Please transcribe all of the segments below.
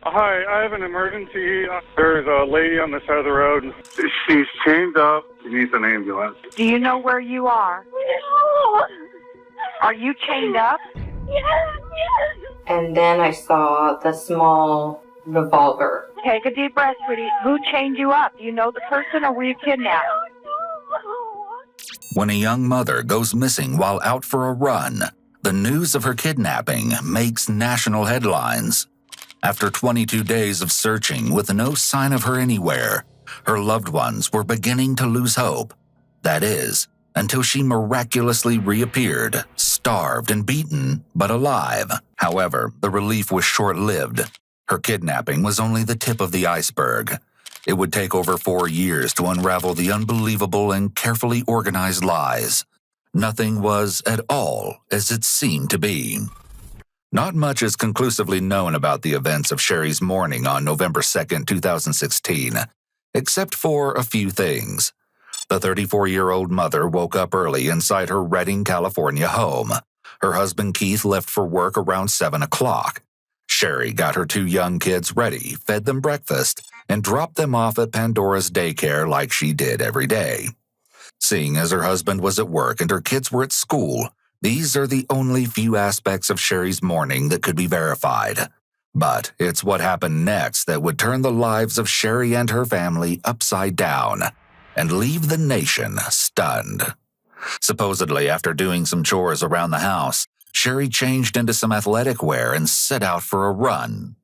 Hi, I have an emergency. There's a lady on the side of the road. She's chained up. She needs an ambulance. Do you know where you are? No. Are you chained up? Yes. And then I saw the small revolver. Take a deep breath, sweetie. Who chained you up? Do you know the person or were you kidnapped? When a young mother goes missing while out for a run, the news of her kidnapping makes national headlines. After 22 days of searching with no sign of her anywhere, her loved ones were beginning to lose hope. That is, until she miraculously reappeared, starved and beaten, but alive. However, the relief was short-lived. Her kidnapping was only the tip of the iceberg. It would take over 4 years to unravel the unbelievable and carefully organized lies. Nothing was at all as it seemed to be. Not much is conclusively known about the events of Sherry's morning on November 2nd, 2016, except for a few things. The 34-year-old mother woke up early inside her Redding, California home. Her husband Keith left for work around 7 o'clock. Sherry got her 2 young kids ready, fed them breakfast, and dropped them off at Pandora's daycare like she did every day. Seeing as her husband was at work and her kids were at school, these are the only few aspects of Sherry's morning that could be verified. But it's what happened next that would turn the lives of Sherry and her family upside down and leave the nation stunned. Supposedly, after doing some chores around the house, Sherry changed into some athletic wear and set out for a run.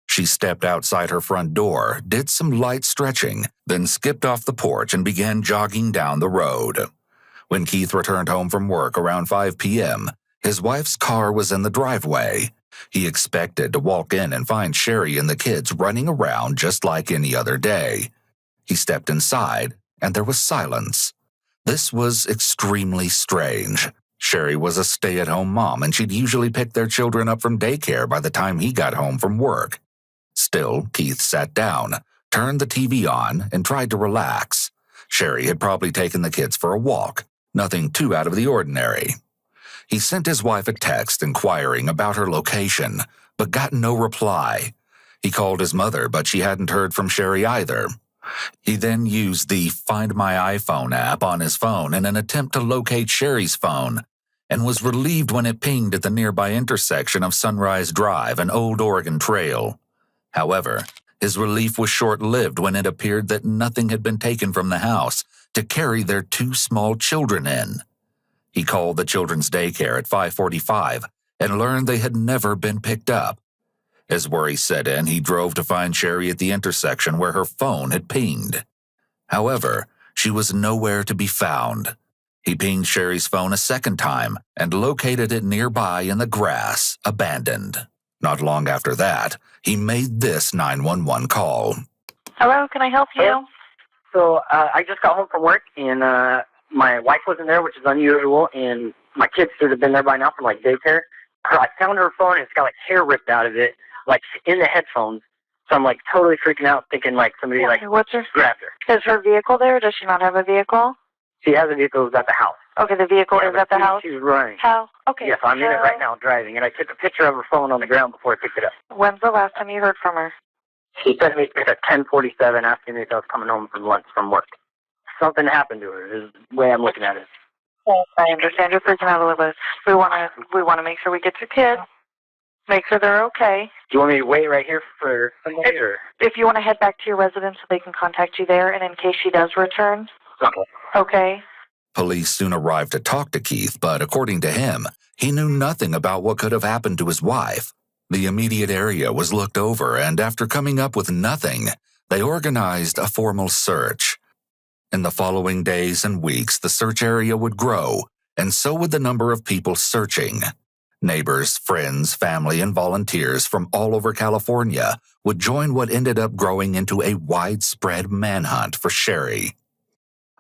She stepped outside her front door, did some light stretching, then skipped off the porch and began jogging down the road. When Keith returned home from work around 5 p.m., his wife's car was in the driveway. He expected to walk in and find Sherry and the kids running around just like any other day. He stepped inside, and there was silence. This was extremely strange. Sherry was a stay-at-home mom, and she'd usually pick their children up from daycare by the time he got home from work. Still, Keith sat down, turned the TV on, and tried to relax. Sherry had probably taken the kids for a walk, nothing too out of the ordinary. He sent his wife a text inquiring about her location, but got no reply. He called his mother, but she hadn't heard from Sherry either. He then used the Find My iPhone app on his phone in an attempt to locate Sherry's phone, and was relieved when it pinged at the nearby intersection of Sunrise Drive and Old Oregon Trail. However, his relief was short-lived when it appeared that nothing had been taken from the house to carry their 2 small children in. He called the children's daycare at 5:45 and learned they had never been picked up. As worry set in, he drove to find Sherry at the intersection where her phone had pinged. However, she was nowhere to be found. He pinged Sherry's phone a second time and located it nearby in the grass, abandoned. Not long after that, he made this 911 call. Hello, can I help you? So I just got home from work, and my wife wasn't there, which is unusual, and my kids should have been there by now from, like, daycare. I found her phone, and it's got, like, hair ripped out of it, like, in the headphones. So I'm, like, totally freaking out, thinking, like, somebody, Okay, like, what's her? grabbed her. Is her vehicle there? Does she not have a vehicle? She has a vehicle at the house. Okay, the vehicle is at the house? She's running. How? Okay. Yes, I'm in it right now, driving, and I took a picture of her phone on the ground before I picked it up. When's the last time you heard from her? She sent me at 10:47 asking me if I was coming home from lunch from work. Something happened to her is the way I'm looking at it. Yes, I understand you're freaking out a little bit. We want to make sure we get your kids. Make sure they're okay. Do you want me to wait right here for somebody, or? If you want to head back to your residence so they can contact you there, and in case she does return. Okay. Okay. Police soon arrived to talk to Keith, but according to him, he knew nothing about what could have happened to his wife. The immediate area was looked over, and after coming up with nothing, they organized a formal search. In the following days and weeks, the search area would grow, and so would the number of people searching. Neighbors, friends, family, and volunteers from all over California would join what ended up growing into a widespread manhunt for Sherry.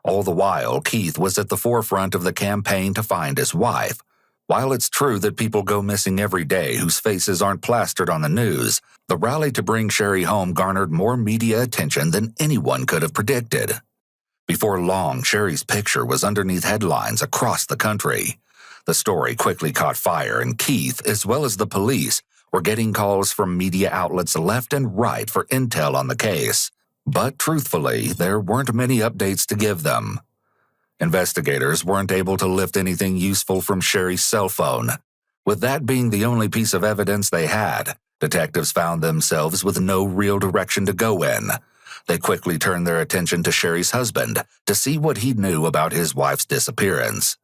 All the while, Keith was at the forefront of the campaign to find his wife. While it's true that people go missing every day whose faces aren't plastered on the news, the rally to bring Sherry home garnered more media attention than anyone could have predicted. Before long, Sherry's picture was underneath headlines across the country. The story quickly caught fire, and Keith, as well as the police, were getting calls from media outlets left and right for intel on the case. But truthfully, there weren't many updates to give them. Investigators weren't able to lift anything useful from Sherry's cell phone. With that being the only piece of evidence they had, detectives found themselves with no real direction to go in. They quickly turned their attention to Sherry's husband to see what he knew about his wife's disappearance.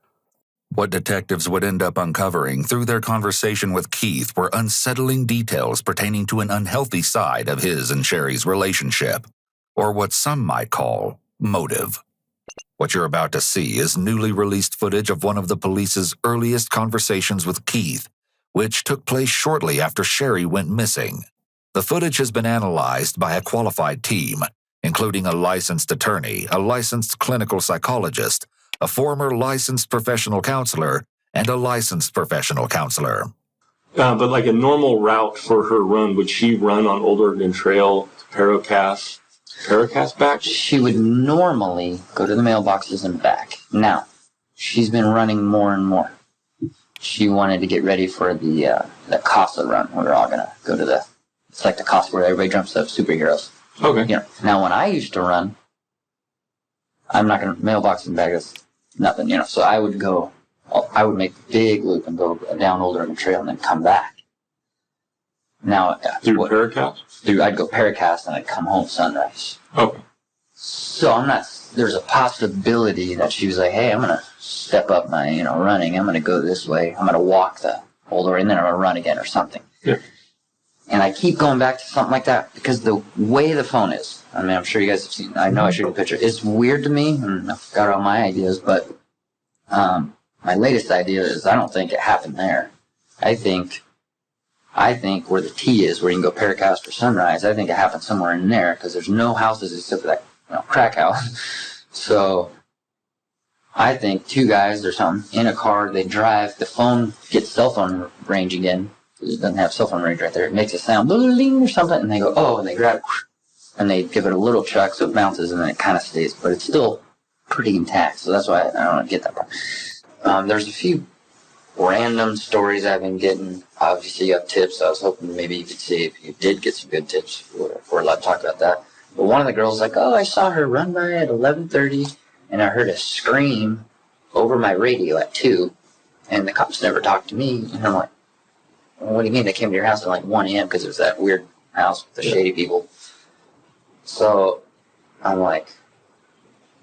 What detectives would end up uncovering through their conversation with Keith were unsettling details pertaining to an unhealthy side of his and Sherry's relationship, or what some might call motive. What you're about to see is newly released footage of one of the police's earliest conversations with Keith, which took place shortly after Sherry went missing. The footage has been analyzed by a qualified team, including a licensed attorney, a licensed clinical psychologist, a former licensed professional counselor, and a licensed professional counselor. But like a normal route for her run, would she run on Old Oregon Trail to Paracast back? She would normally go to the mailboxes and back. Now, she's been running more and more. She wanted to get ready for the Casa run. We're all going to go to it's like the Casa where everybody jumps up superheroes. Okay. You know, now, when I used to run, I'm not going to mailbox and bag us nothing, you know. So I would make a big loop and go down Old Oregon Trail and then come back. Now, through Paracast? I'd go Paracast and I'd come home sunrise. Okay. So there's a possibility that she was like, hey, I'm going to step up my, running. I'm going to go this way. I'm going to walk the Old Oregon and then I'm going to run again or something. Yeah. And I keep going back to something like that because the way the phone is, I mean, I'm sure you guys have seen, I know I showed you a picture. It's weird to me, and I've got all my ideas, but my latest idea is I don't think it happened there. I think where the T is, where you can go Paracast or Sunrise, I think it happened somewhere in there because there's no houses except for that crack house. So I think two guys or something in a car, they drive, the phone gets cell phone range again. It doesn't have cell phone range right there. It makes a sound, or something, and they go, oh, and they grab it, and they give it a little chuck so it bounces, and then it kind of stays, but it's still pretty intact, so that's why I don't get that part. There's a few random stories I've been getting. Obviously, you have tips. I was hoping maybe you could see if you did get some good tips. We're allowed to talk about that. But one of the girls was like, oh, I saw her run by at 11:30, and I heard a scream over my radio at 2, and the cops never talked to me. And I'm like, well, what do you mean? They came to your house at like 1 a.m. because it was that weird house with the shady people. So I'm like,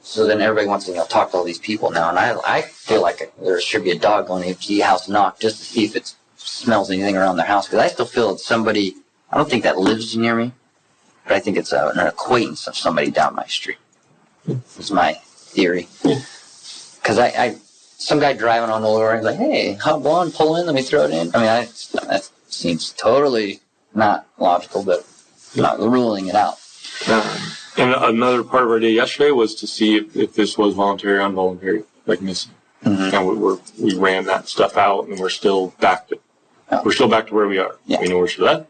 so then everybody wants to talk to all these people now, and I feel like there should be a dog going to the house knock just to see if it smells anything around their house, because I still feel it's somebody, I don't think that lives near me, but I think it's an acquaintance of somebody down my street. It's my theory. Because some guy driving on the Oregon's like, hey, hot blonde, pull in, let me throw it in. I mean, that seems totally not logical, but not ruling it out. And another part of our day yesterday was to see if this was voluntary or involuntary, like missing. Mm-hmm. And we ran that stuff out, and we're still back to where we are. Yeah. We know where she's at.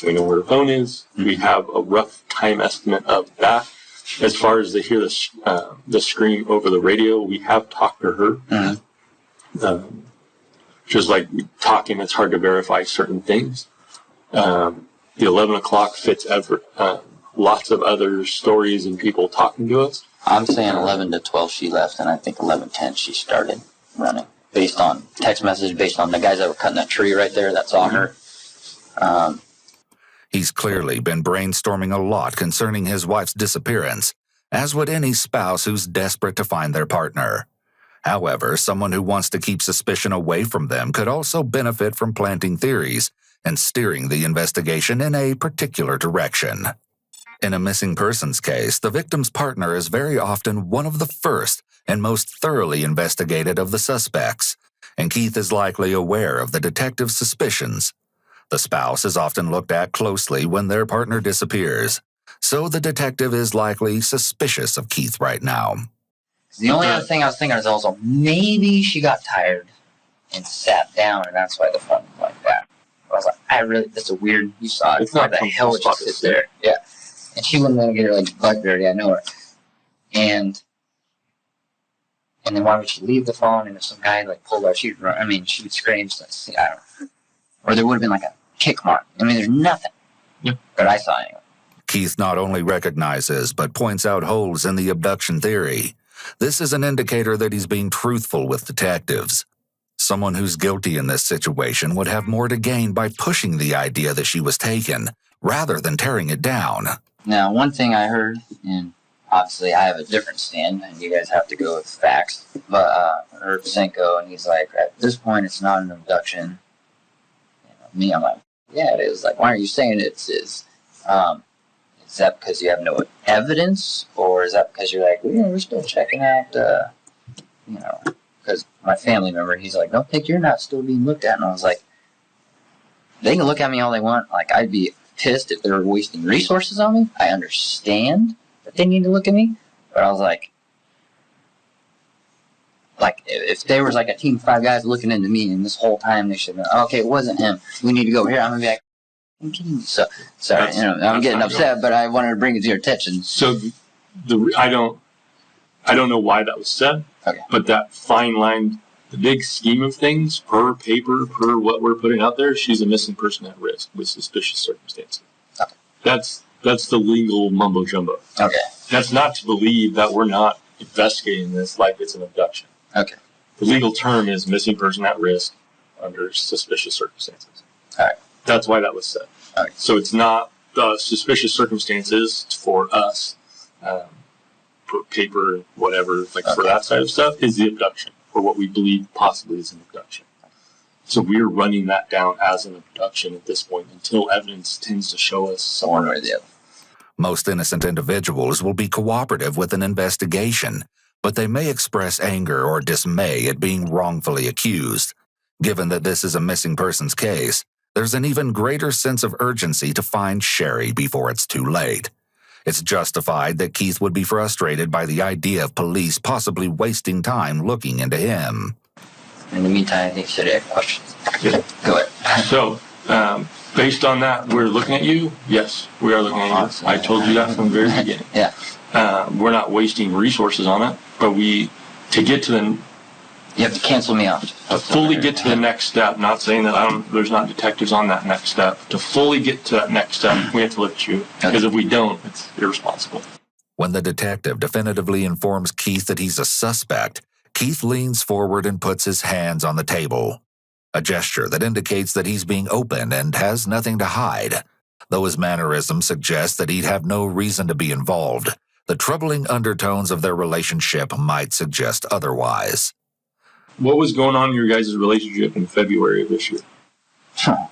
We know where her phone is. Mm-hmm. We have a rough time estimate of that. As far as they hear the scream over the radio, we have talked to her. Mm-hmm. Just like talking, it's hard to verify certain things. The 11 o'clock fits lots of other stories and people talking to us. I'm saying 11 to 12 she left, and I think 11:10 she started running. Based on text message, based on the guys that were cutting that tree right there that saw her. He's clearly been brainstorming a lot concerning his wife's disappearance, as would any spouse who's desperate to find their partner. However, someone who wants to keep suspicion away from them could also benefit from planting theories and steering the investigation in a particular direction. In a missing persons case, the victim's partner is very often one of the first and most thoroughly investigated of the suspects, and Keith is likely aware of the detective's suspicions. The spouse is often looked at closely when their partner disappears, so the detective is likely suspicious of Keith right now. The only other thing I was thinking is also maybe she got tired and sat down, and that's why the phone was like that. I was like, that's a weird, you saw it. It's not the hell would you sit there? Yeah. And she wouldn't want to get her butt dirty, I know her. And then why would she leave the phone? And if some guy pulled out, she would scream. I don't know. Or there would have been kick mark. I mean, there's nothing. Yeah. But I saw anyway. Keith not only recognizes, but points out holes in the abduction theory. This is an indicator that he's being truthful with detectives. Someone who's guilty in this situation would have more to gain by pushing the idea that she was taken, rather than tearing it down. Now, one thing I heard, and obviously I have a different stand, and you guys have to go with facts, but I heard Senko, and he's like, at this point, it's not an abduction. Me, I'm like, yeah, it is. Like, why are you saying it is? Is that because you have no evidence, or is that because you're like, we're still checking out, because my family member, he's like, don't think you're not still being looked at. And I was like, they can look at me all they want. Like, I'd be pissed if they were wasting resources on me. I understand that they need to look at me, but I was like, if there was like a team of 5 guys looking into me, and this whole time they should know, okay, it wasn't him. We need to go here. I'm gonna be like, I'm kidding you. So sorry, I'm getting upset, but I wanted to bring it to your attention. So I don't know why that was said. Okay. But that fine line, the big scheme of things, per paper, per what we're putting out there, she's a missing person at risk with suspicious circumstances. Okay. That's the legal mumbo jumbo. Okay. That's not to believe that we're not investigating this like it's an abduction. Okay. The legal term is missing person at risk under suspicious circumstances. All right. That's why that was said. All right. So it's not the suspicious circumstances for us, for paper, whatever, for that side of stuff, is the abduction, or what we believe possibly is an abduction. So we're running that down as an abduction at this point until evidence tends to show us one or the other. Most innocent individuals will be cooperative with an investigation, but they may express anger or dismay at being wrongfully accused. Given that this is a missing persons case, there's an even greater sense of urgency to find Sherry before it's too late. It's justified that Keith would be frustrated by the idea of police possibly wasting time looking into him. In the meantime, I think you said you had questions. Yeah. Go ahead. So, based on that, we're looking at you? Yes, we are looking at you. Awesome. I told you that from the very beginning. Yeah. We're not wasting resources on it, but to get to the... You have to cancel me out. To fully get to the next step, not saying that there's not detectives on that next step, to fully get to that next step, we have to look at you. Because if we don't, it's irresponsible. When the detective definitively informs Keith that he's a suspect, Keith leans forward and puts his hands on the table, a gesture that indicates that he's being open and has nothing to hide. Though his mannerism suggests that he'd have no reason to be involved, the troubling undertones of their relationship might suggest otherwise. What was going on in your guys' relationship in February of this year? I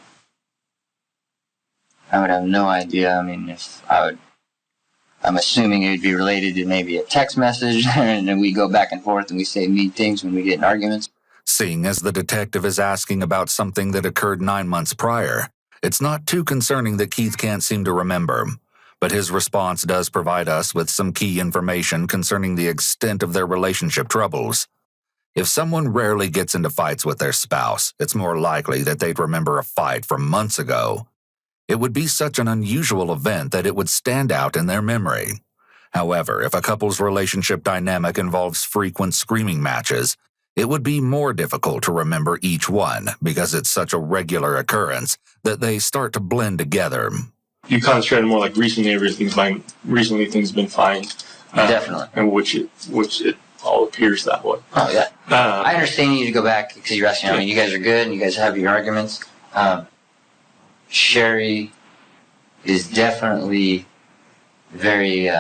would have no idea. I mean, I'm assuming it would be related to maybe a text message, and then we go back and forth and we say mean things when we get in arguments. Seeing as the detective is asking about something that occurred 9 months prior, it's not too concerning that Keith can't seem to remember. But his response does provide us with some key information concerning the extent of their relationship troubles. If someone rarely gets into fights with their spouse, it's more likely that they'd remember a fight from months ago. It would be such an unusual event that it would stand out in their memory. However, if a couple's relationship dynamic involves frequent screaming matches, it would be more difficult to remember each one because it's such a regular occurrence that they start to blend together. You concentrated more like recently everything's fine. Recently things have been fine. Definitely. And which it all appears that way. Oh, yeah. I understand you need to go back because you're asking, I mean, you guys are good and you guys have your arguments. Sherry is definitely very,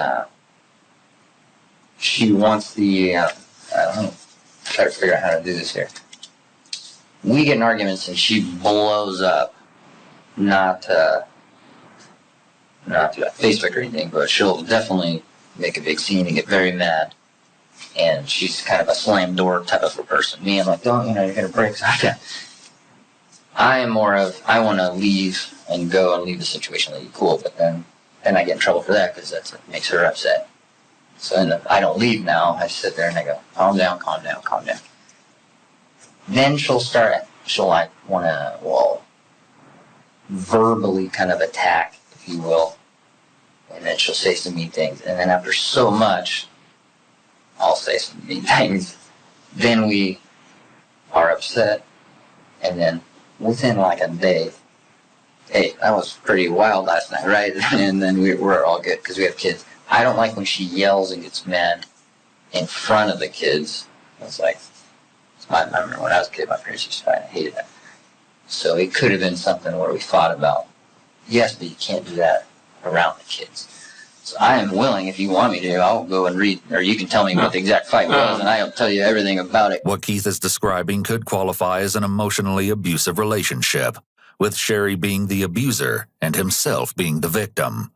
she wants the, I don't know, try to figure out how to do this here. We get in arguments and she blows up, not Facebook or anything, but she'll definitely make a big scene and get very mad. And she's kind of a slam door type of a person. Me, I'm like, don't, you're going to break. I am more of, I want to leave and go and leave the situation like cool, but then I get in trouble for that because that makes her upset. So then I don't leave now. I sit there and I go, calm down, calm down, calm down. Then she'll like want to, verbally kind of attack, if you will. And then she'll say some mean things. And then after so much, I'll say some mean things. Then we are upset. And then within like a day, hey, that was pretty wild last night, right? And then we're all good because we have kids. I don't like when she yells and gets mad in front of the kids. It's like, I remember when I was a kid, my parents used to fight. I hated that. So it could have been something where we thought about, yes, but you can't do that around the kids. So I am willing, if you want me to, I'll go and read, or you can tell me what the exact fight was, and I'll tell you everything about it. What Keith is describing could qualify as an emotionally abusive relationship, with Sherry being the abuser and himself being the victim.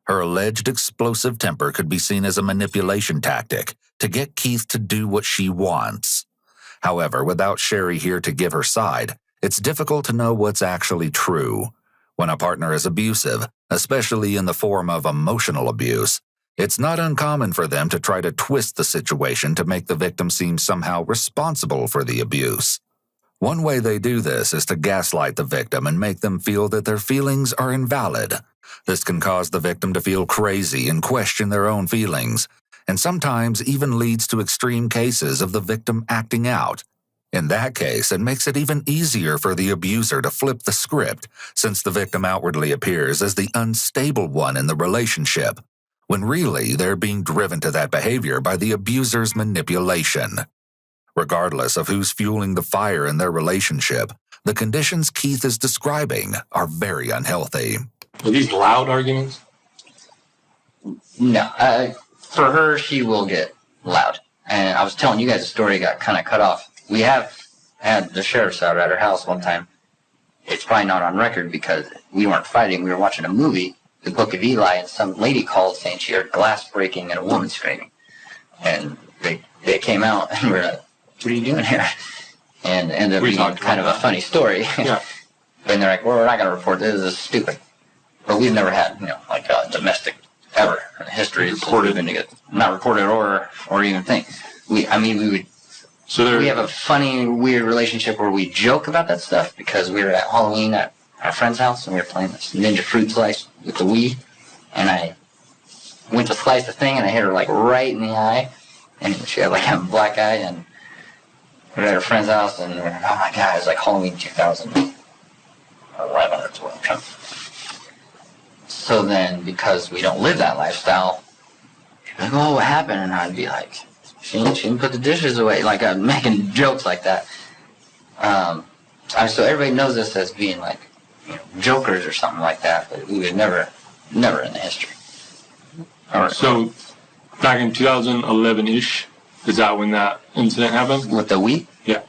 Her alleged explosive temper could be seen as a manipulation tactic to get Keith to do what she wants. However, without Sherry here to give her side, it's difficult to know what's actually true. When a partner is abusive, especially in the form of emotional abuse, it's not uncommon for them to try to twist the situation to make the victim seem somehow responsible for the abuse. One way they do this is to gaslight the victim and make them feel that their feelings are invalid. This can cause the victim to feel crazy and question their own feelings, and sometimes even leads to extreme cases of the victim acting out. In that case, it makes it even easier for the abuser to flip the script, since the victim outwardly appears as the unstable one in the relationship, when really they're being driven to that behavior by the abuser's manipulation. Regardless of who's fueling the fire in their relationship, the conditions Keith is describing are very unhealthy. Are these loud arguments? No. For her, she will get loud. And I was telling you guys a story got kind of cut off. We have had the sheriff's out at her house one time. It's probably not on record because we weren't fighting. We were watching a movie, The Book of Eli, and some lady called saying she heard glass breaking and a woman screaming. And they came out and we're like, what are you doing here? And ended up being kind of a funny story. Yeah. And they're like, well, we're not going to report this. This is stupid. But we've never had, like a domestic ever in history. Not reported or even think. We would. So we have a funny, weird relationship where we joke about that stuff because we were at Halloween at our friend's house and we were playing this Ninja Fruit Slice with the Wii, and I went to slice the thing and I hit her like right in the eye, and she had like a black eye, and we were at her friend's house and we were, oh my god, it was like Halloween 2011 or 12. So then, because we don't live that lifestyle, she'd be like, oh, what happened? And I'd be like, she didn't put the dishes away. Like, I'm making jokes like that. So everybody knows us as being like, jokers or something like that, but we would never in the history. All right. So, back in 2011-ish, is that when that incident happened? With the wheat? Yeah.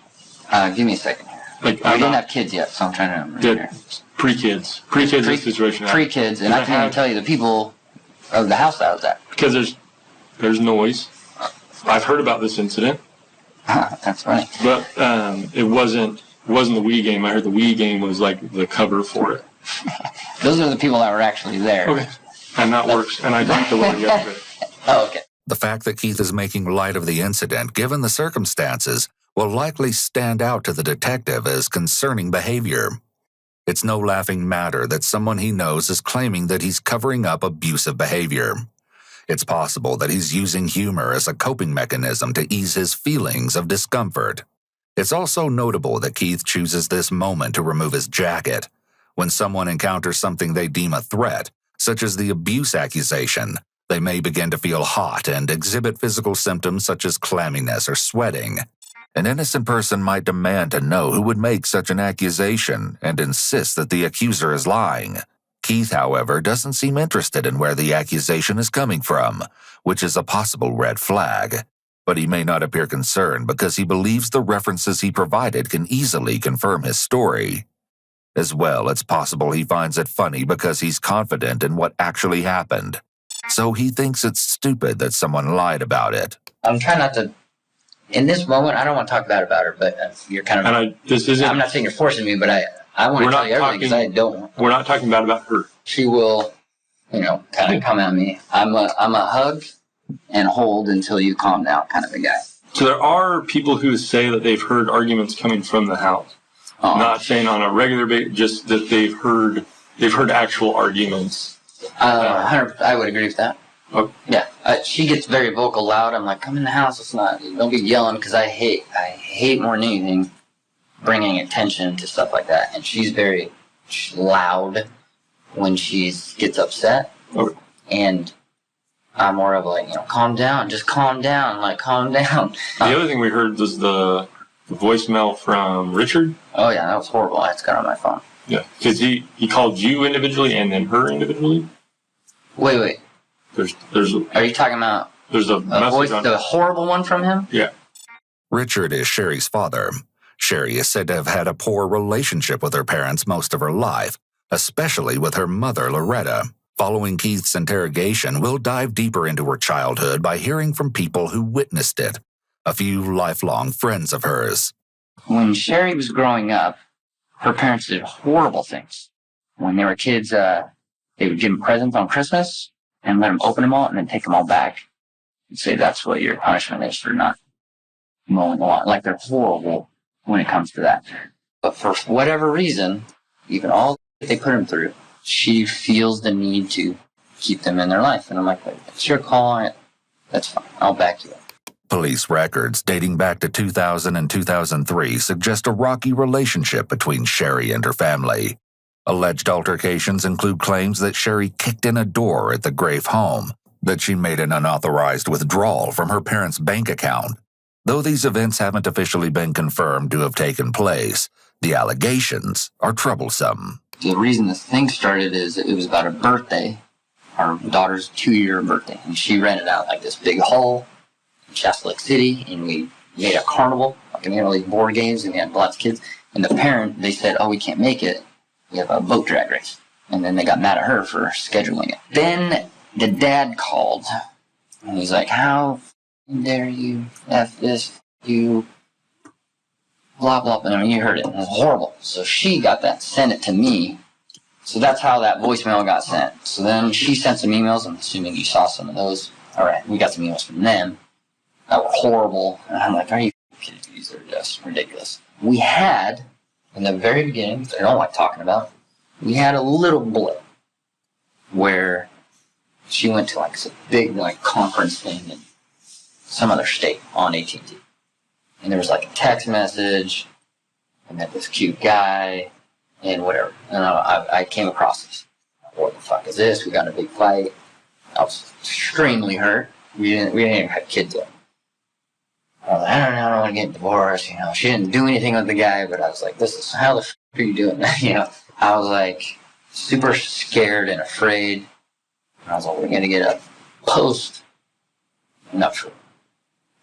Give me a second here. Like, we didn't have kids yet, so I'm trying to remember. Pre-kids. Pre-kids this situation happened. Pre-kids, and I can't even tell you the people of the house that I was at. Because there's noise. I've heard about this incident. That's funny. But it wasn't the Wii game. I heard the Wii game was like the cover for it. Those are the people that were actually there. Okay. And that works. And I talked to one yesterday. Oh, okay. The fact that Keith is making light of the incident, given the circumstances, will likely stand out to the detective as concerning behavior. It's no laughing matter that someone he knows is claiming that he's covering up abusive behavior. It's possible that he's using humor as a coping mechanism to ease his feelings of discomfort. It's also notable that Keith chooses this moment to remove his jacket. When someone encounters something they deem a threat, such as the abuse accusation, they may begin to feel hot and exhibit physical symptoms such as clamminess or sweating. An innocent person might demand to know who would make such an accusation and insist that the accuser is lying. Keith, however, doesn't seem interested in where the accusation is coming from, which is a possible red flag. But he may not appear concerned because he believes the references he provided can easily confirm his story. As well, it's possible he finds it funny because he's confident in what actually happened. So he thinks it's stupid that someone lied about it. I'm trying not to... In this moment, I don't want to talk bad about her, but you're kind of... I'm not saying you're forcing me, but I want to tell you everything because I don't. We're not talking bad about her. She will, kind of come at me. I'm a hug and hold until you calm down kind of a guy. So there are people who say that they've heard arguments coming from the house. Not saying on a regular basis, just that they've heard actual arguments. I would agree with that. Okay. Yeah, she gets very vocal, loud. I'm like, come in the house. Don't be yelling because I hate more than anything bringing attention to stuff like that. And she's very She's loud when she gets upset. Okay. And I'm more of like, calm down, just calm down, calm down. The other thing we heard was the voicemail from Richard. Oh yeah, that was horrible. I just got on my phone. Yeah, because he called you individually and then her individually. Wait. There's. Are you talking about There's a voice, on the horrible one from him? Yeah. Richard is Sherry's father. Sherry is said to have had a poor relationship with her parents most of her life, especially with her mother, Loretta. Following Keith's interrogation, we'll dive deeper into her childhood by hearing from people who witnessed it, a few lifelong friends of hers. When Sherry was growing up, her parents did horrible things. When they were kids, they would give them presents on Christmas and let them open them all and then take them all back and say that's what your punishment is for not mowing the lawn. Like, they're horrible when it comes to that. But for whatever reason, even all they put them through, she feels the need to keep them in their life. And I'm like, it's your call on it. That's fine. I'll back you up. Police records dating back to 2000 and 2003 suggest a rocky relationship between Sherry and her family. Alleged altercations include claims that Sherry kicked in a door at the Grafe home, that she made an unauthorized withdrawal from her parents' bank account. Though these events haven't officially been confirmed to have taken place, the allegations are troublesome. The reason this thing started is it was about her birthday, our daughter's 2-year birthday, and she rented out like this big hall in Shasta Lake City, and we made a carnival, like an interleague board games, and we had lots of kids. And the parent, they said, we can't make it. We have a boat drag race. And then they got mad at her for scheduling it. Then the dad called, and he's like, how dare you F this, you blah, blah, blah. I mean, you heard it. It was horrible. So she got that, sent it to me. So that's how that voicemail got sent. So then she sent some emails. I'm assuming you saw some of those. All right, we got some emails from them that were horrible. And I'm like, are you kidding me? These are just ridiculous. We had, in the very beginning, which I don't like talking about, we had a little blip where she went to like some big conference thing in some other state on AT&T. And there was like a text message. I met this cute guy and whatever. And I came across this. What the fuck is this? We got in a big fight. I was extremely hurt. We didn't even have kids yet. I was like, I don't want to get divorced. She didn't do anything with the guy, but I was like, how the fuck are you doing that? I was like super scared and afraid. And I was like, we're going to get a post nuptial.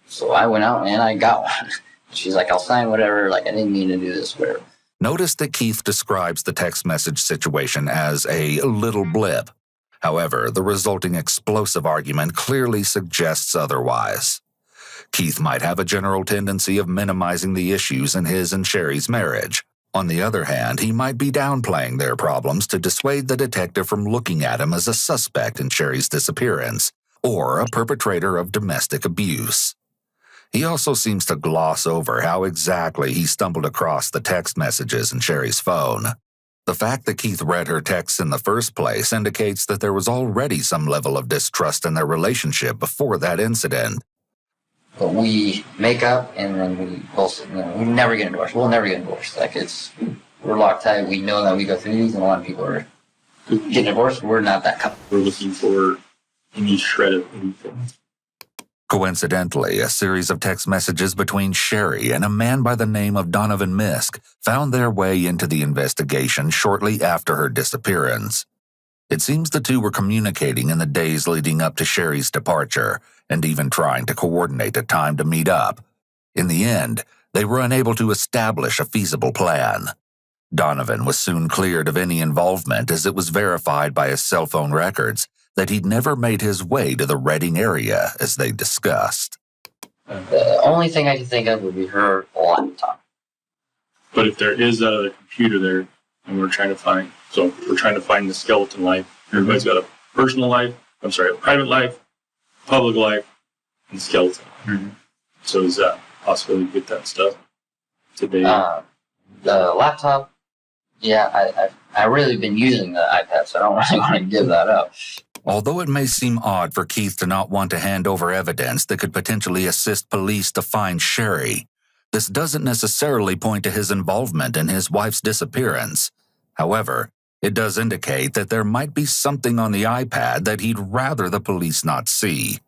So I went out and I got one. She's like, I'll sign whatever. I didn't mean to do this, whatever. Notice that Keith describes the text message situation as a little blip. However, the resulting explosive argument clearly suggests otherwise. Keith might have a general tendency of minimizing the issues in his and Sherry's marriage. On the other hand, he might be downplaying their problems to dissuade the detective from looking at him as a suspect in Sherry's disappearance or a perpetrator of domestic abuse. He also seems to gloss over how exactly he stumbled across the text messages in Sherry's phone. The fact that Keith read her texts in the first place indicates that there was already some level of distrust in their relationship before that incident. But we make up and then we both, we never get divorced. We'll never get divorced. We're locked tight. We know that we go through these, and a lot of people are getting divorced. We're not that couple. We're looking for any shred of anything. Coincidentally, a series of text messages between Sherry and a man by the name of Donovan Misk found their way into the investigation shortly after her disappearance. It seems the two were communicating in the days leading up to Sherry's departure, and even trying to coordinate a time to meet up. In the end, they were unable to establish a feasible plan. Donovan was soon cleared of any involvement as it was verified by his cell phone records that he'd never made his way to the Reading area as they discussed. The only thing I can think of would be her laptop. But if there is a computer there, and we're trying to find the skeleton life. Everybody's got a personal life, a private life, public life, and skeleton. Mm-hmm. So is that possible to get that stuff today? The laptop, yeah, I've really been using the iPad, so I don't really want to give that up. Although it may seem odd for Keith to not want to hand over evidence that could potentially assist police to find Sherry, this doesn't necessarily point to his involvement in his wife's disappearance. However, it does indicate that there might be something on the iPad that he'd rather the police not see.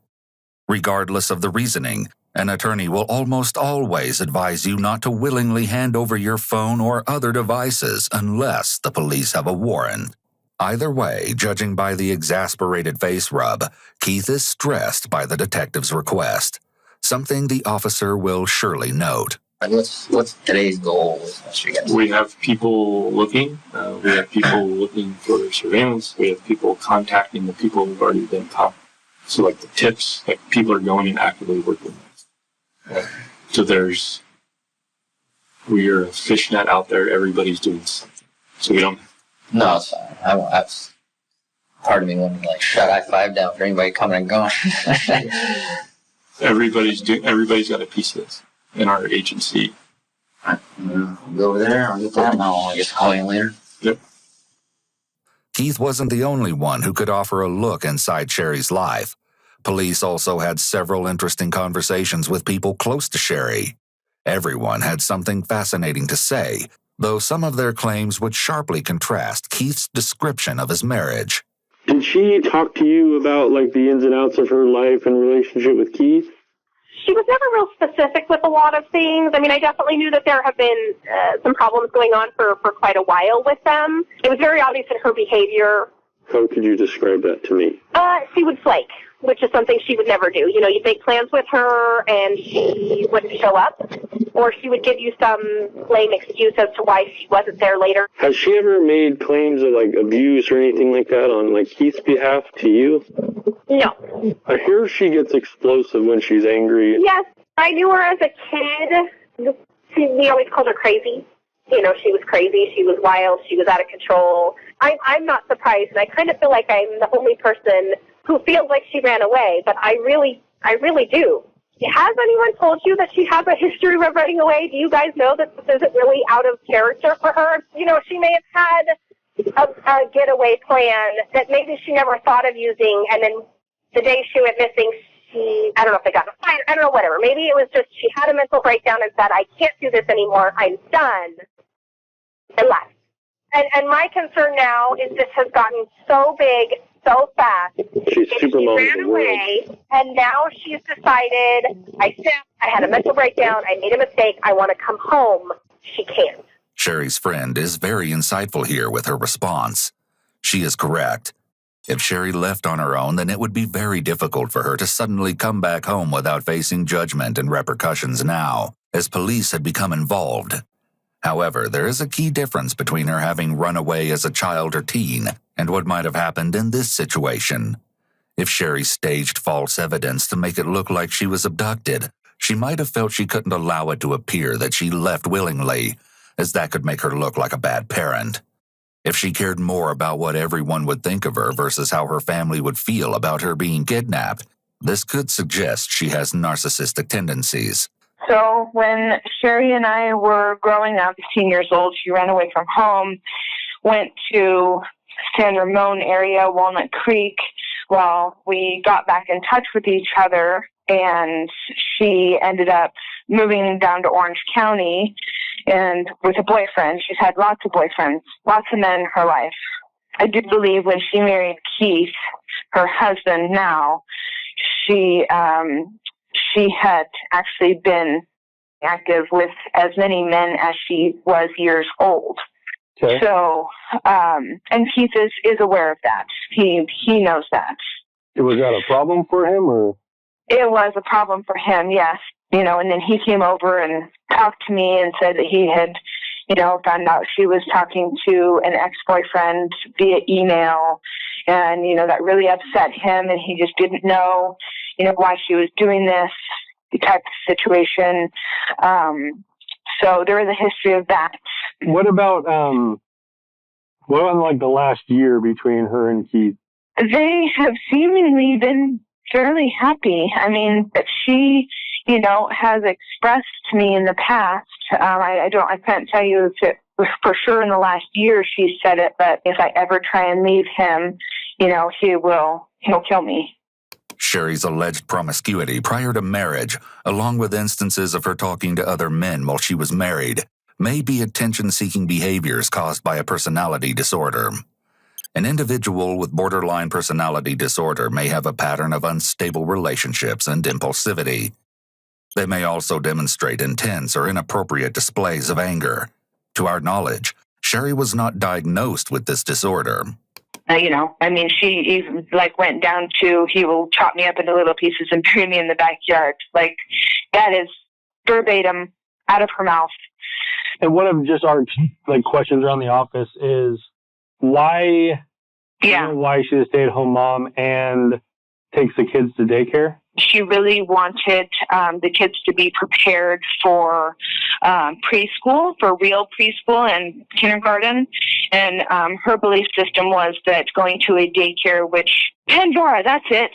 Regardless of the reasoning, an attorney will almost always advise you not to willingly hand over your phone or other devices unless the police have a warrant. Either way, judging by the exasperated face rub, Keith is stressed by the detective's request, something the officer will surely note. What's today's goal? We have people looking. We have people looking for surveillance. We have people contacting the people who've already been caught. So, like the tips, like people are going and actively working. So we are a fishnet out there. Everybody's doing something. So we don't. No, it's fine. I won't. Part of me wanted to shut I-5 down for anybody coming and going. Everybody's got a piece of this in our agency. I'll go over there. I'll get that, and I guess call you later. Yep. Keith wasn't the only one who could offer a look inside Sherry's life. Police also had several interesting conversations with people close to Sherry. Everyone had something fascinating to say, though some of their claims would sharply contrast Keith's description of his marriage. Did she talk to you about the ins and outs of her life and relationship with Keith? She was never real specific with a lot of things. I mean, I definitely knew that there have been some problems going on for quite a while with them. It was very obvious in her behavior. How could you describe that to me? She would flake, which is something she would never do. You know, you'd make plans with her and she wouldn't show up, or she would give you some lame excuse as to why she wasn't there later. Has she ever made claims of abuse or anything like that on Keith's behalf to you? No. I hear she gets explosive when she's angry. Yes, I knew her as a kid. We always called her crazy. You know, she was crazy, she was wild, she was out of control. I'm not surprised, and I kind of feel like I'm the only person who feels like she ran away, but I really do. Has anyone told you that she has a history of running away? Do you guys know that this isn't really out of character for her? You know, she may have had a getaway plan that maybe she never thought of using, and then the day she went missing, I don't know if they got in a fight, I don't know, whatever. Maybe it was just she had a mental breakdown and said, I can't do this anymore, I'm done, and left. And my concern now is this has gotten so big so fast. She's super mom. She ran away, and now she's decided, I had a mental breakdown, I made a mistake, I want to come home. She can't. Sherry's friend is very insightful here with her response. She is correct. If Sherry left on her own, then it would be very difficult for her to suddenly come back home without facing judgment and repercussions now, as police had become involved. However, there is a key difference between her having run away as a child or teen and what might have happened in this situation. If Sherry staged false evidence to make it look like she was abducted, she might have felt she couldn't allow it to appear that she left willingly, as that could make her look like a bad parent. If she cared more about what everyone would think of her versus how her family would feel about her being kidnapped, this could suggest she has narcissistic tendencies. So when Sherry and I were growing up, 16 years old, she ran away from home, went to San Ramon area, Walnut Creek, while we got back in touch with each other, and she ended up moving down to Orange County and with a boyfriend. She's had lots of boyfriends, lots of men in her life. I do believe when she married Keith, her husband now, she had actually been active with as many men as she was years old. Okay. So, and Keith is aware of that. He knows that. Was that a problem for him, or? It was a problem for him, yes. You know, and then he came over and talked to me and said that he had, found out she was talking to an ex-boyfriend via email, and, that really upset him, and he just didn't know, why she was doing this, the type of situation. So there is a history of that. What about, the last year between her and Keith? They have seemingly been fairly happy. I mean, that she, has expressed to me in the past. I can't tell you if it was for sure in the last year she said it, but if I ever try and leave him, he'll kill me. Sherry's alleged promiscuity prior to marriage, along with instances of her talking to other men while she was married, may be attention-seeking behaviors caused by a personality disorder. An individual with borderline personality disorder may have a pattern of unstable relationships and impulsivity. They may also demonstrate intense or inappropriate displays of anger. To our knowledge, Sherry was not diagnosed with this disorder. She even went down to, he will chop me up into little pieces and bury me in the backyard. That is verbatim out of her mouth. And one of just our questions around the office is why she's a stay-at-home mom and takes the kids to daycare? She really wanted the kids to be prepared for preschool, for real preschool and kindergarten. And her belief system was that going to a daycare, which, Pandora, that's it.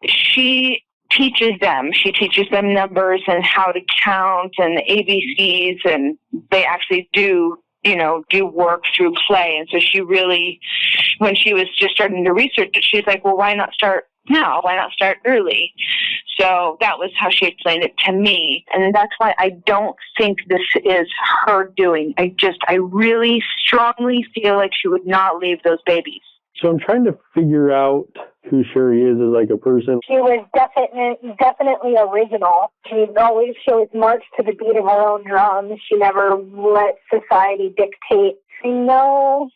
She teaches them numbers and how to count and ABCs, and they actually do work through play. And so she really, when she was just starting to research it, she's like, well, why not start now? Why not start early? So that was how she explained it to me. And that's why I don't think this is her doing. I really strongly feel like she would not leave those babies. So I'm trying to figure out who Sherry is as a person. She was definitely original. She was marched to the beat of her own drum. She never let society dictate. I know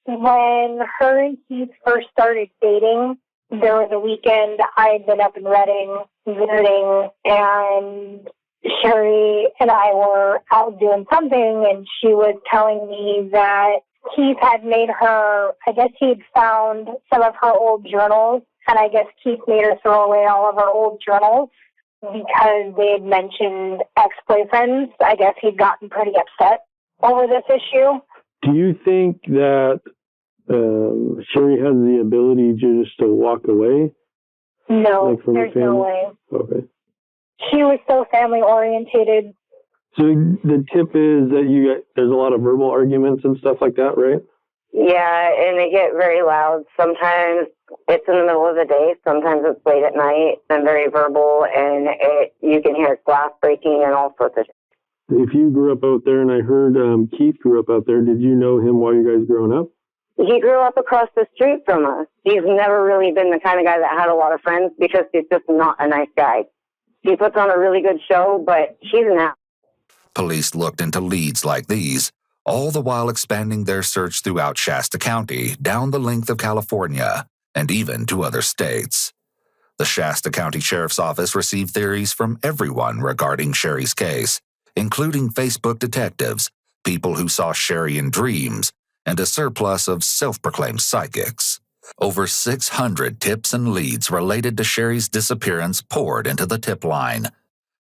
when her and Keith first started dating, there was a weekend I had been up in Redding visiting, and Sherry and I were out doing something, and she was telling me that Keith had made her, I guess he'd found some of her old journals, and I guess Keith made her throw away all of her old journals because they had mentioned ex-boyfriends. I guess he'd gotten pretty upset over this issue. Do you think that Sherry has the ability just to walk away? No, there's no way. Okay. She was so family-orientated. So the tip is that there's a lot of verbal arguments and stuff like that, right? Yeah, and they get very loud. Sometimes it's in the middle of the day. Sometimes it's late at night. I'm very verbal, and you can hear glass breaking and all sorts of shit. If you grew up out there, and I heard Keith grew up out there, did you know him while you guys growing up? He grew up across the street from us. He's never really been the kind of guy that had a lot of friends because he's just not a nice guy. He puts on a really good show, but he's an ass. Police looked into leads like these, all the while expanding their search throughout Shasta County, down the length of California, and even to other states. The Shasta County Sheriff's Office received theories from everyone regarding Sherry's case, including Facebook detectives, people who saw Sherry in dreams, and a surplus of self-proclaimed psychics. Over 600 tips and leads related to Sherry's disappearance poured into the tip line.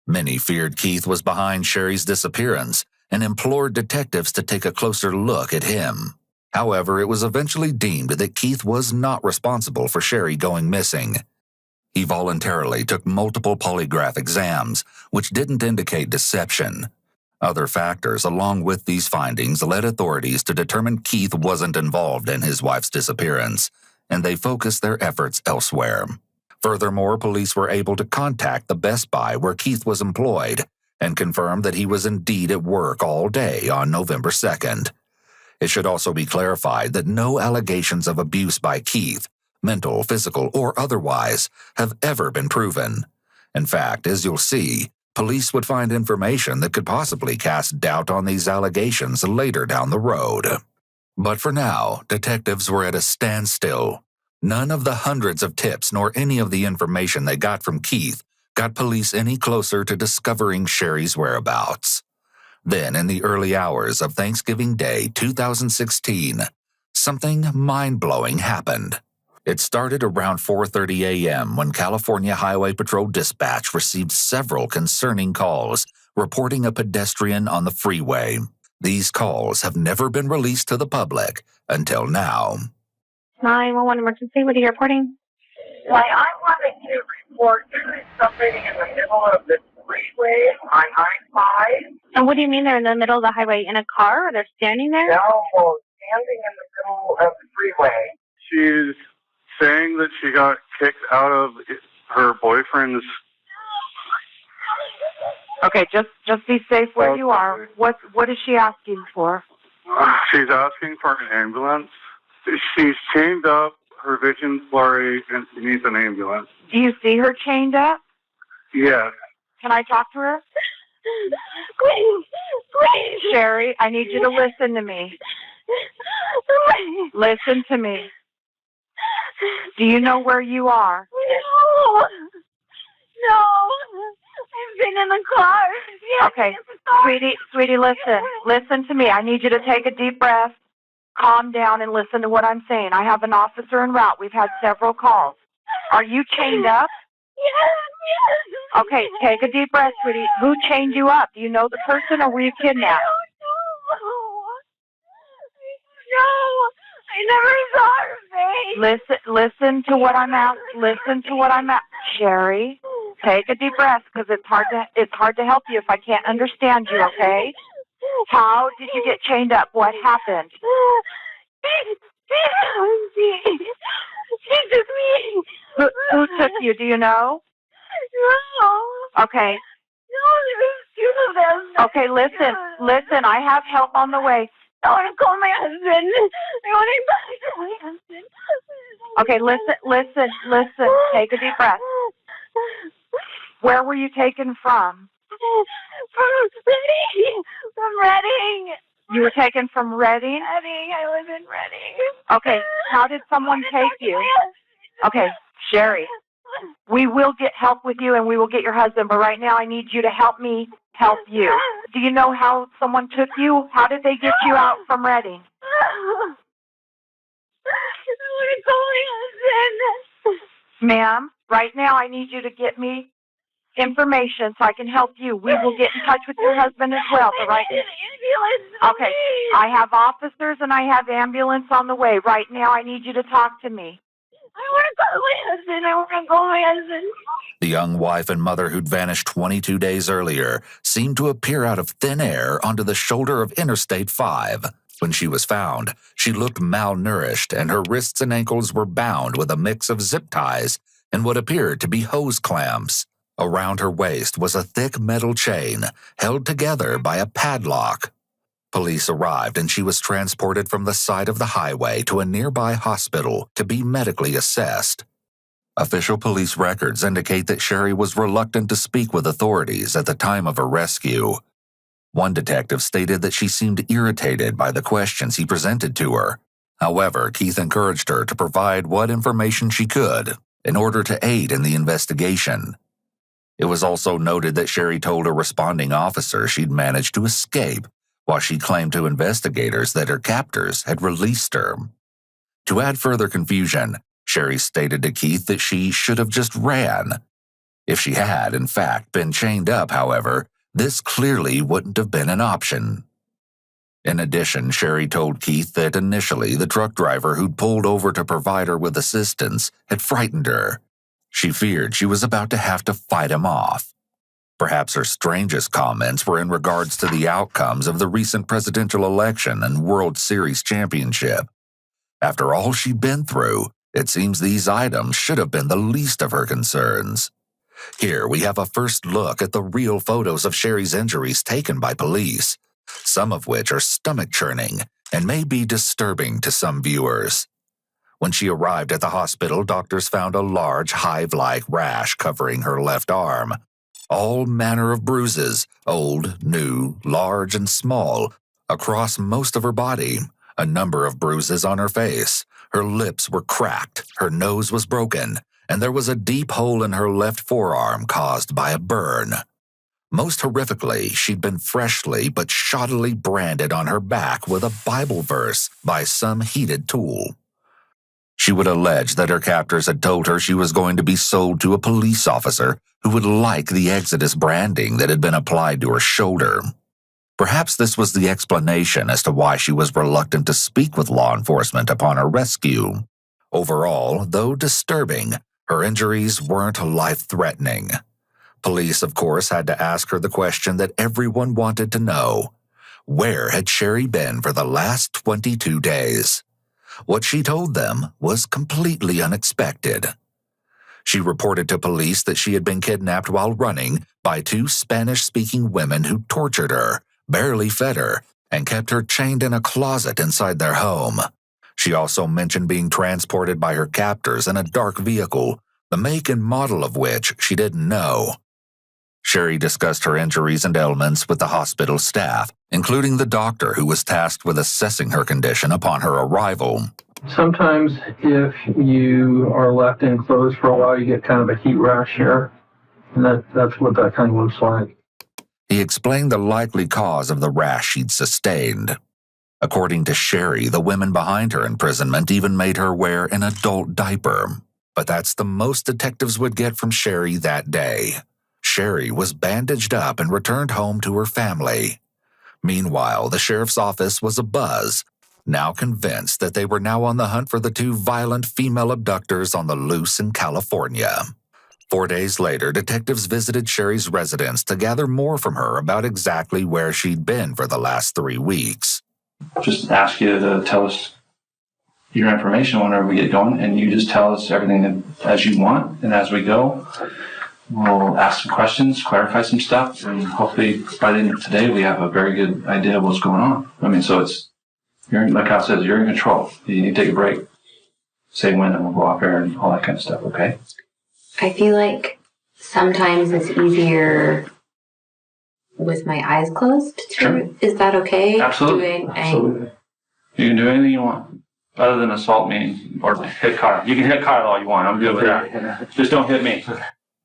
Many feared Keith was behind Sherry's disappearance and implored detectives to take a closer look at him. However, it was eventually deemed that Keith was not responsible for Sherry going missing. He voluntarily took multiple polygraph exams, which didn't indicate deception. Other factors along with these findings led authorities to determine Keith wasn't involved in his wife's disappearance, and they focused their efforts elsewhere. Furthermore, police were able to contact the Best Buy where Keith was employed and confirm that he was indeed at work all day on November 2nd. It should also be clarified that no allegations of abuse by Keith, mental, physical, or otherwise, have ever been proven. In fact, as you'll see, police would find information that could possibly cast doubt on these allegations later down the road. But for now, detectives were at a standstill. None of the hundreds of tips nor any of the information they got from Keith got police any closer to discovering Sherry's whereabouts. Then, in the early hours of Thanksgiving Day 2016, something mind-blowing happened. It started around 4:30 a.m. when California Highway Patrol Dispatch received several concerning calls reporting a pedestrian on the freeway. These calls have never been released to the public until now. 911 emergency, what are you reporting? Why, I wanted to report something in the middle of the freeway on I-5. And what do you mean they're in the middle of the highway? In a car? Or they're standing there? No, standing in the middle of the freeway. She's saying that she got kicked out of her boyfriend's Okay, just be safe where you are. What is she asking for? She's asking for an ambulance. She's chained up, her vision's blurry, and she needs an ambulance. Do you see her chained up? Yes. Can I talk to her? Please. Sherry, I need you to listen to me. Listen to me. Do you know where you are? No. I've been in the car. Yes, Okay, sweetie, listen. Listen to me. I need you to take a deep breath, calm down, and listen to what I'm saying. I have an officer en route. We've had several calls. Are you chained up? Yes. Okay, take a deep breath, sweetie. Who chained you up? Do you know the person, or were you kidnapped? No. I never saw her face. Listen to what I'm at. Listen to what I'm at. Sherry, take a deep breath, because it's hard to help you if I can't understand you. Okay? How did you get chained up? What happened? She took me. Who took you? Do you know? No. Okay. No, there was two of them. Okay, listen. I have help on the way. I want to call my husband. I want to call my husband. Okay, listen. Take a deep breath. Where were you taken from? From Reading. You were taken from Reading? Reading. I was in Reading. Okay, how did someone take you? Okay, Sherry, we will get help with you and we will get your husband, but right now I need you to help me help you. Do you know how someone took you? How did they get you out from Reading? I want to call my husband. Ma'am, right now I need you to get me information so I can help you. We will get in touch with your husband as well. But right now, okay, I have officers and I have ambulance on the way. Right now I need you to talk to me. I want to call my husband. I want to call my husband. The young wife and mother who'd vanished 22 days earlier seemed to appear out of thin air onto the shoulder of Interstate 5. When she was found, she looked malnourished and her wrists and ankles were bound with a mix of zip ties and what appeared to be hose clamps. Around her waist was a thick metal chain held together by a padlock. Police arrived and she was transported from the side of the highway to a nearby hospital to be medically assessed. Official police records indicate that Sherry was reluctant to speak with authorities at the time of her rescue. One detective stated that she seemed irritated by the questions he presented to her. However, Keith encouraged her to provide what information she could in order to aid in the investigation. It was also noted that Sherry told a responding officer she'd managed to escape, while she claimed to investigators that her captors had released her. To add further confusion, Sherry stated to Keith that she should have just ran. If she had, in fact, been chained up, however, this clearly wouldn't have been an option. In addition, Sherry told Keith that initially the truck driver who'd pulled over to provide her with assistance had frightened her. She feared she was about to have to fight him off. Perhaps her strangest comments were in regards to the outcomes of the recent presidential election and World Series championship. After all she'd been through, it seems these items should have been the least of her concerns. Here we have a first look at the real photos of Sherry's injuries taken by police, some of which are stomach-churning and may be disturbing to some viewers. When she arrived at the hospital, doctors found a large hive-like rash covering her left arm. All manner of bruises, old, new, large, and small, across most of her body. A number of bruises on her face. Her lips were cracked, her nose was broken, and there was a deep hole in her left forearm caused by a burn. Most horrifically, she'd been freshly but shoddily branded on her back with a Bible verse by some heated tool. She would allege that her captors had told her she was going to be sold to a police officer who would like the Exodus branding that had been applied to her shoulder. Perhaps this was the explanation as to why she was reluctant to speak with law enforcement upon her rescue. Overall, though disturbing, her injuries weren't life-threatening. Police, of course, had to ask her the question that everyone wanted to know. Where had Sherry been for the last 22 days? What she told them was completely unexpected. She reported to police that she had been kidnapped while running by 2 Spanish-speaking women who tortured her, barely fed her, and kept her chained in a closet inside their home. She also mentioned being transported by her captors in a dark vehicle, the make and model of which she didn't know. Sherry discussed her injuries and ailments with the hospital staff, including the doctor who was tasked with assessing her condition upon her arrival. Sometimes if you are left enclosed for a while, you get kind of a heat rash here, and that's what that kind of looks like. He explained the likely cause of the rash she'd sustained. According to Sherry, the women behind her imprisonment even made her wear an adult diaper. But that's the most detectives would get from Sherry that day. Sherry was bandaged up and returned home to her family. Meanwhile, the sheriff's office was abuzz, now convinced that they were now on the hunt for the 2 violent female abductors on the loose in California. 4 days later, detectives visited Sherry's residence to gather more from her about exactly where she'd been for the last 3 weeks. Just ask you to tell us your information whenever we get going, and you just tell us everything as you want, and as we go, we'll ask some questions, clarify some stuff, and hopefully by the end of today we have a very good idea of what's going on. I mean, so like Kyle says, you're in control. You need to take a break. Say when, and we'll go off air and all that kind of stuff, okay? I feel like sometimes it's easier with my eyes closed. Sure. Is that okay? Absolutely. Absolutely. You can do anything you want, other than assault me or hit Kyle. You can hit Kyle all you want. I'm good with that. Just don't hit me.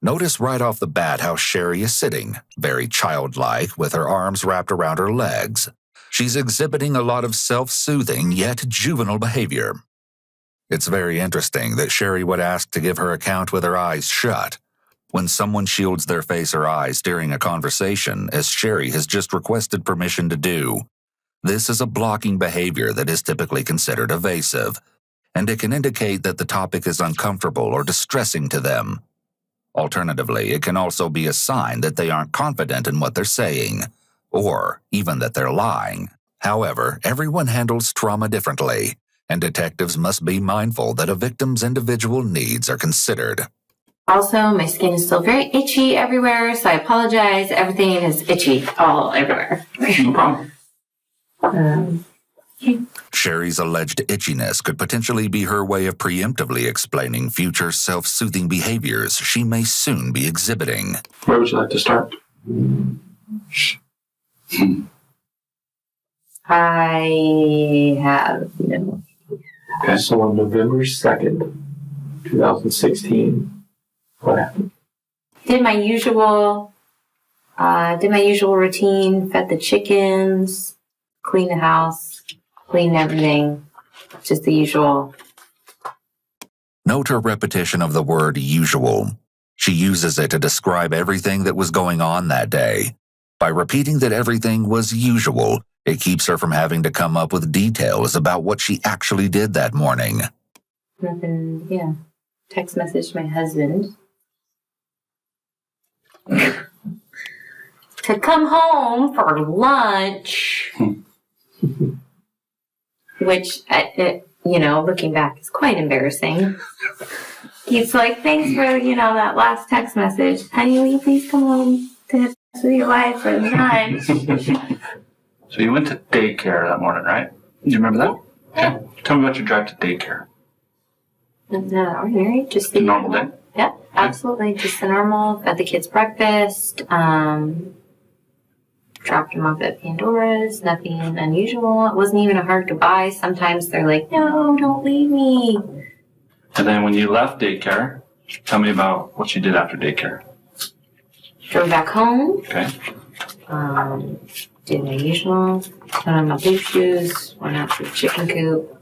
Notice right off the bat how Sherry is sitting, very childlike, with her arms wrapped around her legs. She's exhibiting a lot of self-soothing yet juvenile behavior. It's very interesting that Sherry would ask to give her account with her eyes shut. When someone shields their face or eyes during a conversation, as Sherry has just requested permission to do, this is a blocking behavior that is typically considered evasive, and it can indicate that the topic is uncomfortable or distressing to them. Alternatively, it can also be a sign that they aren't confident in what they're saying, or even that they're lying. However, everyone handles trauma differently, and detectives must be mindful that a victim's individual needs are considered. Also, my skin is still very itchy everywhere, so I apologize. Everything is itchy all everywhere. No problem. Sherry's alleged itchiness could potentially be her way of preemptively explaining future self-soothing behaviors she may soon be exhibiting. Where would you like to start? I have no. Okay, so on November 2nd, 2016, what happened? Did my usual routine, fed the chickens, cleaned the house, cleaned everything, just the usual. Note her repetition of the word usual. She uses it to describe everything that was going on that day. By repeating that everything was usual, it keeps her from having to come up with details about what she actually did that morning. Nothing, yeah. Text message my husband to come home for lunch, which, looking back is quite embarrassing. He's like, thanks for, that last text message. Honey, will you please come home to have sex with your wife for lunch? So you went to daycare that morning, right? You remember that? Yeah. Okay. Tell me about your drive to daycare. Not ordinary, just the normal day? Yeah, absolutely. Just the normal. Fed the kids breakfast, dropped them off at Pandora's, nothing unusual. It wasn't even a hard goodbye. Sometimes they're like, no, don't leave me. And then when you left daycare, tell me about what you did after daycare. Drove back home. Okay. Did my usual. Put on my boot shoes. Went out to the chicken coop.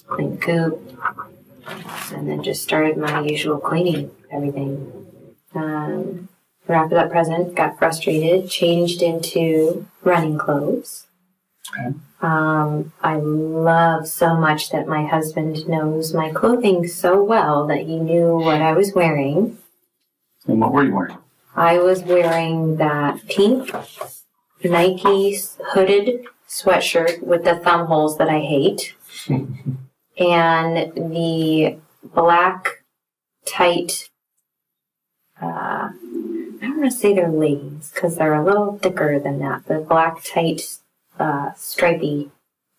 Cleaned the coop. And then just started my usual cleaning, everything. Wrapped up presents, got frustrated, changed into running clothes. Okay. I love so much that my husband knows my clothing so well that he knew what I was wearing. And what were you wearing? I was wearing that pink Nike hooded sweatshirt with the thumb holes that I hate. And the black tight I don't want to say they're leggings because they're a little thicker than that. The black, tight, stripy,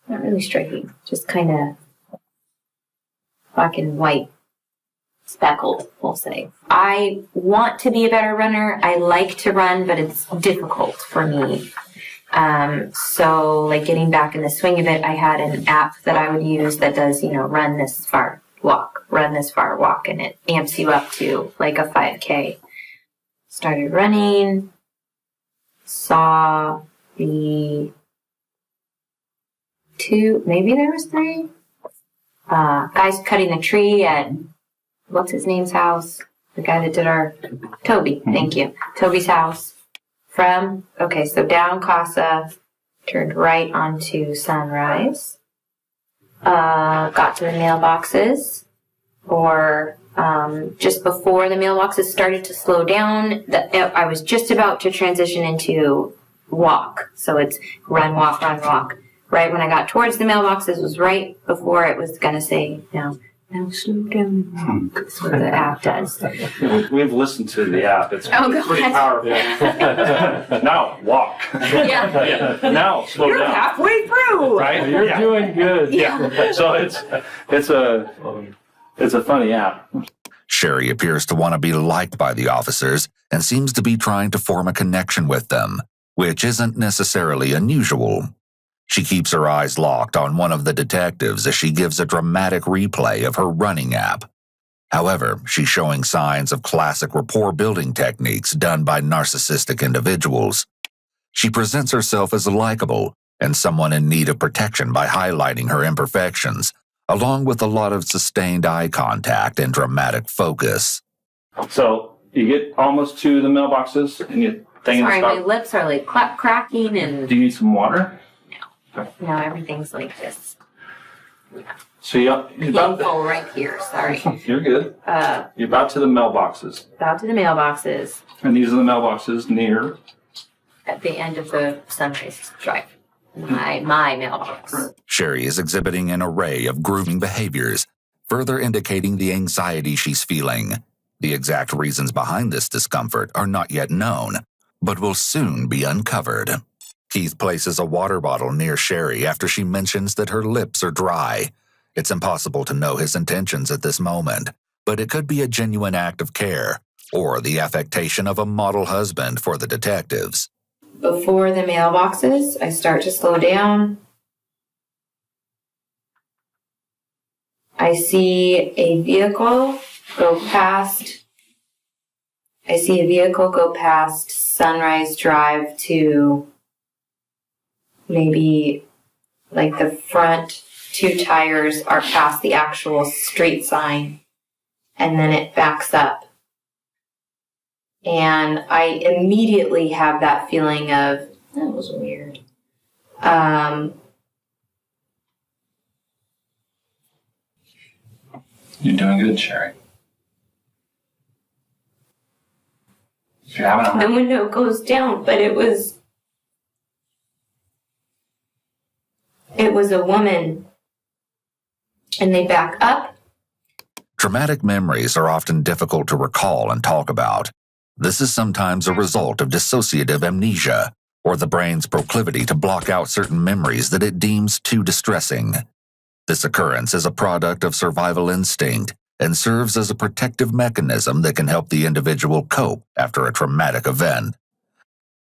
not really stripy, just kind of black and white, speckled, we'll say. I want to be a better runner. I like to run, but it's difficult for me. So like getting back in the swing of it, I had an app that I would use that does, run this far, walk, run this far, walk, and it amps you up to like a 5K. Started running, saw the maybe there was 3 guys cutting the tree at, what's his name's house? The guy that did Toby, thank you. Toby's house. So down Casa, turned right onto Sunrise, got to the mailboxes, or just before the mailboxes started to slow down, I was just about to transition into walk. So it's run, walk, run, walk. Right when I got towards the mailboxes was right before it was going to say, now slow down. That's what the app does. We've listened to the app. It's pretty powerful. Now, walk. Yeah. Now, slow You're down. halfway through. Right? You're doing good. Yeah. So it's a funny app. Sherry appears to want to be liked by the officers and seems to be trying to form a connection with them, which isn't necessarily unusual. She keeps her eyes locked on one of the detectives as she gives a dramatic replay of her running app. However, she's showing signs of classic rapport-building techniques done by narcissistic individuals. She presents herself as likable and someone in need of protection by highlighting her imperfections, along with a lot of sustained eye contact and dramatic focus. So you get almost to the mailboxes and you think Sorry, my lips are like cracking and... Do you need some water? No, everything's like this. So you're painful right here, sorry. You're good. You're about to the mailboxes. About to the mailboxes. And these are the mailboxes near... At the end of the Sunrise Drive. My mailbox. Sherry is exhibiting an array of grooming behaviors, further indicating the anxiety she's feeling. The exact reasons behind this discomfort are not yet known, but will soon be uncovered. Keith places a water bottle near Sherry after she mentions that her lips are dry. It's impossible to know his intentions at this moment, but it could be a genuine act of care or the affectation of a model husband for the detectives. Before the mailboxes, I start to slow down. I see a vehicle go past Sunrise Drive to maybe like the front 2 tires are past the actual street sign, and then it backs up. And I immediately have that feeling of, that was weird. You're doing good, Sherry. If you're having The window goes down, but it was a woman. And they back up. Traumatic memories are often difficult to recall and talk about. This is sometimes a result of dissociative amnesia, or the brain's proclivity to block out certain memories that it deems too distressing. This occurrence is a product of survival instinct and serves as a protective mechanism that can help the individual cope after a traumatic event.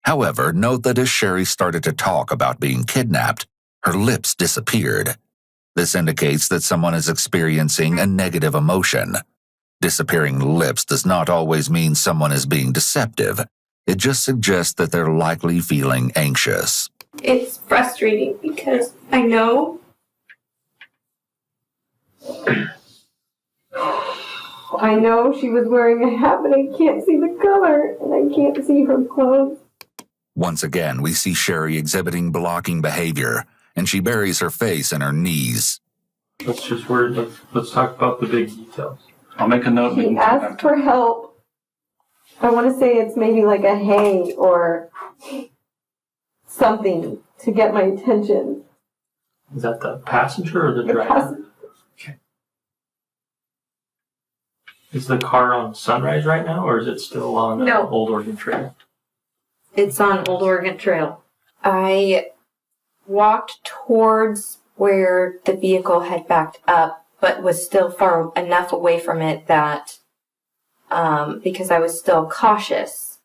However, note that as Sherry started to talk about being kidnapped, her lips disappeared. This indicates that someone is experiencing a negative emotion. Disappearing lips does not always mean someone is being deceptive. It just suggests that they're likely feeling anxious. It's frustrating because I know she was wearing a hat, but I can't see the color and I can't see her clothes. Once again, we see Sherry exhibiting blocking behavior, and she buries her face in her knees. Let's talk about the big details. I'll make a note. He asked for help. I want to say it's maybe like a hey or something to get my attention. Is that the passenger or the driver? Passenger. Okay. Is the car on Sunrise right now, or is it still on No. Old Oregon Trail? It's on Old Oregon Trail. I walked towards where the vehicle had backed up, but was still far enough away from it that, because I was still cautious,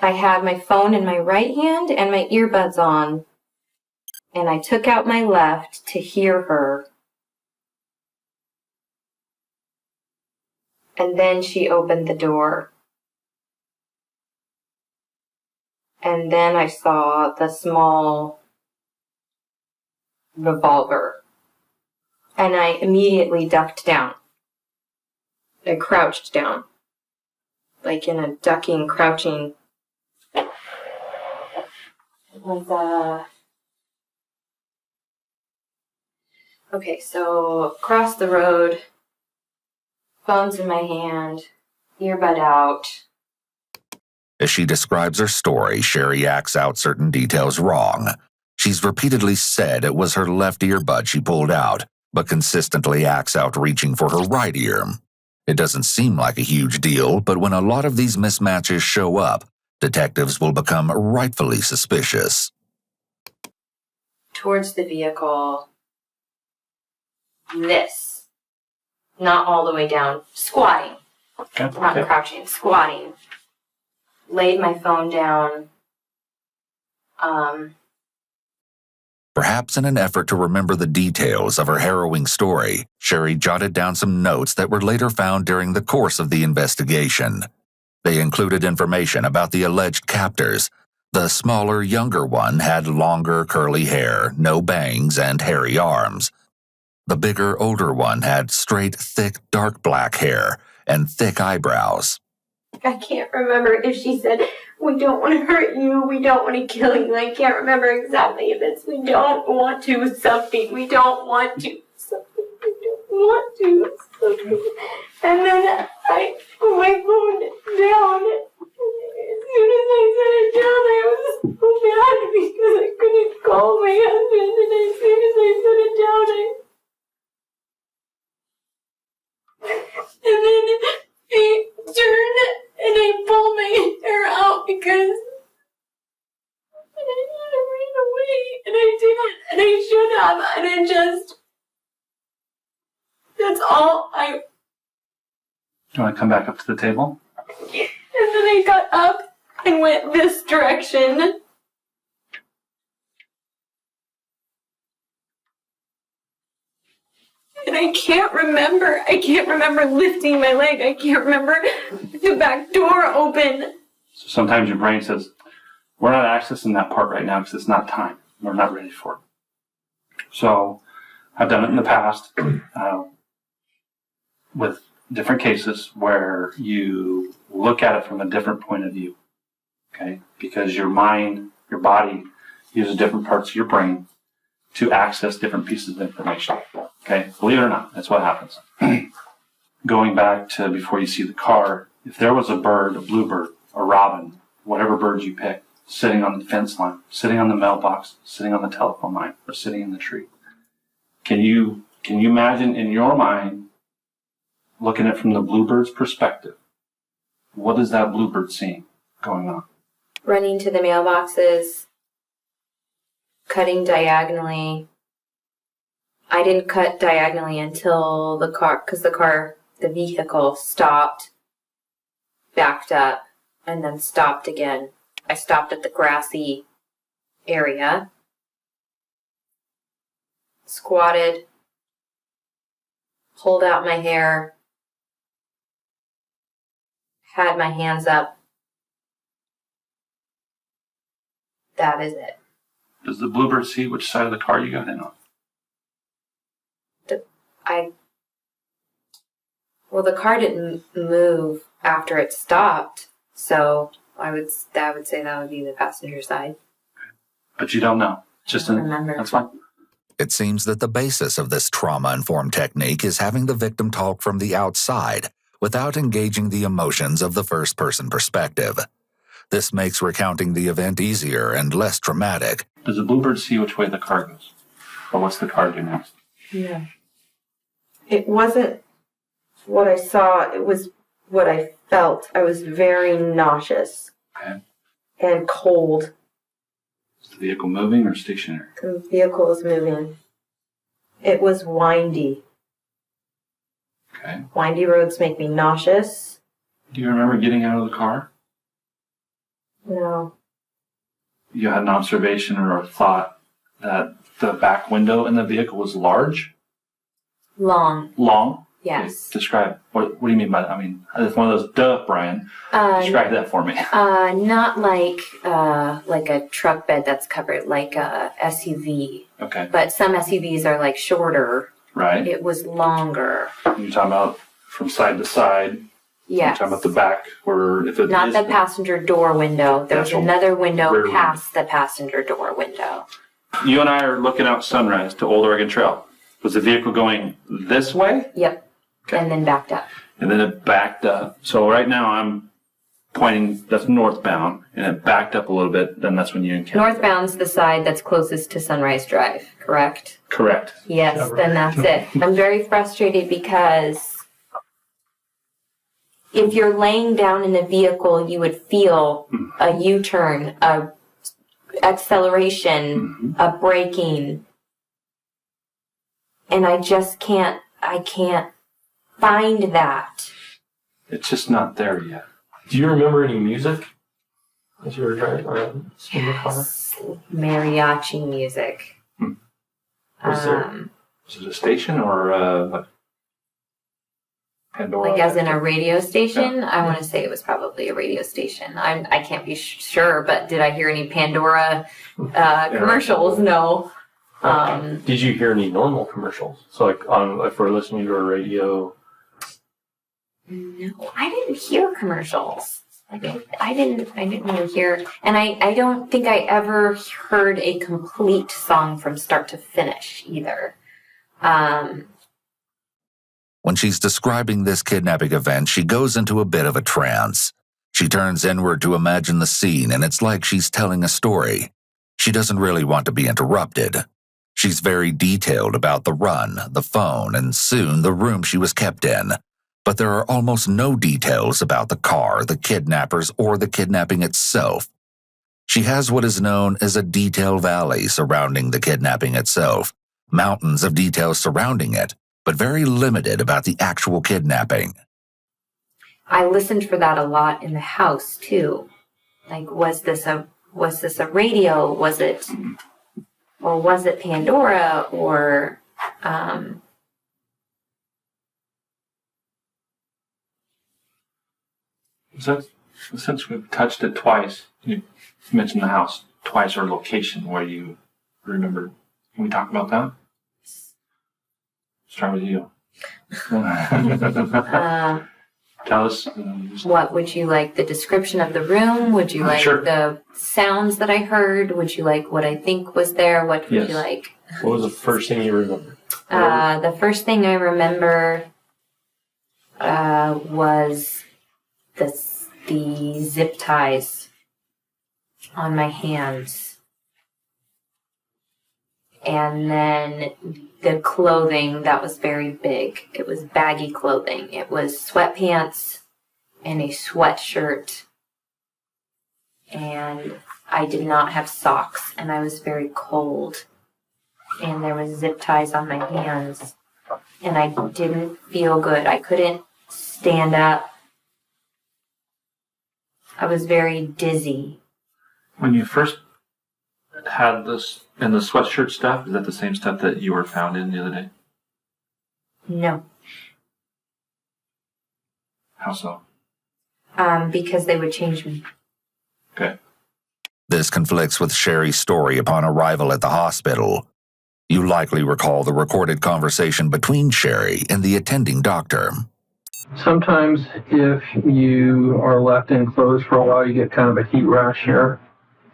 I had my phone in my right hand and my earbuds on, and I took out my left to hear her. And then she opened the door. And then I saw the small revolver. And I immediately ducked down. I crouched down. Like in a ducking, crouching. It was, okay, so across the road, phone's in my hand, earbud out. As she describes her story, Sherry acts out certain details wrong. She's repeatedly said it was her left earbud she pulled out, but consistently acts out reaching for her right ear. It doesn't seem like a huge deal, but when a lot of these mismatches show up, detectives will become rightfully suspicious. Towards the vehicle, this. Not all the way down, squatting. Okay. Not crouching, squatting. Laid my phone down. Perhaps in an effort to remember the details of her harrowing story, Sherry jotted down some notes that were later found during the course of the investigation. They included information about the alleged captors. The smaller, younger one had longer, curly hair, no bangs, and hairy arms. The bigger, older one had straight, thick, dark black hair and thick eyebrows. I can't remember if she said, we don't want to hurt you, we don't want to kill you. I can't remember exactly if it's, we don't want to something, we don't want to something, we don't want to something. And then I put my phone down. As soon as I set it down, I was so mad because I couldn't call my husband. And as soon as I set it down, and then I turned and I pulled my hair out because I had to run away, and I didn't, and I should have, and I just, that's all I. Do you want to come back up to the table? And then I got up and went this direction. And I can't remember lifting my leg. I can't remember the back door open. So sometimes your brain says, we're not accessing that part right now because it's not time. We're not ready for it. So I've done it in the past with different cases where you look at it from a different point of view. Okay? Because your mind, your body uses different parts of your brain to access different pieces of information. Okay? Believe it or not, that's what happens. Going back to before you see the car, if there was a bird, a bluebird, a robin, whatever bird you pick, sitting on the fence line, sitting on the mailbox, sitting on the telephone line, or sitting in the tree, can you imagine in your mind, looking at it from the bluebird's perspective, what is that bluebird seeing going on? Running to the mailboxes, cutting diagonally. I didn't cut diagonally until the car, because the vehicle stopped, backed up, and then stopped again. I stopped at the grassy area, squatted, pulled out my hair, had my hands up. That is it. Does the bluebird see which side of the car you got in on? The car didn't move after it stopped, so I would say that would be the passenger side. But you don't know. Just remember. That's fine. It seems that the basis of this trauma-informed technique is having the victim talk from the outside without engaging the emotions of the first-person perspective. This makes recounting the event easier and less traumatic. Does the bluebird see which way the car goes? Or what's the car do next? Yeah. It wasn't what I saw. It was what I felt. I was very nauseous. Okay. And cold. Is the vehicle moving or stationary? The vehicle was moving. It was windy. Okay. Windy roads make me nauseous. Do you remember getting out of the car? No. You had an observation or a thought that the back window in the vehicle was large? Long. Long? Yes. Okay. Describe. What do you mean by that? I mean, it's one of those, duh, Brian. Describe that for me. Not like a truck bed that's covered, like a SUV. Okay. But some SUVs are like shorter. Right. It was longer. You're talking about from side to side? Yes. You're talking about the back, or if it Not is the passenger door window. There was Actual another window rear past the passenger door window. You and I are looking out Sunrise to Old Oregon Trail. Was the vehicle going this way? Yep. Okay. And then backed up. And then it backed up. So right now I'm pointing, that's northbound, and it backed up a little bit, then that's when you encountered Northbound's the side that's closest to Sunrise Drive, correct? Correct. Yes, then that's it. I'm very frustrated because if you're laying down in the vehicle, you would feel a U-turn, a acceleration, a braking. And I just can't find that. It's just not there yet. Do you remember any music as you were driving around in the car? Yes, mariachi music. Was it a station or like Pandora? Like as in a radio station? Yeah. I want to say it was probably a radio station. I can't be sure, but did I hear any Pandora commercials? No. Did you hear any normal commercials? So like if we're listening to a radio? No, I didn't hear commercials. I didn't really hear, and I don't think I ever heard a complete song from start to finish either. When she's describing this kidnapping event, she goes into a bit of a trance. She turns inward to imagine the scene, and it's like she's telling a story. She doesn't really want to be interrupted. She's very detailed about the run, the phone, and soon the room she was kept in. But there are almost no details about the car, the kidnappers, or the kidnapping itself. She has what is known as a detail valley surrounding the kidnapping itself, mountains of details surrounding it, but very limited about the actual kidnapping. I listened for that a lot in the house too. Like, was this a radio? Was it Pandora or Since we've touched it twice, you mentioned the house twice, or location where you remember. Can we talk about that? Start with you. Tell us. What would you like? The description of the room? Would you like the sounds that I heard? Would you like what I think was there? What would you like? What was the first thing you remember? The first thing I remember was the zip ties on my hands. And then the clothing that was very big. It was baggy clothing. It was sweatpants and a sweatshirt. And I did not have socks, and I was very cold. And there was zip ties on my hands. And I didn't feel good. I couldn't stand up. I was very dizzy. When you first had this in the sweatshirt stuff, is that the same stuff that you were found in the other day? No. How so? Because they would change me. Okay. This conflicts with Sherry's story upon arrival at the hospital. You likely recall the recorded conversation between Sherry and the attending doctor. Sometimes if you are left enclosed for a while, you get kind of a heat rash here.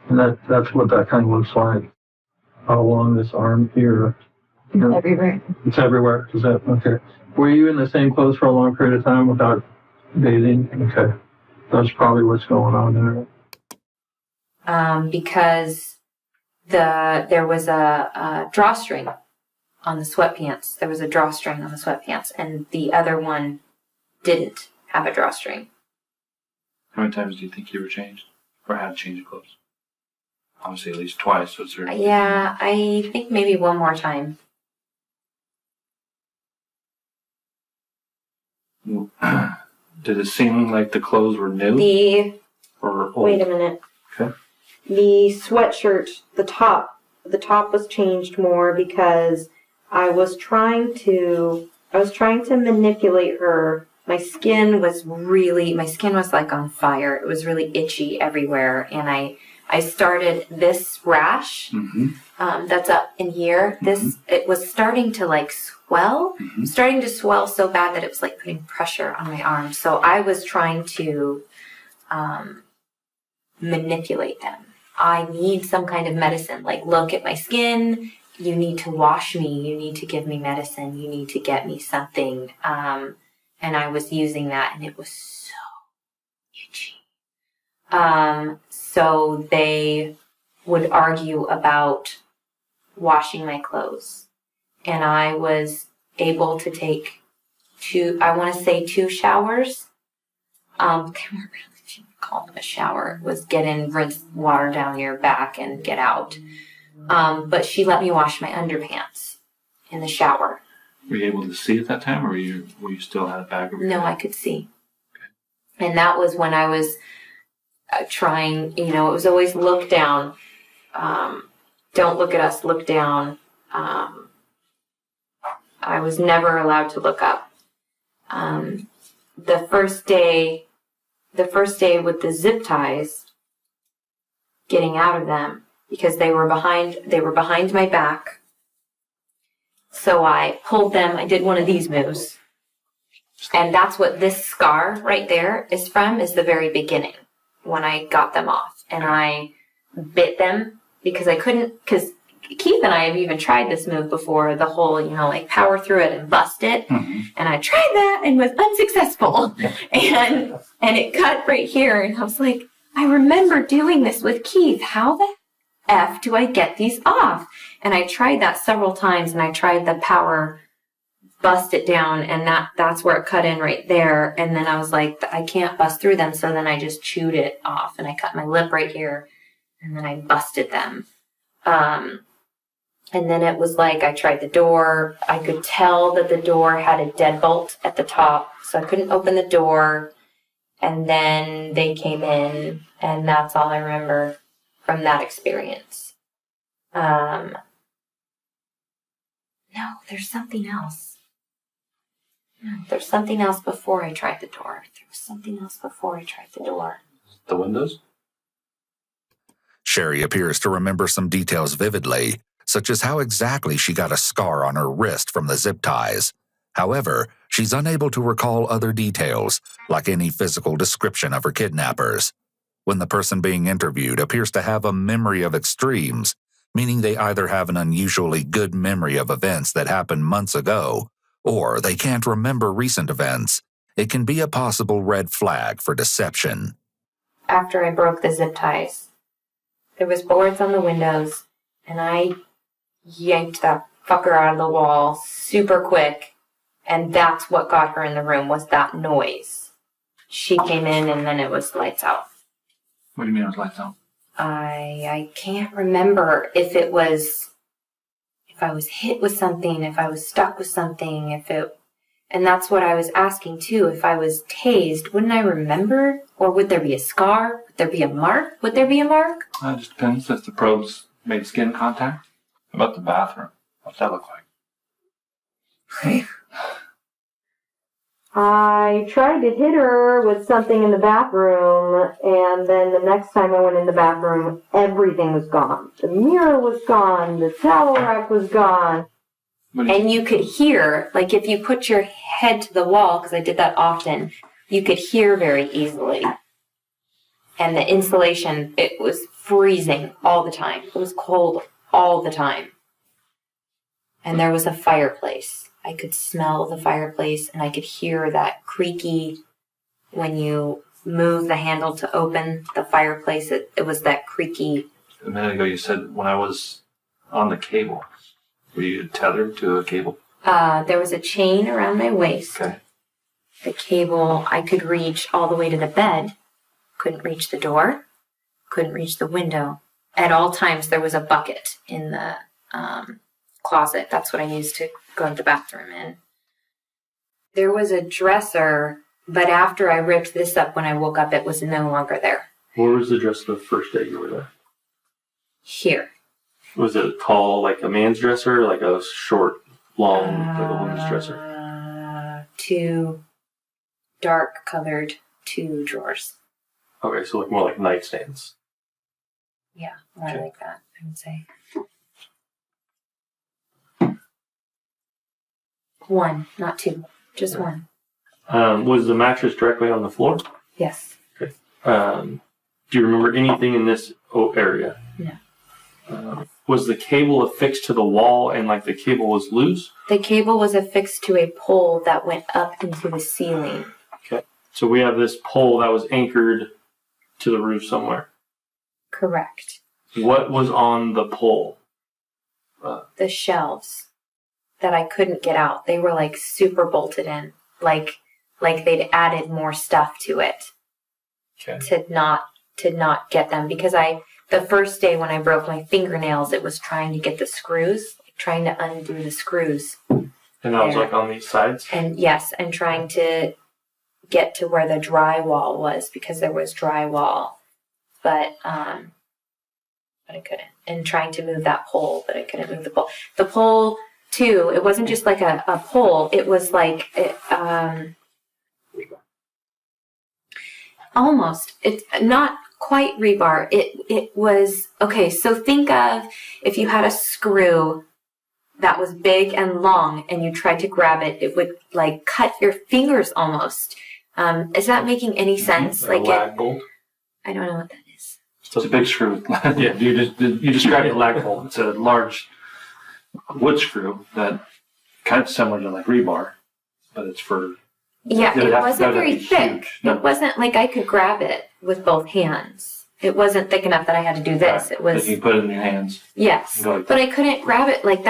And that's what that kind of looks like along this arm here. Everywhere. It's everywhere. Is that okay? Were you in the same clothes for a long period of time without bathing? Okay. That's probably what's going on there. Because there was a drawstring on the sweatpants. There was a drawstring on the sweatpants, and the other one didn't have a drawstring. How many times do you think you were changed? Or had to change your clothes? Obviously at least twice, so it's Yeah, I think maybe one more time. Did it seem like the clothes were new? Or old? Wait a minute. Okay. The sweatshirt, the top was changed more because I was trying to manipulate her. My skin was like on fire. It was really itchy everywhere. And I started this rash that's up in here. It was starting to like swell, starting to swell so bad that it was like putting pressure on my arms. So I was trying to manipulate them. I need some kind of medicine. Like, look at my skin. You need to wash me. You need to give me medicine. You need to get me something. And I was using that, and it was so itchy. So they would argue about washing my clothes. And I was able to take two showers. They weren't really called them a shower. It was get in, rinse water down your back, and get out. But she let me wash my underpants in the shower. Were you able to see at that time, or were you still had a bag over your No, head? I could see. Okay. And that was when I was trying, it was always look down. Don't look at us, look down. I was never allowed to look up. The first day with the zip ties, getting out of them, because they were behind my back. So I pulled them. I did one of these moves. And that's what this scar right there is from, is the very beginning when I got them off. And I bit them because Keith and I have even tried this move before, the whole, like power through it and bust it. And I tried that and was unsuccessful. And it cut right here. And I was like, I remember doing this with Keith. How the F do I get these off? And I tried that several times, and I tried the power, bust it down, and that's where it cut in right there. And then I was like, I can't bust through them. So then I just chewed it off, and I cut my lip right here, and then I busted them. And then it was like I tried the door. I could tell that the door had a deadbolt at the top, so I couldn't open the door. And then they came in, and that's all I remember from that experience. No, there's something else. No, there's something else before I tried the door. There was something else before I tried the door. The windows? Sherry appears to remember some details vividly, such as how exactly she got a scar on her wrist from the zip ties. However, she's unable to recall other details, like any physical description of her kidnappers. When the person being interviewed appears to have a memory of extremes, meaning they either have an unusually good memory of events that happened months ago, or they can't remember recent events, it can be a possible red flag for deception. After I broke the zip ties, there was boards on the windows, and I yanked that fucker out of the wall super quick, and that's what got her in the room, was that noise. She came in, and then it was lights out. What do you mean it was lights out? I can't remember if I was hit with something, if I was stuck with something, and that's what I was asking too. If I was tased, wouldn't I remember? Or would there be a scar? Would there be a mark? Would there be a mark? It just depends if the probes made skin contact. How about the bathroom? What's that look like? Right. I tried to hit her with something in the bathroom, and then the next time I went in the bathroom, everything was gone. The mirror was gone, the towel rack was gone. And you could hear, like if you put your head to the wall, because I did that often, you could hear very easily. And the insulation, it was freezing all the time. It was cold all the time. And there was a fireplace. I could smell the fireplace, and I could hear that creaky, when you move the handle to open the fireplace, it was that creaky. A minute ago you said when I was on the cable, were you tethered to a cable? There was a chain around my waist. Okay. The cable I could reach all the way to the bed, couldn't reach the door, couldn't reach the window. At all times, there was a bucket in the closet. That's what I used to go to the bathroom in. There was a dresser, but after I ripped this up when I woke up, it was no longer there. Where was the dresser the first day you were there? Here. Was it tall, like a man's dresser, or like a short, long, like a woman's dresser? Two dark colored 2 drawers. Okay, so more like nightstands. Yeah, more like that, I would say. 1, not 2, just 1. Was the mattress directly on the floor? Yes. Okay. Do you remember anything in this area? No. Was the cable affixed to the wall and like the cable was loose? The cable was affixed to a pole that went up into the ceiling. Okay. So we have this pole that was anchored to the roof somewhere. Correct. What was on the pole? The shelves that I couldn't get out. They were like super bolted in. Like they'd added more stuff to it. Okay. To not get them, because the first day when I broke my fingernails, it was trying to get the screws, trying to undo the screws. And that was like on these sides? And yes, and trying to get to where the drywall was, because there was drywall. But I couldn't. And trying to move that pole, but I couldn't move the pole. The pole too, it wasn't just like a pole, it was like almost, it's not quite rebar. It was, okay, so think of if you had a screw that was big and long and you tried to grab it, it would like cut your fingers almost. Is that making any sense? Like a lag bolt? I don't know what that is. It's a big screw. Yeah, you described a lag bolt. It's a large wood screw that kind of similar to like rebar, but it's for... Yeah, it wasn't very thick. No. It wasn't like I could grab it with both hands. It wasn't thick enough that I had to do this. Right. It was... You put it in your hands. Yes, like but I couldn't grab it. Like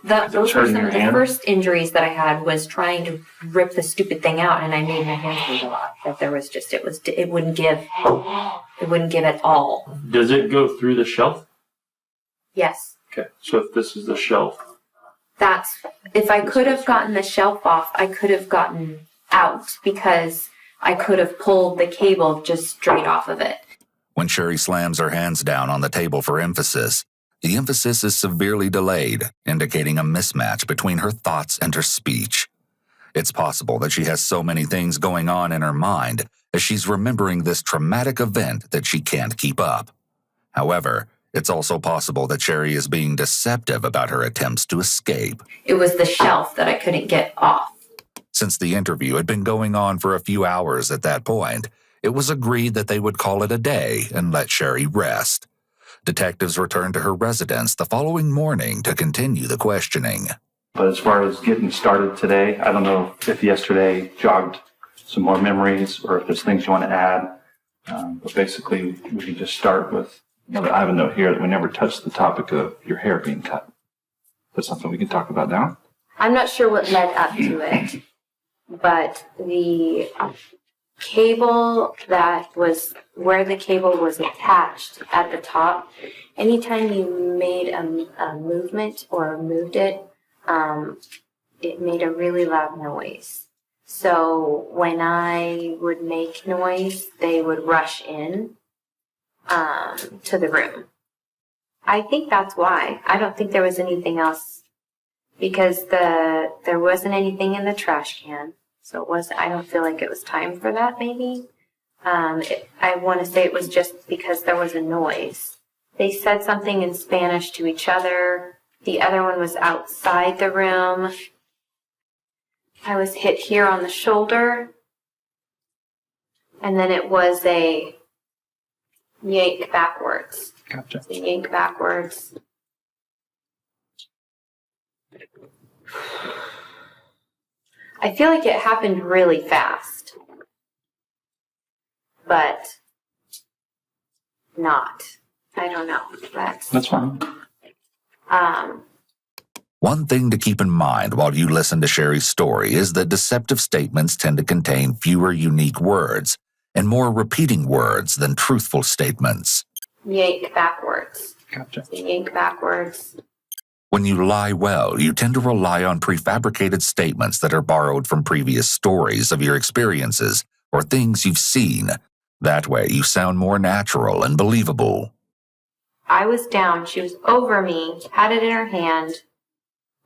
those were some of the first injuries that I had, was trying to rip the stupid thing out, and I made my hands bleed a lot. That there was just, it wouldn't give at all. Does it go through the shelf? Yes. Okay, so if this is the shelf. If I could have gotten the shelf off, I could have gotten out, because I could have pulled the cable just straight off of it. When Sherry slams her hands down on the table for emphasis, the emphasis is severely delayed, indicating a mismatch between her thoughts and her speech. It's possible that she has so many things going on in her mind as she's remembering this traumatic event that she can't keep up. However, it's also possible that Sherry is being deceptive about her attempts to escape. It was the shelf that I couldn't get off. Since the interview had been going on for a few hours at that point, it was agreed that they would call it a day and let Sherry rest. Detectives returned to her residence the following morning to continue the questioning. But as far as getting started today, I don't know if yesterday jogged some more memories or if there's things you want to add. But basically, we can just start with, I have a note here that we never touched the topic of your hair being cut. That's something we can talk about now. I'm not sure what led up to it, but the cable that was where the cable was attached at the top, anytime you made a movement or moved it, it made a really loud noise. So when I would make noise, they would rush in to the room. I think that's why. I don't think there was anything else, because there wasn't anything in the trash can. So it was, I don't feel like it was time for that, maybe. I want to say it was just because there was a noise. They said something in Spanish to each other. The other one was outside the room. I was hit here on the shoulder. And then it was a yank backwards. Gotcha. A yank backwards. I feel like it happened really fast, but not. I don't know. That's fine. One thing to keep in mind while you listen to Sherry's story is that deceptive statements tend to contain fewer unique words and more repeating words than truthful statements. Yank backwards. Gotcha. Yank backwards. When you lie well, you tend to rely on prefabricated statements that are borrowed from previous stories of your experiences or things you've seen. That way, you sound more natural and believable. I was down. She was over me, had it in her hand,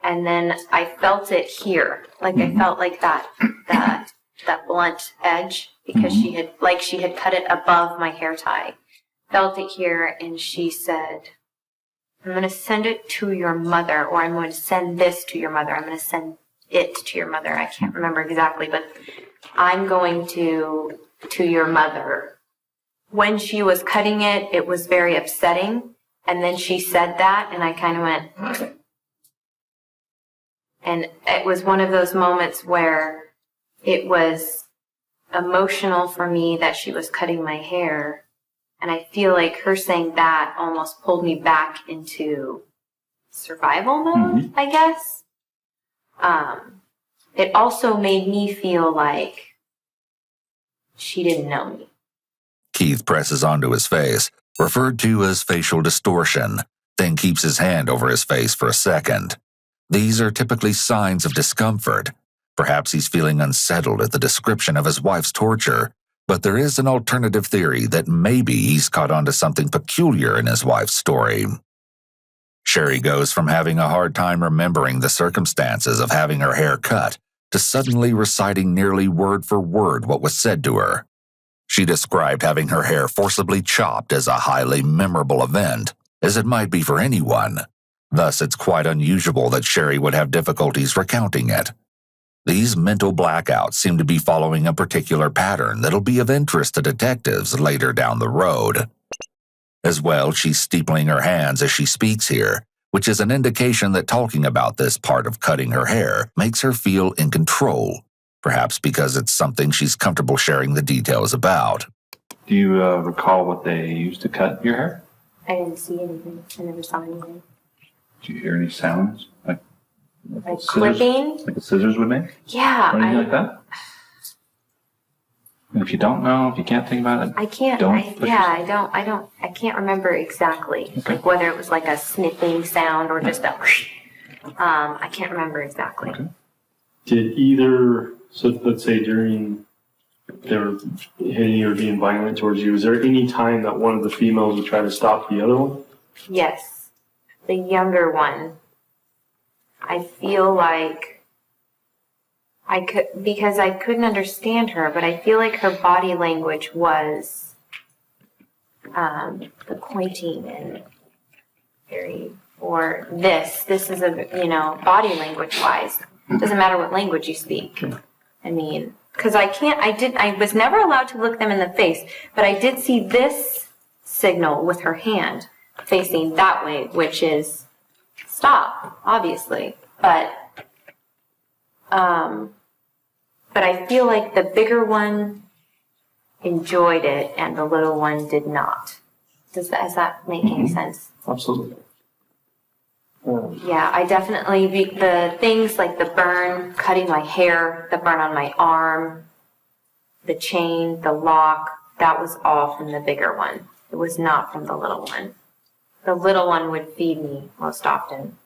and then I felt it here. Like I felt like that blunt edge because she had cut it above my hair tie. Felt it here, and she said, I'm going to send it to your mother, or I'm going to send this to your mother. I'm going to send it to your mother. I can't remember exactly, but I'm going to your mother. When she was cutting it, it was very upsetting. And then she said that, and I kind of went, and it was one of those moments where it was emotional for me that she was cutting my hair. And I feel like her saying that almost pulled me back into survival mode, I guess. It also made me feel like she didn't know me. Keith presses onto his face, referred to as facial distortion, then keeps his hand over his face for a second. These are typically signs of discomfort. Perhaps he's feeling unsettled at the description of his wife's torture, but there is an alternative theory that maybe he's caught on to something peculiar in his wife's story. Sherry goes from having a hard time remembering the circumstances of having her hair cut to suddenly reciting nearly word for word what was said to her. She described having her hair forcibly chopped as a highly memorable event, as it might be for anyone. Thus, it's quite unusual that Sherry would have difficulties recounting it. These mental blackouts seem to be following a particular pattern that'll be of interest to detectives later down the road. As well, she's steepling her hands as she speaks here, which is an indication that talking about this part of cutting her hair makes her feel in control, perhaps because it's something she's comfortable sharing the details about. Do you recall what they used to cut your hair? I didn't see anything. I never saw anything. Do you hear any sounds? Like clipping? Like the scissors would make? Yeah. Or anything like that? And if you don't know, if you can't think about it, I can't. I can't remember exactly. Okay. Like whether it was like a snipping sound or just a. I can't remember exactly. Okay. Did either, so let's say during they were hitting or being violent towards you, is there any time that one of the females would try to stop the other one? Yes, the younger one. I feel like I could, because I couldn't understand her, but I feel like her body language was the pointing and very, or this is a, body language wise. It doesn't matter what language you speak. I mean, because I was never allowed to look them in the face, but I did see this signal with her hand facing that way, which is stop, obviously. But I feel like the bigger one enjoyed it and the little one did not. Does that make any sense? Absolutely. Yeah, I definitely, the things like the burn, cutting my hair, the burn on my arm, the chain, the lock, that was all from the bigger one. It was not from the little one. The little one would feed me most often.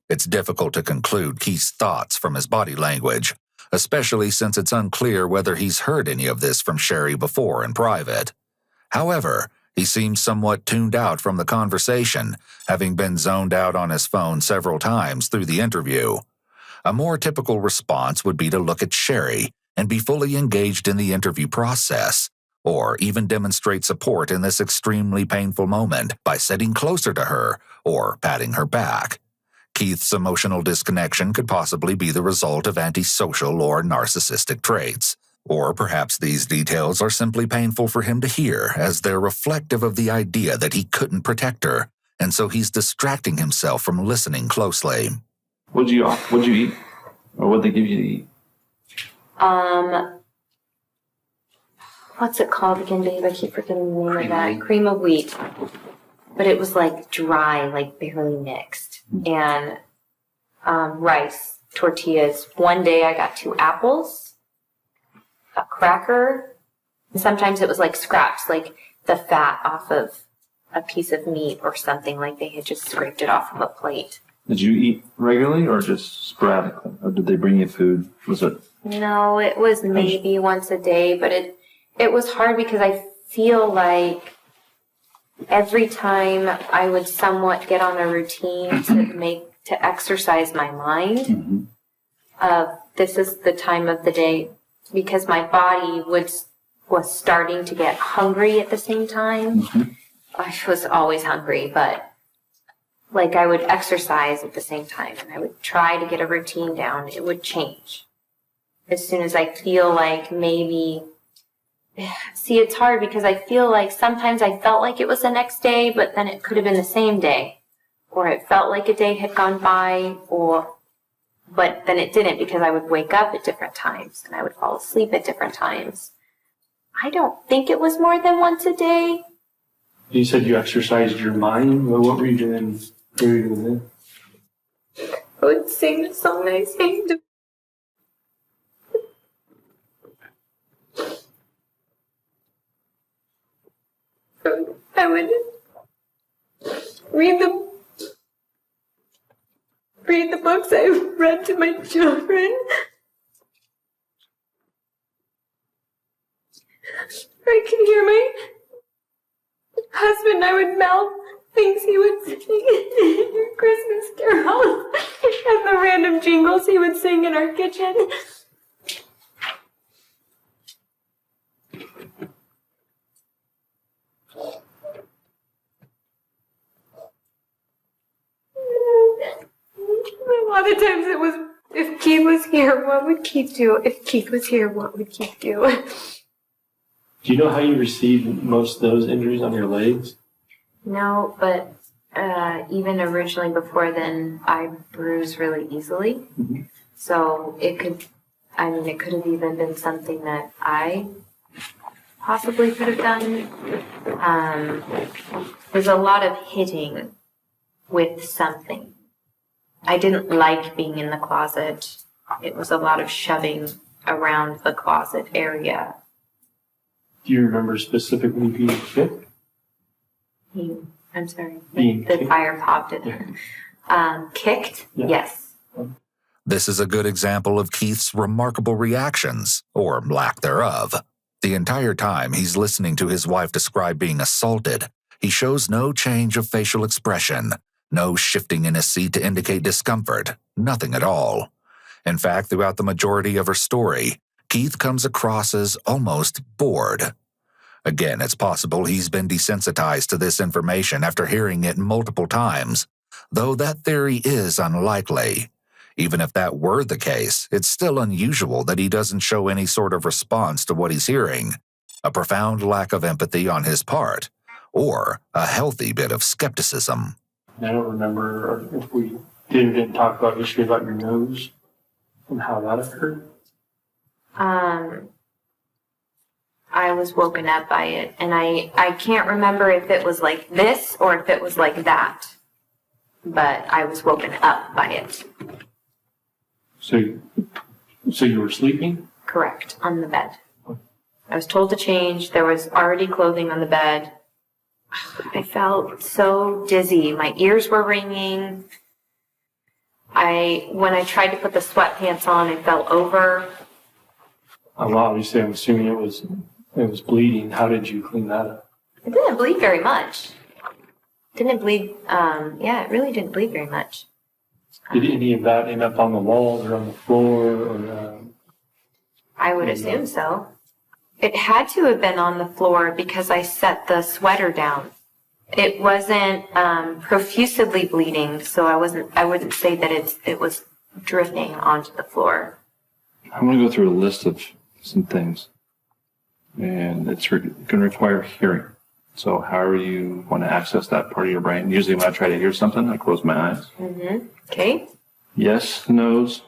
It's difficult to conclude Keith's thoughts from his body language, especially since it's unclear whether he's heard any of this from Sherry before in private. However, he seems somewhat tuned out from the conversation, having been zoned out on his phone several times through the interview. A more typical response would be to look at Sherry and be fully engaged in the interview process, or even demonstrate support in this extremely painful moment by sitting closer to her or patting her back. Keith's emotional disconnection could possibly be the result of antisocial or narcissistic traits. Or perhaps these details are simply painful for him to hear, as they're reflective of the idea that he couldn't protect her, and so he's distracting himself from listening closely. What'd you eat? Or what'd they give you to eat? What's it called again, babe? I keep forgetting the name of that. Cream of wheat. But it was like dry, like barely mixed. And rice, tortillas. One day I got 2 apples, a cracker, and sometimes it was like scraps, like the fat off of a piece of meat or something, like they had just scraped it off of a plate. Did you eat regularly or just sporadically? Or did they bring you food? Was it? No, it was maybe once a day, but it was hard because I feel like every time I would somewhat get on a routine to exercise my mind, this is the time of the day, because my body was starting to get hungry at the same time. I was always hungry, but like I would exercise at the same time and I would try to get a routine down. It would change as soon as I feel like maybe. See, it's hard because I feel like sometimes I felt like it was the next day, but then it could have been the same day. Or it felt like a day had gone by, but then it didn't, because I would wake up at different times and I would fall asleep at different times. I don't think it was more than once a day. You said you exercised your mind. What were you doing? I would sing the song I sang to. I would read the books I read to my children. I could hear my husband. I would mouth things he would sing, Christmas carols, and the random jingles he would sing in our kitchen. A lot of times it was, if Keith was here, what would Keith do? If Keith was here, what would Keith do? Do you know how you received most of those injuries on your legs? No, but even originally before then, I bruise really easily. So it could have even been something that I possibly could have done. There's a lot of hitting with something. I didn't like being in the closet. It was a lot of shoving around the closet area. Do you remember specifically being kicked? I'm sorry. Being the kicked? Fire popped it. Kicked? Yeah. Yes. This is a good example of Keith's remarkable reactions, or lack thereof. The entire time he's listening to his wife describe being assaulted, he shows no change of facial expression, no shifting in his seat to indicate discomfort, nothing at all. In fact, throughout the majority of her story, Keith comes across as almost bored. Again, it's possible he's been desensitized to this information after hearing it multiple times, though that theory is unlikely. Even if that were the case, it's still unusual that he doesn't show any sort of response to what he's hearing, a profound lack of empathy on his part, or a healthy bit of skepticism. I don't remember if we didn't talk about history about your nose and how that occurred. I was woken up by it, and I can't remember if it was like this or if it was like that, but I was woken up by it. So you were sleeping? Correct, on the bed. I was told to change. There was already clothing on the bed. I felt so dizzy. My ears were ringing. When I tried to put the sweatpants on, I fell over. Well, obviously, I'm assuming it was bleeding. How did you clean that up? It didn't bleed very much. Didn't bleed, it really didn't bleed very much. Did any of that end up on the walls or on the floor? Or, I would assume so. It had to have been on the floor because I set the sweater down. It wasn't profusely bleeding, so I wouldn't say that it was dripping onto the floor. I'm going to go through a list of some things, and it's going to require hearing. So however you want to access that part of your brain. Usually when I try to hear something, I close my eyes. Mm-hmm. Okay. Yes, no's,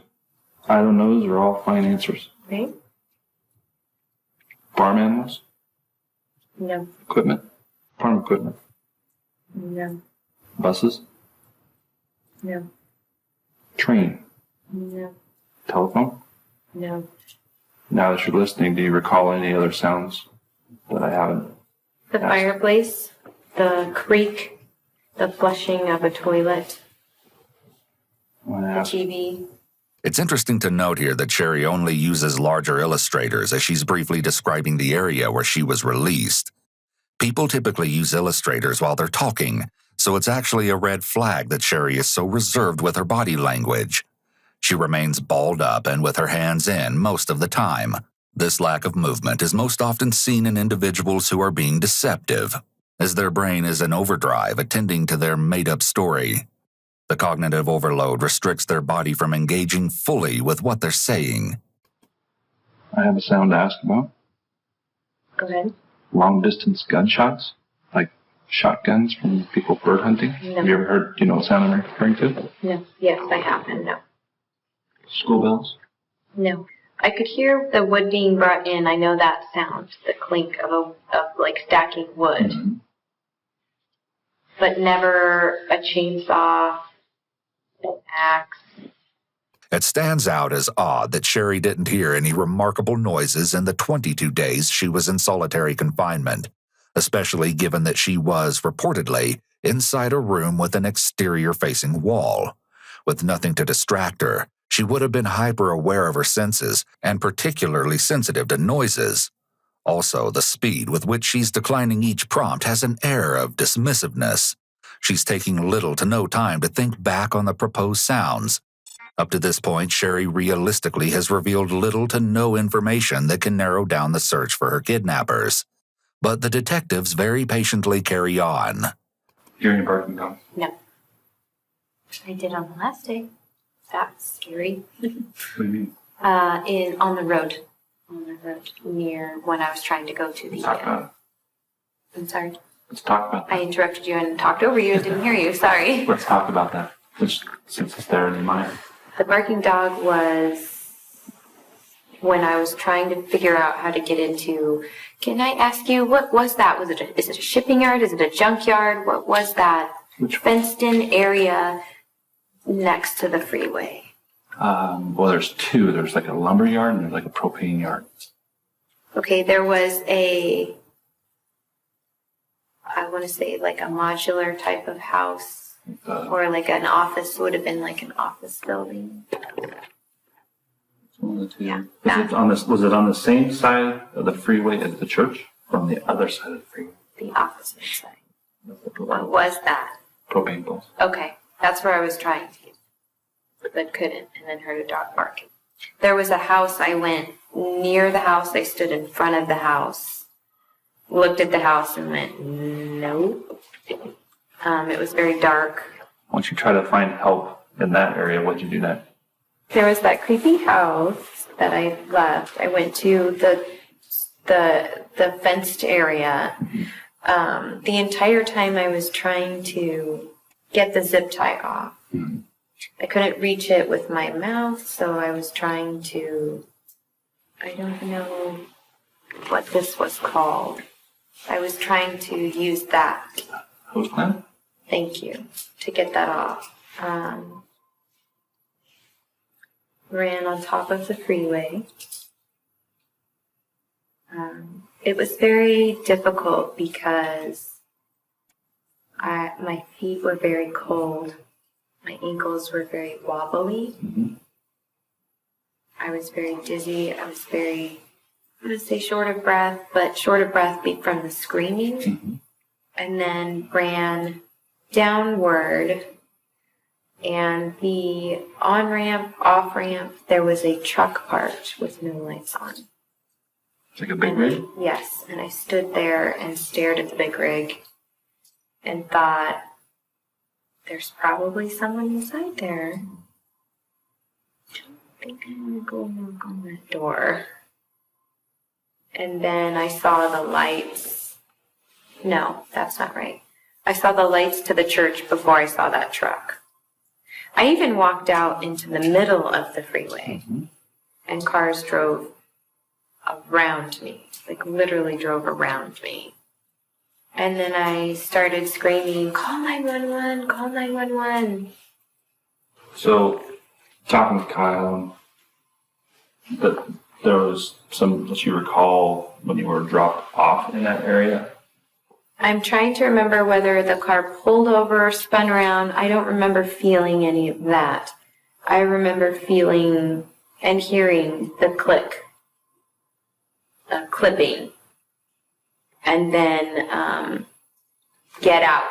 I don't knows are all fine answers. Okay. Farm animals? No. Equipment? Farm equipment? No. Buses? No. Train. No. Telephone. No. Now that you're listening, do you recall any other sounds that I haven't? The fireplace, the creak, the flushing of a toilet, the TV. It's interesting to note here that Sherry only uses larger illustrators as she's briefly describing the area where she was released. People typically use illustrators while they're talking, so it's actually a red flag that Sherry is so reserved with her body language. She remains balled up and with her hands in most of the time. This lack of movement is most often seen in individuals who are being deceptive, as their brain is in overdrive attending to their made-up story. The cognitive overload restricts their body from engaging fully with what they're saying. I have a sound to ask about. Go ahead. Long-distance gunshots, like shotguns from people bird hunting. No. Have you ever heard, do you know what sound I'm referring to? No. Yes, I have, and no. School bells? No. I could hear the wood being brought in. I know that sound, the clink of like stacking wood. Mm-hmm. But never a chainsaw, an axe. It stands out as odd that Sherry didn't hear any remarkable noises in the 22 days she was in solitary confinement, especially given that she was, reportedly, inside a room with an exterior-facing wall. With nothing to distract her, she would have been hyper-aware of her senses and particularly sensitive to noises. Also, the speed with which she's declining each prompt has an air of dismissiveness. She's taking little to no time to think back on the proposed sounds. Up to this point, Sherry realistically has revealed little to no information that can narrow down the search for her kidnappers. But the detectives very patiently carry on. Hearing a barking dog? No. I did on the last day. That's scary. What do you mean? On the road. On the road near when I was trying to go to the. Let's talk about it. I'm sorry. Let's talk about that. I interrupted you and talked over you and didn't hear you. Sorry. Let's talk about that. Just since it's there in your mind. The barking dog was when I was trying to figure out how to get into. Can I ask you what was that? Is it a shipping yard? Is it a junkyard? What was that? Fenced-in area next to the freeway. Well, there's two. There's like a lumber yard and there's like a propane yard. Okay, there was I want to say like a modular type of house. Or like an office, would have been like an office building. One of the two. Yeah. Was it on the same side of the freeway as the church? Or on the other side of the freeway? The opposite side. What was that? Propane balls. Okay, that's where I was trying to get, but couldn't, and then heard a dog barking. There was a house, I went near the house, I stood in front of the house, looked at the house and went, nope. It was very dark. Once you try to find help in that area, what'd you do next? There was that creepy house that I left. I went to the fenced area. The entire time I was trying to get the zip tie off. I couldn't reach it with my mouth, so I was trying to, I don't know what this was called. I was trying to use that. Hose clamp? Thank you. To get that off. Ran on top of the freeway. It was very difficult because my feet were very cold. My ankles were very wobbly. I was very dizzy. I was very, I would say short of breath, but short of breath from the screaming. And then ran downward, and the on-ramp, off-ramp, there was a truck parked with no lights on. It's like a big rig? Yes, and I stood there and stared at the big rig and thought, there's probably someone inside there. I think I'm going to go knock on that door. And then I saw the lights. No, that's not right. I saw the lights to the church before I saw that truck. I even walked out into the middle of the freeway, and cars drove around me, like literally drove around me. And then I started screaming, call 911, call 911. So talking with Kyle, that there was some that you recall when you were dropped off in that area. I'm trying to remember whether the car pulled over or spun around. I don't remember feeling any of that. I remember feeling and hearing the clipping, and then get out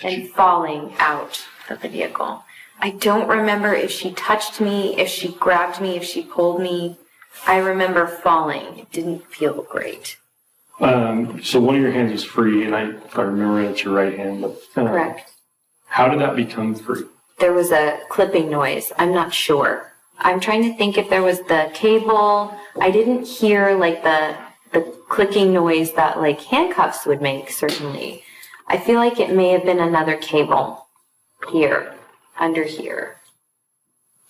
and falling out of the vehicle. I don't remember if she touched me, if she grabbed me, if she pulled me. I remember falling. It didn't feel great. So one of your hands was free, and if I remember, it's your right hand. But, Correct. How did that become free? There was a clipping noise. I'm not sure. I'm trying to think if there was the cable. I didn't hear like the clicking noise that like handcuffs would make, certainly. I feel like it may have been another cable here, under here.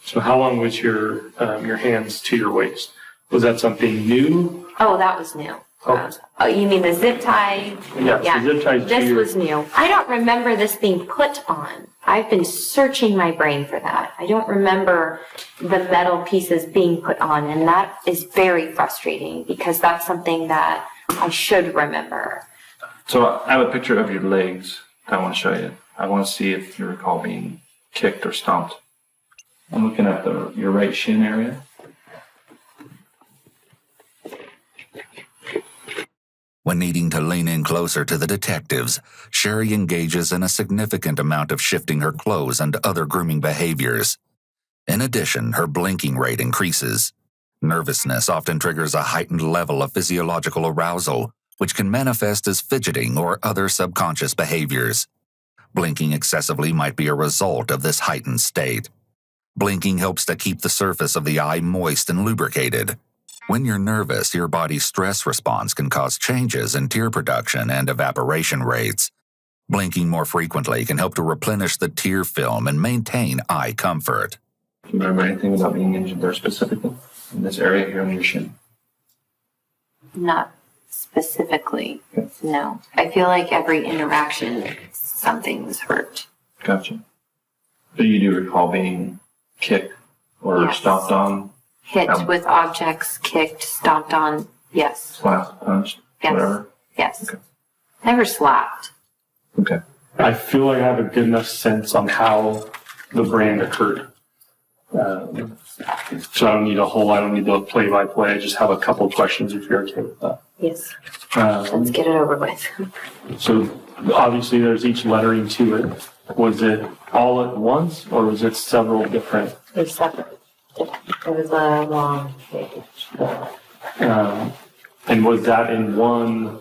So how long was your hands to your waist? Was that something new? Oh, that was new. Oh, You mean the zip tie? yeah. The zip tie. This was new. I don't remember this being put on. I've been searching my brain for that. I don't remember the metal pieces being put on, and that is very frustrating because that's something that I should remember. So I have a picture of your legs that I want to show you. I want to see if you recall being kicked or stomped. I'm looking at your right shin area. When needing to lean in closer to the detectives, Sherry engages in a significant amount of shifting her clothes and other grooming behaviors. In addition, her blinking rate increases. Nervousness often triggers a heightened level of physiological arousal, which can manifest as fidgeting or other subconscious behaviors. Blinking excessively might be a result of this heightened state. Blinking helps to keep the surface of the eye moist and lubricated. When you're nervous, your body's stress response can cause changes in tear production and evaporation rates. Blinking more frequently can help to replenish the tear film and maintain eye comfort. Do you remember anything about being injured there specifically? In this area here on your shin? Not specifically, no. I feel like every interaction, something's hurt. Gotcha. But you do recall being kicked or stomped on? Hit with objects, kicked, stomped on, yes. Slapped, punched, whatever? Yes. Okay. Never slapped. Okay. I feel like I have a good enough sense on how the brand occurred. So I don't need the play-by-play. I just have a couple of questions if you're okay with that. Yes. Let's get it over with. So obviously there's each lettering to it. Was it all at once or was it several different? It was separate. It was a long page. And was that in one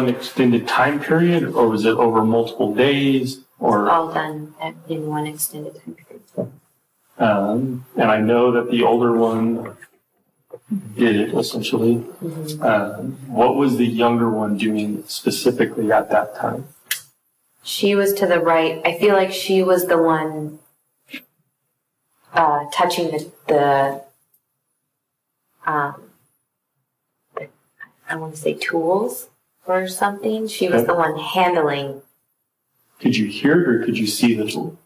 extended time period, or was it over multiple days? Or all done in one extended time period. And I know that the older one did it essentially. Mm-hmm. What was the younger one doing specifically at that time? She was to the right. I feel like she was the one touching the I want to say tools or something. She was the one handling. Could you hear it or could you see the tool?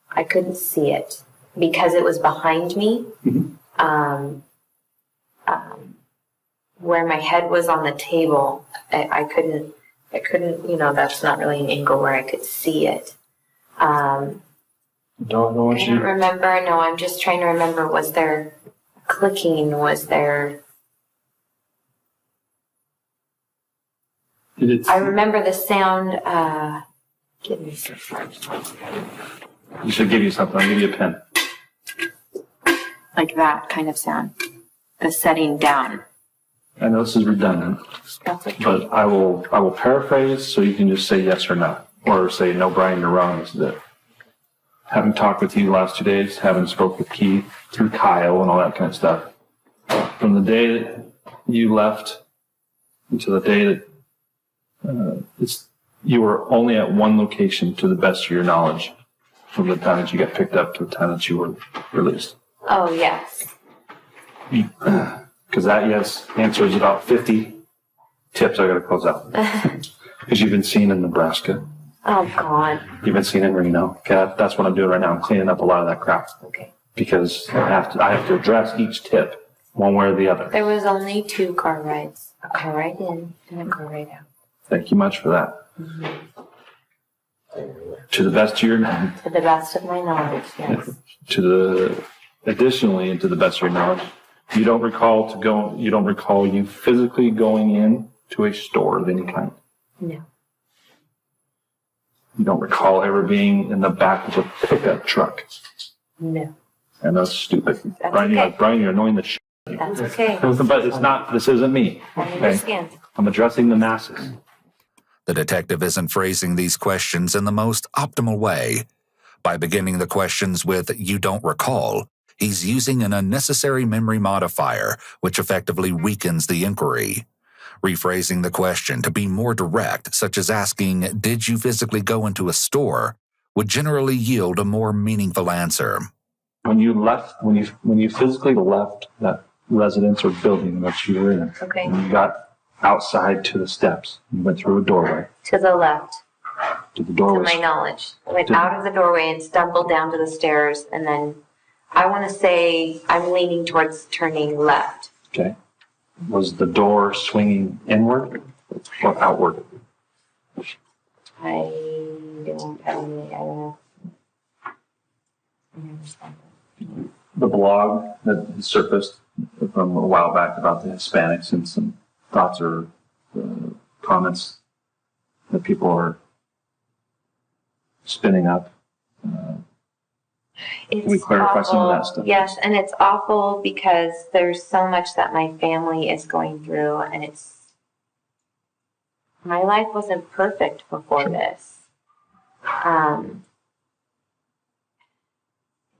I couldn't see it because it was behind me. Mm-hmm. Where my head was on the table, I couldn't, that's not really an angle where I could see it. I don't remember. No, I'm just trying to remember. Was there clicking? Was there? I remember the sound. Give me some. You should give you something. I'll give you a pen. Like that kind of sound. The setting down. I know this is redundant, but I will paraphrase so you can just say yes or no, or say no, Brian, you're wrong. This is it. Having talked with you the last 2 days, having spoke with Keith through Kyle and all that kind of stuff. From the day that you left until the day that you were only at one location to the best of your knowledge from the time that you got picked up to the time that you were released. Oh, yes. Because that yes answers about 50 tips I got to close out. Because you've been seen in Nebraska. Oh, God. You've been seen in Reno. Okay, that's what I'm doing right now. I'm cleaning up a lot of that crap. Okay. Because I have to address each tip, one way or the other. There was only 2 car rides. A car ride in and a car ride out. Thank you much for that. Mm-hmm. To the best of your knowledge. To the best of my knowledge, yes. Additionally, and to the best of your knowledge, you don't recall you physically going in to a store of any kind. No. You don't recall ever being in the back of a pickup truck. No. And that's stupid. That's Brian, okay. You're annoying the shit. That's okay. But it's not, this isn't me. I understand. I'm addressing the masses. The detective isn't phrasing these questions in the most optimal way. By beginning the questions with, "you don't recall," he's using an unnecessary memory modifier, which effectively weakens the inquiry. Rephrasing the question to be more direct, such as asking, "did you physically go into a store?" would generally yield a more meaningful answer. When you physically left that residence or building that you were in, Okay. when you got outside to the steps, you went through a doorway. To the left, To the doorway. to my knowledge. I went out of the doorway and stumbled down to the stairs, and then I want to say I'm leaning towards turning left. Okay. Was the door swinging inward or outward? I don't know. The blog that surfaced from a while back about the Hispanics and some thoughts or comments that people are spinning up. Can we clarify some of that stuff? Yes, and it's awful because there's so much that my family is going through, and my life wasn't perfect before this.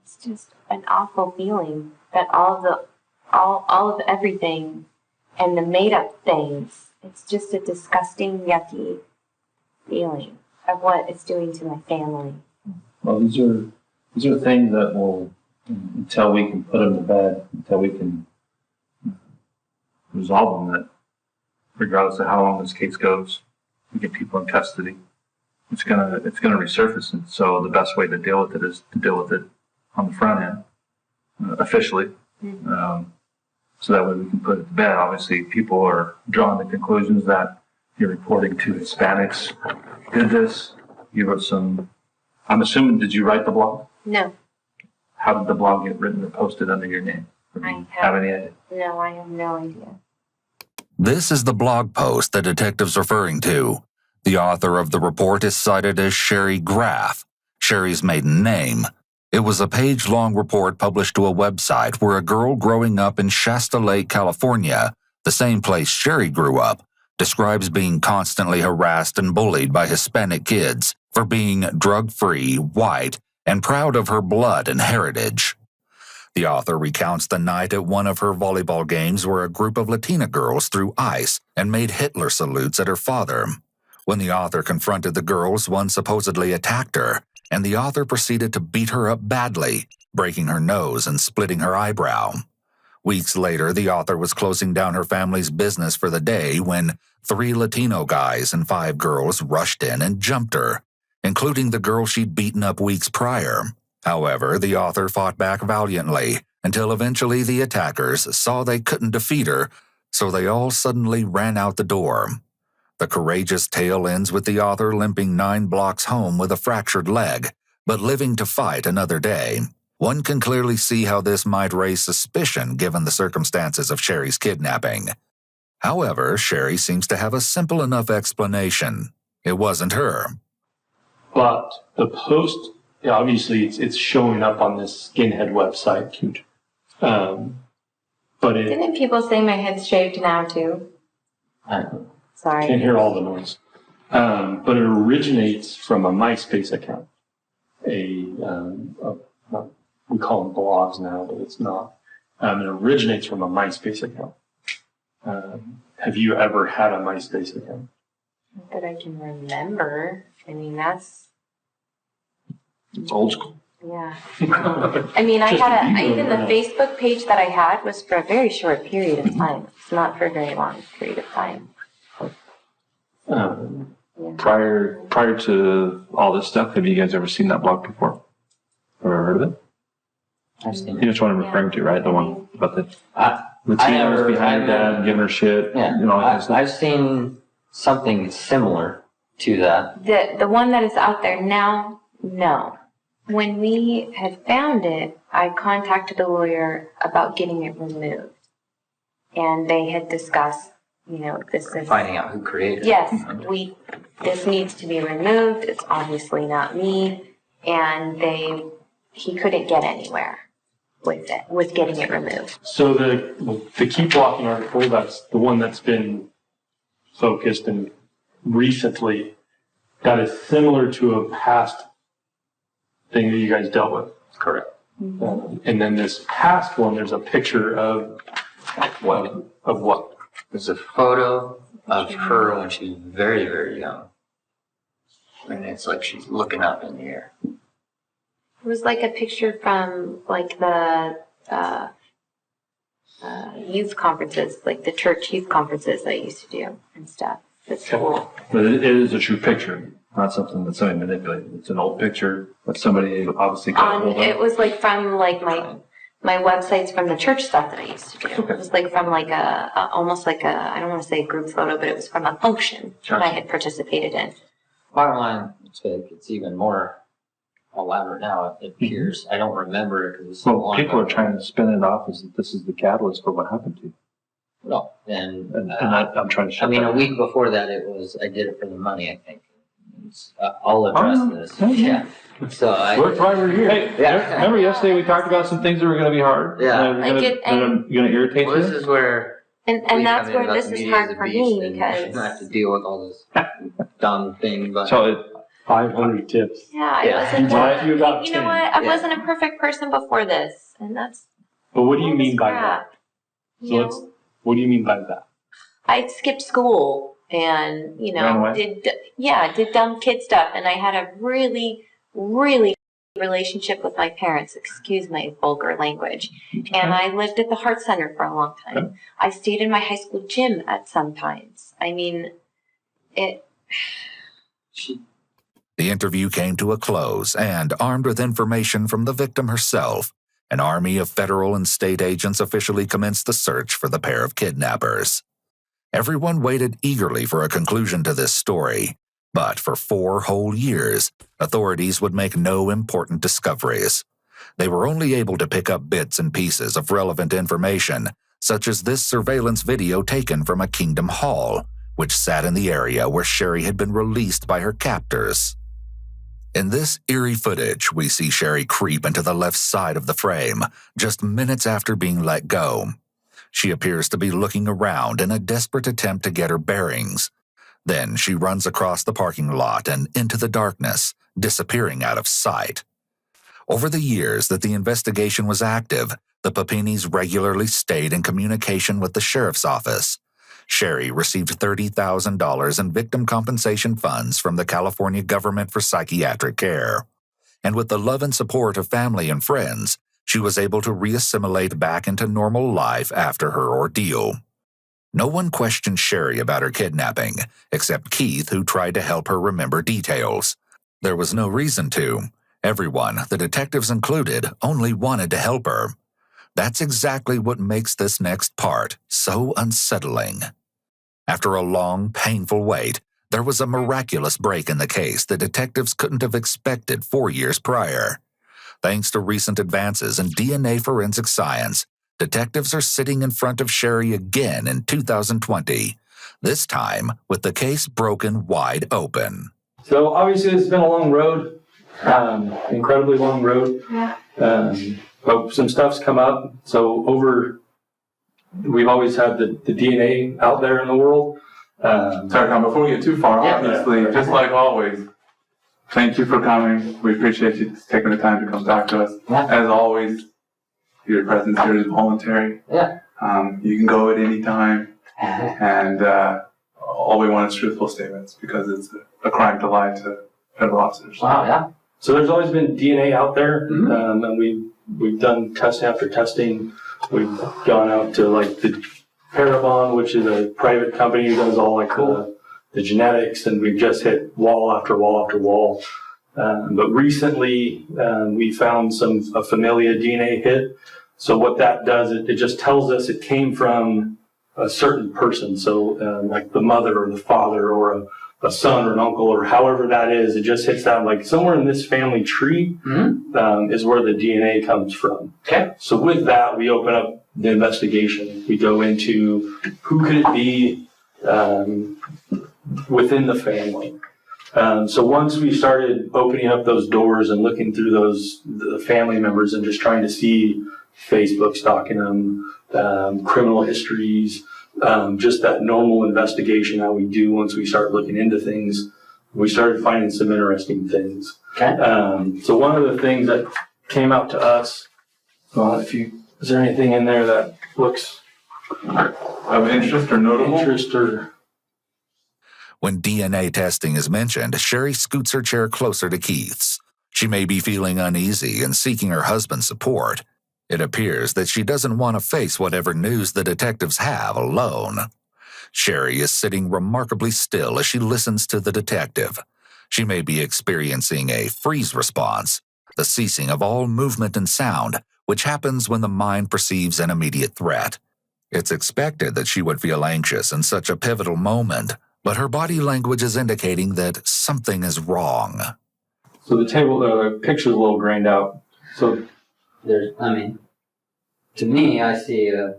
It's just an awful feeling that all of everything and the made up things, it's just a disgusting, yucky feeling of what it's doing to my family. Well, these are things that will, until we can put them to bed, until we can resolve them, that regardless of how long this case goes, we get people in custody, it's gonna resurface. And so the best way to deal with it is to deal with it on the front end, officially. So that way we can put it to bed. Obviously, people are drawing the conclusions that you're reporting to Hispanics did this. You wrote some, I'm assuming, did you write the blog? No. How did the blog get written or posted under your name? Have any idea? No, I have no idea. This is the blog post the detective's referring to. The author of the report is cited as Sherry Graff, Sherry's maiden name. It was a page-long report published to a website where a girl growing up in Shasta Lake, California, the same place Sherry grew up, describes being constantly harassed and bullied by Hispanic kids for being drug-free, white, and proud of her blood and heritage. The author recounts the night at one of her volleyball games where a group of Latina girls threw ice and made Hitler salutes at her father. When the author confronted the girls, one supposedly attacked her, and the author proceeded to beat her up badly, breaking her nose and splitting her eyebrow. Weeks later, the author was closing down her family's business for the day when 3 Latino guys and 5 girls rushed in and jumped her, including the girl she'd beaten up weeks prior. However, the author fought back valiantly until eventually the attackers saw they couldn't defeat her, so they all suddenly ran out the door. The courageous tale ends with the author limping 9 blocks home with a fractured leg, but living to fight another day. One can clearly see how this might raise suspicion given the circumstances of Sherry's kidnapping. However, Sherry seems to have a simple enough explanation. It wasn't her. But the post, obviously, it's showing up on this skinhead website. But it Didn't people say my head's shaved now too? Sorry. can't hear all the noise. But it originates from a MySpace account. We call them blogs now, but it's not. It originates from a MySpace account. Have you ever had a MySpace account? Not that I can remember. I mean, that's... It's old school. Yeah. I mean, even the Facebook page that I had was for a very short period of time. It's not for a very long period of time. Prior to all this stuff, have you guys ever seen that blog before? Ever heard of it? I've seen You know which one I'm referring to, right? The one about the Latino was behind her dad, giving her shit. Yeah, you know, I've seen something similar to that. The one that is out there now, no. When we had found it, I contacted a lawyer about getting it removed. And they had discussed, this is... Finding out who created it. Yes, this needs to be removed. It's obviously not me. And he couldn't get anywhere with getting it removed. So the Keep Walking article, that's the one that's been focused and recently, that is similar to a past thing that you guys dealt with. Correct. And then this past one, there's a picture of what? Of what? There's a photo of her when she was very, very young. And it's like she's looking up in the air. It was like a picture from like the youth conferences, like the church youth conferences I used to do and stuff. It's cool. But it is a true picture, not something that somebody manipulated. It's an old picture that somebody obviously got hold of. It was like from like my websites from the church stuff that I used to do. Okay. It was like from like almost like I don't want to say a group photo, but it was from a function that I had participated in. Bottom line, it's even more elaborate now, it appears. I don't remember it because it's so long people ago. are trying to spin it off as that this is the catalyst for what happened to you. No, and I'm trying to shut I mean, that a week before that, I did it for the money, I think. I'll address this. Yeah. So That's why we're here. Hey, remember yesterday we talked about some things that were going to be hard? Yeah. Going to irritate you? This is where... And that's where this is hard for me because... I have to deal with all this dumb thing, but... So 500 tips. Yeah, I wasn't... You know what? I wasn't a perfect person before this, and that's... But what do you mean by crap. that? What do you mean by that? I skipped school and, did dumb kid stuff, and I had a really, really relationship with my parents, excuse my vulgar language, and I lived at the Heart Center for a long time. Okay. I stayed in my high school gym at some times. I mean, The interview came to a close, and armed with information from the victim herself, an army of federal and state agents officially commenced the search for the pair of kidnappers. Everyone waited eagerly for a conclusion to this story, but for 4 whole years, authorities would make no important discoveries. They were only able to pick up bits and pieces of relevant information, such as this surveillance video taken from a Kingdom Hall, which sat in the area where Sherry had been released by her captors. In this eerie footage, we see Sherry creep into the left side of the frame, just minutes after being let go. She appears to be looking around in a desperate attempt to get her bearings. Then she runs across the parking lot and into the darkness, disappearing out of sight. Over the years that the investigation was active, the Papinis regularly stayed in communication with the sheriff's office. Sherry received $30,000 in victim compensation funds from the California government for psychiatric care. And with the love and support of family and friends, she was able to reassimilate back into normal life after her ordeal. No one questioned Sherry about her kidnapping, except Keith, who tried to help her remember details. There was no reason to. Everyone, the detectives included, only wanted to help her. That's exactly what makes this next part so unsettling. After a long, painful wait, there was a miraculous break in the case that detectives couldn't have expected 4 years prior. Thanks to recent advances in DNA forensic science, detectives are sitting in front of Sherry again in 2020, this time with the case broken wide open. So obviously it's been a long road, incredibly long road. Yeah. But some stuff's come up. So we've always had the DNA out there in the world. Sorry, Tom, before we get too far, obviously, just like always, thank you for coming. We appreciate you taking the time to come talk to us. Yeah. As always, your presence here is voluntary. Yeah. You can go at any time, and all we want is truthful statements because it's a crime to lie to federal officers. Wow, yeah. So there's always been DNA out there, and we've done test after testing. We've gone out to like the Parabon, which is a private company who does all like the genetics, and we've just hit wall after wall after wall. But recently, we found a familia DNA hit. So what that does, it just tells us it came from a certain person. So like the mother or the father or a son or an uncle or however that is, it just hits that like somewhere in this family tree is where the DNA comes from. Okay. So with that, we open up the investigation. We go into who could it be within the family. So once we started opening up those doors and looking through the family members and just trying to see Facebook stalking them, criminal histories, just that normal investigation that we do once we start looking into things, we started finding some interesting things. Okay. So one of the things that came out to us, well, is there anything in there that looks of interest or notable? When DNA testing is mentioned, Sherry scoots her chair closer to Keith's. She may be feeling uneasy and seeking her husband's support. It appears that she doesn't want to face whatever news the detectives have alone. Sherry is sitting remarkably still as she listens to the detective. She may be experiencing a freeze response, the ceasing of all movement and sound, which happens when the mind perceives an immediate threat. It's expected that she would feel anxious in such a pivotal moment, but her body language is indicating that something is wrong. So the picture's a little grained out. So to me, I see a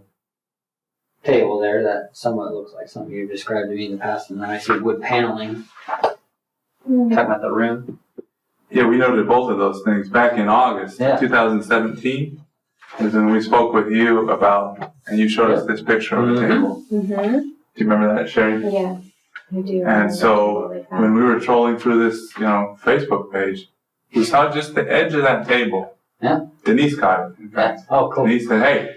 table there that somewhat looks like something you've described to me in the past, and then I see wood paneling. Talking about the room. Yeah, we noted both of those things back in August 2017. Is when we spoke with you about, and you showed us this picture of the table. Mm-hmm. Do you remember that, Sherry? Yeah, I do. And so when we were trolling through this, Facebook page, we saw just the edge of that table. Yeah. Denise caught it, in fact. Oh, cool. Denise said, "Hey,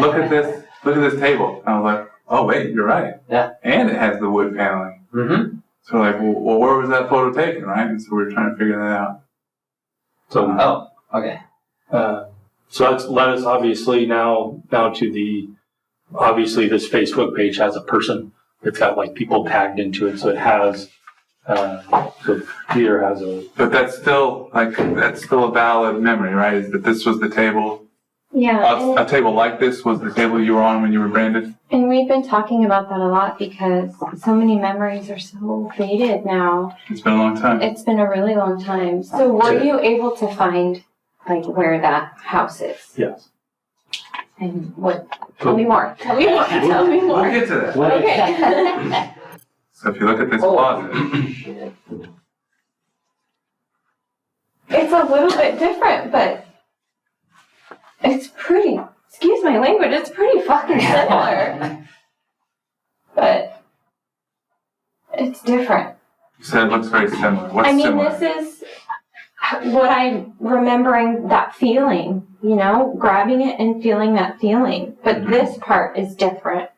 look at this table." And I was like, "Oh, wait, you're right." Yeah. And it has the wood paneling. Mm-hmm. So we're like, well, where was that photo taken, right? And so we're trying to figure that out. So, okay. So that's led us obviously now to obviously this Facebook page has a person. It's got like people tagged into it, so it has. So Peter has a. But that's still a valid memory, right? Is that this was the table? Yeah. A table like this was the table you were on when you were branded? And we've been talking about that a lot because so many memories are so faded now. It's been a long time. It's been a really long time. So were you able to find like where that house is? Yes. And what? Tell me more. Tell me more. Tell me more. We'll get to that. Okay. So if you look at this closet. It's a little bit different, but it's pretty, excuse my language, it's pretty fucking similar. But it's different. You said it looks very similar. What's similar? This is what I'm remembering, that feeling, grabbing it and feeling that feeling. But this part is different.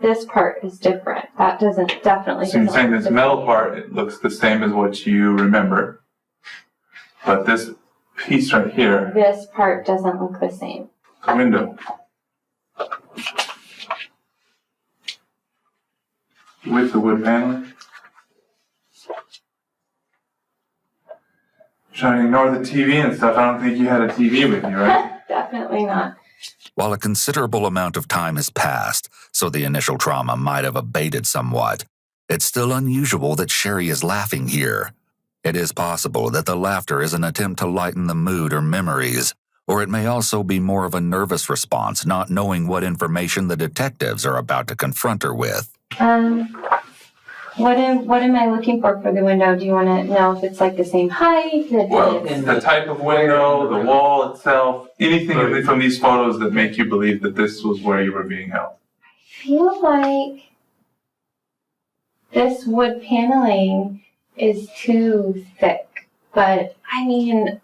This part is different. That definitely. So you're saying this metal part, it looks the same as what you remember, but this piece right here. This part doesn't look the same. The window. With the wood paneling. Trying to ignore the TV and stuff. I don't think you had a TV with you, right? Definitely not. While a considerable amount of time has passed, so the initial trauma might have abated somewhat, it's still unusual that Sherry is laughing here. It is possible that the laughter is an attempt to lighten the mood or memories, or it may also be more of a nervous response, not knowing what information the detectives are about to confront her with. What am I looking for the window? Do you want to know if it's like the same height? Well, the type of window, the wall itself, anything from these photos that make you believe that this was where you were being held. I feel like this wood paneling is too thick, but I mean,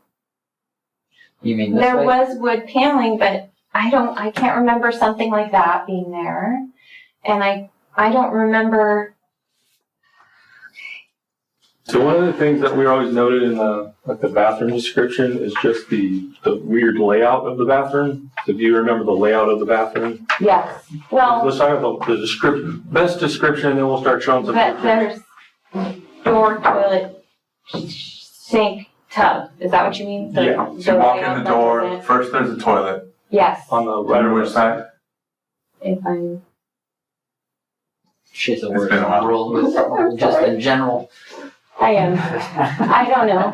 you mean there was wood paneling, but I can't remember something like that being there, and I don't remember. So one of the things that we always noted in the bathroom description is just the weird layout of the bathroom. So do you remember the layout of the bathroom? Yes. Well, Let's talk about the description, best description, and then we'll start showing some pictures. there's door, toilet, sink, tub. Is that what you mean? Yeah. You walk in the door, first there's a toilet. Yes. On the right On which side? If I'm. Shit's a It's word been a while. world, just in general. I am. I don't know.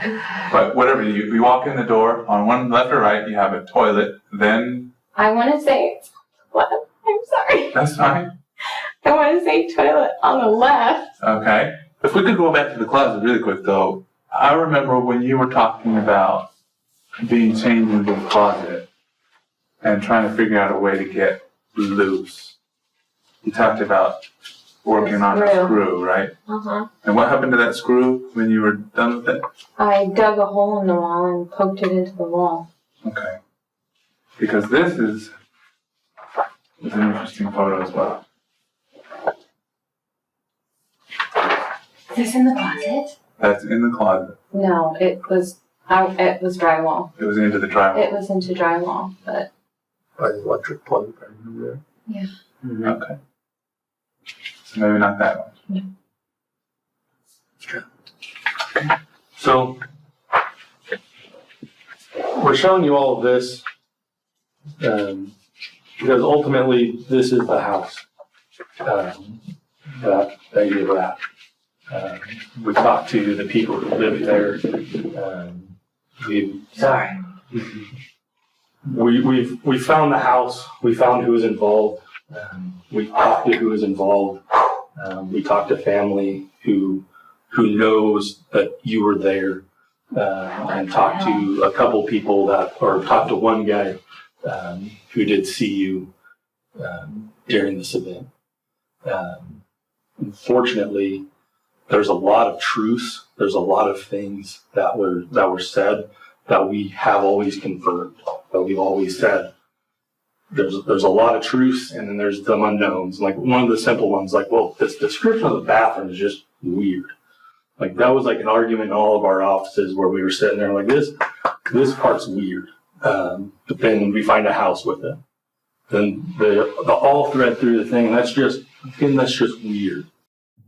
But whatever, you walk in the door, on one left or right, you have a toilet, then... I want to say. What? I'm sorry. That's fine. I want to say toilet on the left. Okay. If we could go back to the closet really quick, though, I remember when you were talking about being chained into the closet and trying to figure out a way to get loose. You talked about working on a screw, right? Uh-huh. And what happened to that screw when you were done with it? I dug a hole in the wall and poked it into the wall. Okay. Because this is an interesting photo as well. Is this in the closet? That's in the closet. No, it was drywall. It was into the drywall. It was into drywall, but By the electric plug, I remember yeah. Mm-hmm. Okay. So maybe not that one. that. So we're showing you all of this because ultimately this is the house that you were at. We talked to the people who live there. We found the house. We found who was involved. We talked to who was involved. We talked to family who knows that you were there, and talked to a couple people talked to one guy who did see you during this event. Unfortunately, there's a lot of truths. There's a lot of things that were said that we have always confirmed, that we've always said. There's a lot of truths, and then there's some unknowns. Like one of the simple ones, like, well, this description of the bathroom is just weird. Like that was like an argument in all of our offices where we were sitting there like this part's weird. But then we find a house with it. Then the all thread through the thing, that's just weird.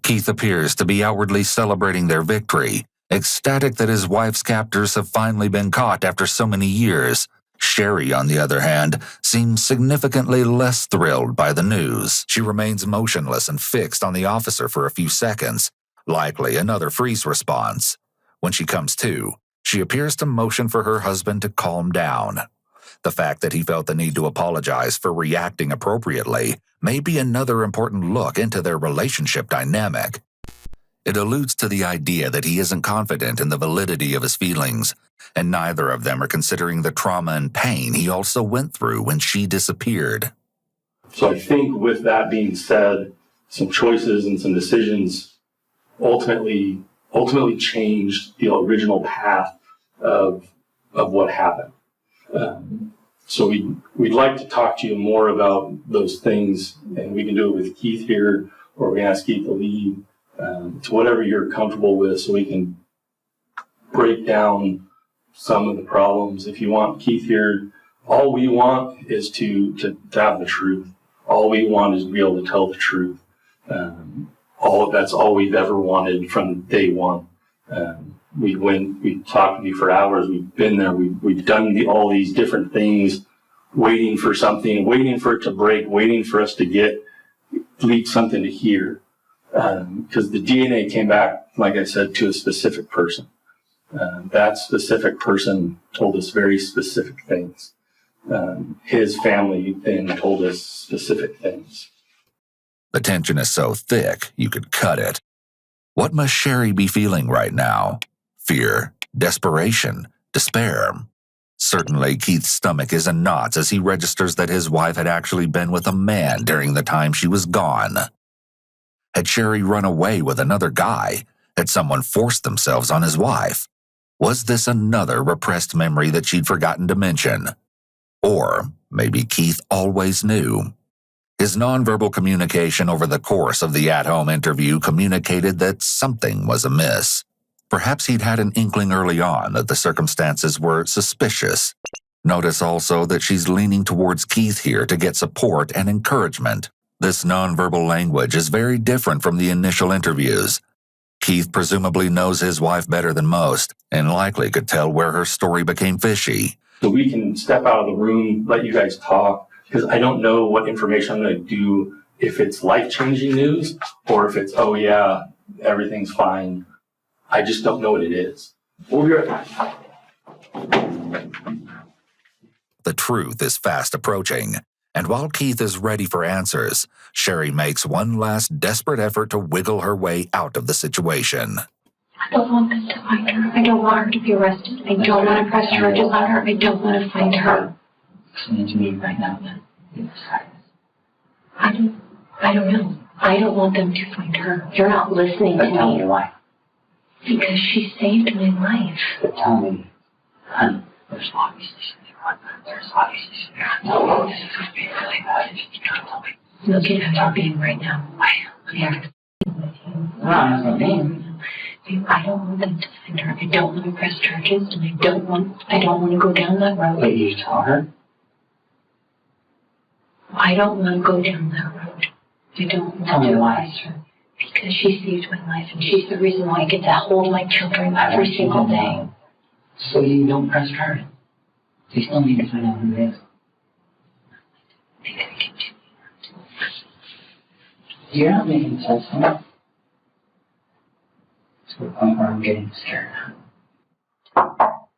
Keith appears to be outwardly celebrating their victory, ecstatic that his wife's captors have finally been caught after so many years. Sherry, on the other hand, seems significantly less thrilled by the news. She remains motionless and fixed on the officer for a few seconds, likely another freeze response. When she comes to, she appears to motion for her husband to calm down. The fact that he felt the need to apologize for reacting appropriately may be another important look into their relationship dynamic. It alludes to the idea that he isn't confident in the validity of his feelings, and neither of them are considering the trauma and pain he also went through when she disappeared. So I think with that being said, some choices and some decisions ultimately changed the original path of what happened. So we'd like to talk to you more about those things, and we can do it with Keith here, or we can ask Keith to lead, to whatever you're comfortable with, so we can break down some of the problems. If you want Keith here, all we want is to have the truth. All we want is to be able to tell the truth. That's all we've ever wanted from day one. We talked with you for hours. We've been there. We've done all these different things, waiting for something, waiting for it to break, waiting for us to leak something to hear. Because the DNA came back, like I said, to a specific person. That specific person told us very specific things. His family then told us specific things. The tension is so thick, you could cut it. What must Sherry be feeling right now? Fear, desperation, despair. Certainly, Keith's stomach is in knots as he registers that his wife had actually been with a man during the time she was gone. Had Sherry run away with another guy? Had someone forced themselves on his wife? Was this another repressed memory that she'd forgotten to mention? Or maybe Keith always knew. His nonverbal communication over the course of the at-home interview communicated that something was amiss. Perhaps he'd had an inkling early on that the circumstances were suspicious. Notice also that she's leaning towards Keith here to get support and encouragement. This nonverbal language is very different from the initial interviews. Keith presumably knows his wife better than most, and likely could tell where her story became fishy. So we can step out of the room, let you guys talk, because I don't know what information I'm going to do, if it's life-changing news, or if it's, oh yeah, everything's fine. I just don't know what it is. We'll be right back. The truth is fast approaching, and while Keith is ready for answers, Sherry makes one last desperate effort to wiggle her way out of the situation. I don't want them to find her. I don't want her to be arrested. I don't want to press charges on her. I don't want to find her. Listen to me right now, then. I don't know. I don't want them to find her. You're not listening to me. Tell me why. Because she saved my life. But tell me, honey, there's obviously something wrong. There's obviously something wrong. This is going to be really bad if you don't tell me. Look at how you're being right now. I have to be with you. No, I'm not being. I don't want them to find her. I don't want to press charges, and I don't want to go down that road. But you tell her? I don't want to go down that road. I don't want to press her. Because she saved my life, and she's the reason why I get to hold my children every single day. So you don't press charges? You still need to find out who it is. Maybe I can do that. You're not making sense to me. To the point where I'm getting scared now.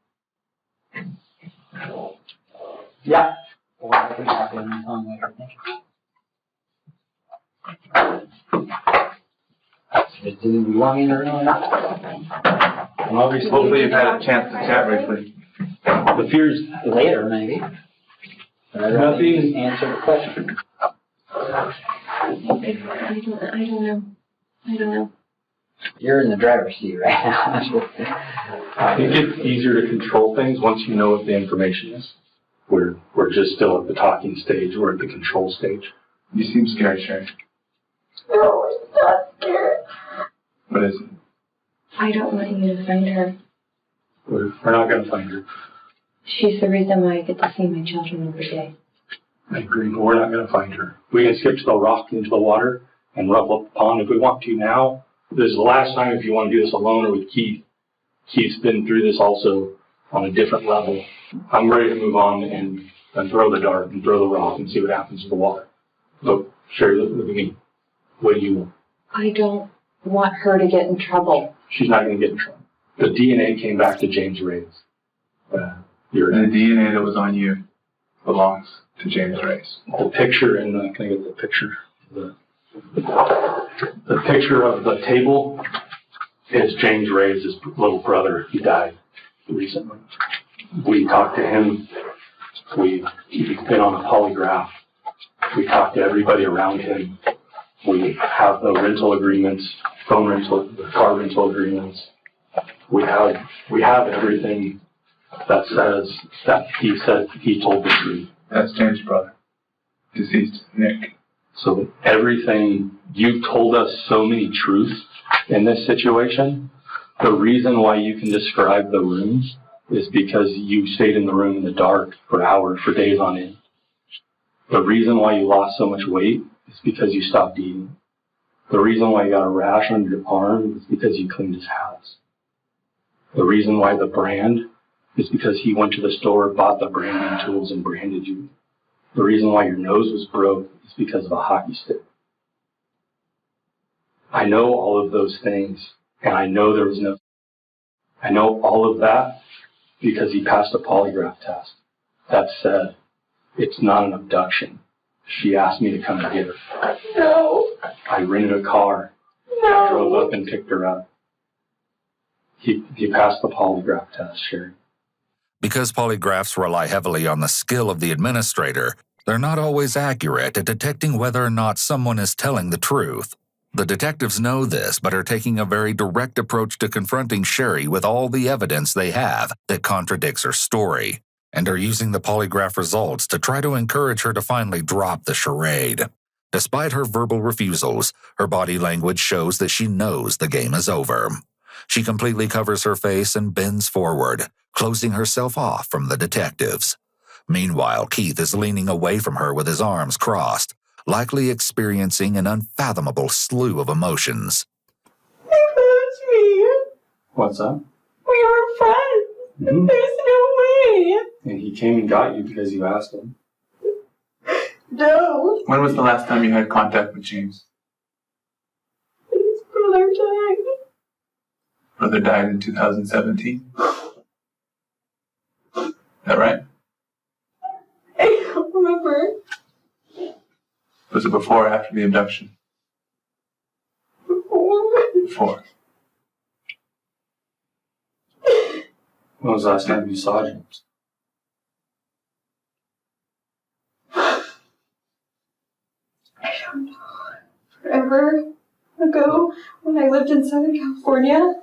Yeah. Well, I can talk to him and tell him what you're thinking. Do you want me to know that? Well, hopefully you've had a chance to chat briefly. The fear's later, maybe. But I'd rather you just answer the question. I don't know. I don't know. You're in the driver's seat right now. I think it's easier to control things once you know what the information is. We're just still at the talking stage. We're at the control stage. You seem scared, Sherry. No, I'm not scared. What is it? I don't want you to find her. We're not going to find her. She's the reason why I get to see my children every day. I agree, but we're not going to find her. We can skip to the rock into the water and rub up the pond if we want to now. This is the last time if you want to do this alone or with Keith. Keith's been through this also on a different level. I'm ready to move on and throw the dart and throw the rock and see what happens to the water. So, Sherry, look at me. What do you want? I don't want her to get in trouble. She's not going to get in trouble. The DNA came back to James Ray's. The DNA that was on you belongs to James Ray's. The picture in the, can I get the picture? The picture of the table is James Ray's little brother. He died recently. We talked to him. We've been on a polygraph. We talked to everybody around him. We have the rental agreements, phone rental, the car rental agreements. We have everything that says that he said he told the truth. That's James' brother, deceased Nick. So everything, you've told us so many truths in this situation. The reason why you can describe the rooms is because you stayed in the room in the dark for hours, for days on end. The reason why you lost so much weight is because you stopped eating. The reason why you got a rash on your arm is because you cleaned his house. The reason why the brand is because he went to the store, bought the branding tools, and branded you. The reason why your nose was broke is because of a hockey stick. I know all of those things, and I know there was no... I know all of that because he passed a polygraph test. That said, it's not an abduction. She asked me to come and get her. No. I rented a car. No. I drove up and picked her up. He passed the polygraph test, Sherry. Because polygraphs rely heavily on the skill of the administrator, they're not always accurate at detecting whether or not someone is telling the truth. The detectives know this, but are taking a very direct approach to confronting Sherry with all the evidence they have that contradicts her story, and are using the polygraph results to try to encourage her to finally drop the charade. Despite her verbal refusals, her body language shows that she knows the game is over. She completely covers her face and bends forward, closing herself off from the detectives. Meanwhile, Keith is leaning away from her with his arms crossed, likely experiencing an unfathomable slew of emotions. That's me. What's up? We were friends. Mm-hmm. There's no way. And he came and got you because you asked him. No. When was the last time you had contact with James? His brother died. Brother died in 2017. Is that right? I don't remember. Was it before or after the abduction? Before. When was the last time you saw James? I don't know. Forever ago, when I lived in Southern California.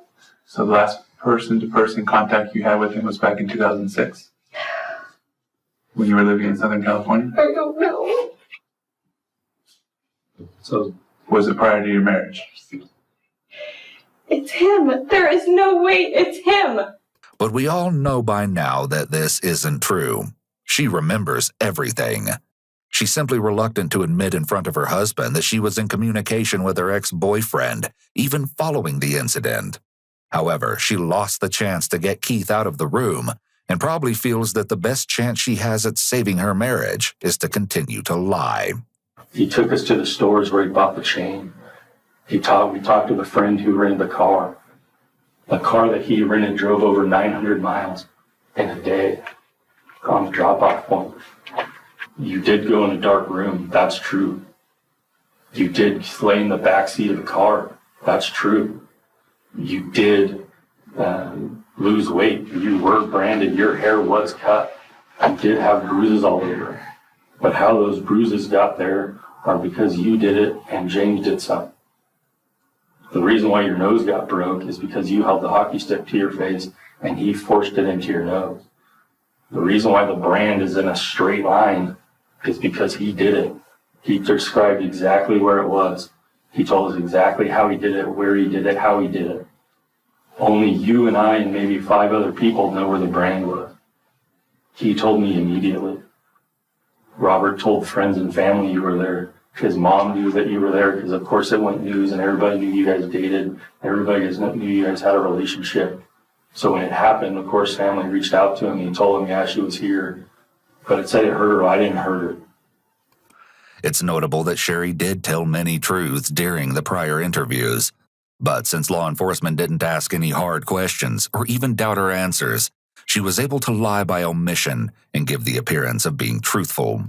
So the last person-to-person contact you had with him was back in 2006? When you were living in Southern California? I don't know. So was it prior to your marriage? It's him. There is no way it's him. But we all know by now that this isn't true. She remembers everything. She's simply reluctant to admit in front of her husband that she was in communication with her ex-boyfriend, even following the incident. However, she lost the chance to get Keith out of the room and probably feels that the best chance she has at saving her marriage is to continue to lie. He took us to the stores where he bought the chain. We talked to a friend who rented the car. The car that he rented drove over 900 miles in a day on the drop-off point. You did go in a dark room. That's true. You did lay in the back seat of the car. That's true. You did lose weight. You were branded. Your hair was cut. You did have bruises all over. But how those bruises got there are because you did it and James did something. The reason why your nose got broke is because you held the hockey stick to your face and he forced it into your nose. The reason why the brand is in a straight line is because he did it. He described exactly where it was. He told us exactly how he did it, where he did it, how he did it. Only you and I and maybe 5 other people know where the brand was. He told me immediately. Robert told friends and family you were there. His mom knew that you were there because, of course, it went news and everybody knew you guys dated. Everybody knew you guys had a relationship. So when it happened, of course, family reached out to him and he told them, yeah, she was here. But it said it hurt her. I didn't hurt her. It's notable that Sherry did tell many truths during the prior interviews. But since law enforcement didn't ask any hard questions or even doubt her answers, she was able to lie by omission and give the appearance of being truthful.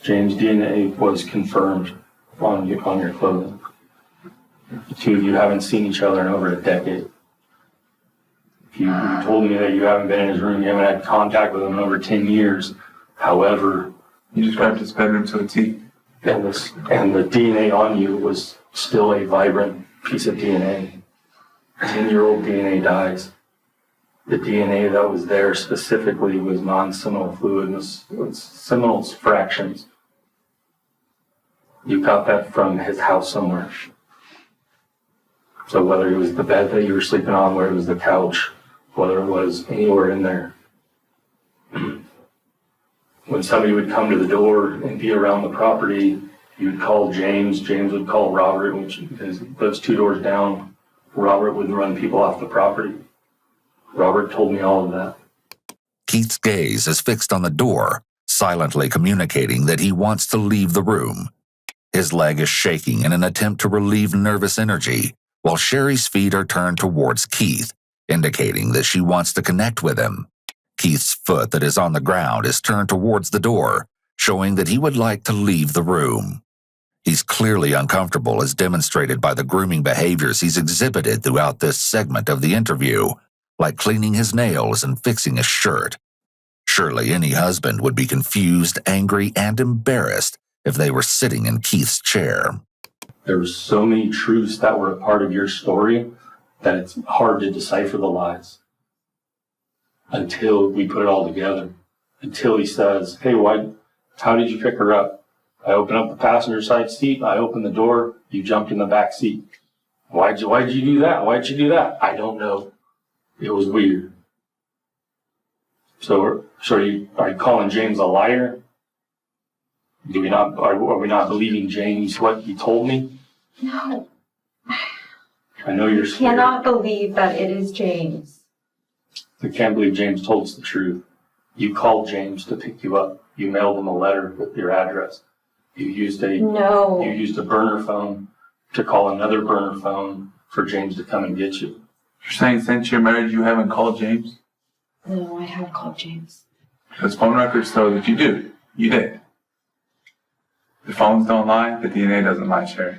James' DNA was confirmed on your clothing. The 2 of you haven't seen each other in over a decade. You told me that you haven't been in his room, you haven't had contact with him in over 10 years. However, you described his bedroom to a T. And the DNA on you was still a vibrant piece of DNA. 10-year-old DNA dies. The DNA that was there specifically was non-seminal fluid, was seminal fractions. You got that from his house somewhere. So whether it was the bed that you were sleeping on, whether it was the couch, whether it was anywhere in there. When somebody would come to the door and be around the property, you would call James. James would call Robert, because those 2 doors down, Robert would run people off the property. Robert told me all of that. Keith's gaze is fixed on the door, silently communicating that he wants to leave the room. His leg is shaking in an attempt to relieve nervous energy, while Sherry's feet are turned towards Keith, indicating that she wants to connect with him. Keith's foot that is on the ground is turned towards the door, showing that he would like to leave the room. He's clearly uncomfortable, as demonstrated by the grooming behaviors he's exhibited throughout this segment of the interview, like cleaning his nails and fixing his shirt. Surely any husband would be confused, angry, and embarrassed if they were sitting in Keith's chair. There were so many truths that were a part of your story that it's hard to decipher the lies. Until we put it all together. Until he says, hey, how did you pick her up? I opened up the passenger side seat, I opened the door, you jumped in the back seat. Why'd you do that? Why'd you do that? I don't know. It was weird. So are you calling James a liar? Are we not believing James what he told me? No. I know you're scared. Cannot believe that it is James. I can't believe James told us the truth. You called James to pick you up. You mailed him a letter with your address. You used a burner phone to call another burner phone for James to come and get you. You're saying since you're married you haven't called James? No, I haven't called James. Because phone records show that you do. You did. The phones don't lie, the DNA doesn't lie, Sherry.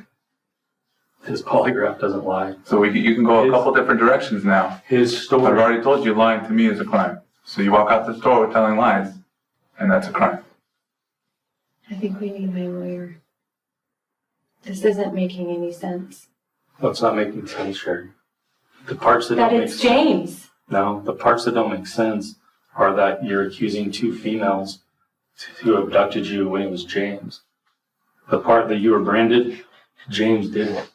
His polygraph doesn't lie. So you can go a couple different directions now. His story. I've already told you lying to me is a crime. So you walk out the store telling lies, and that's a crime. I think we need my lawyer. This isn't making any sense. No, it's not making sense, Sherry. The parts that That don't make it's James. No, the parts that don't make sense are that you're accusing two females who abducted you when it was James. The part that you were branded, James did it.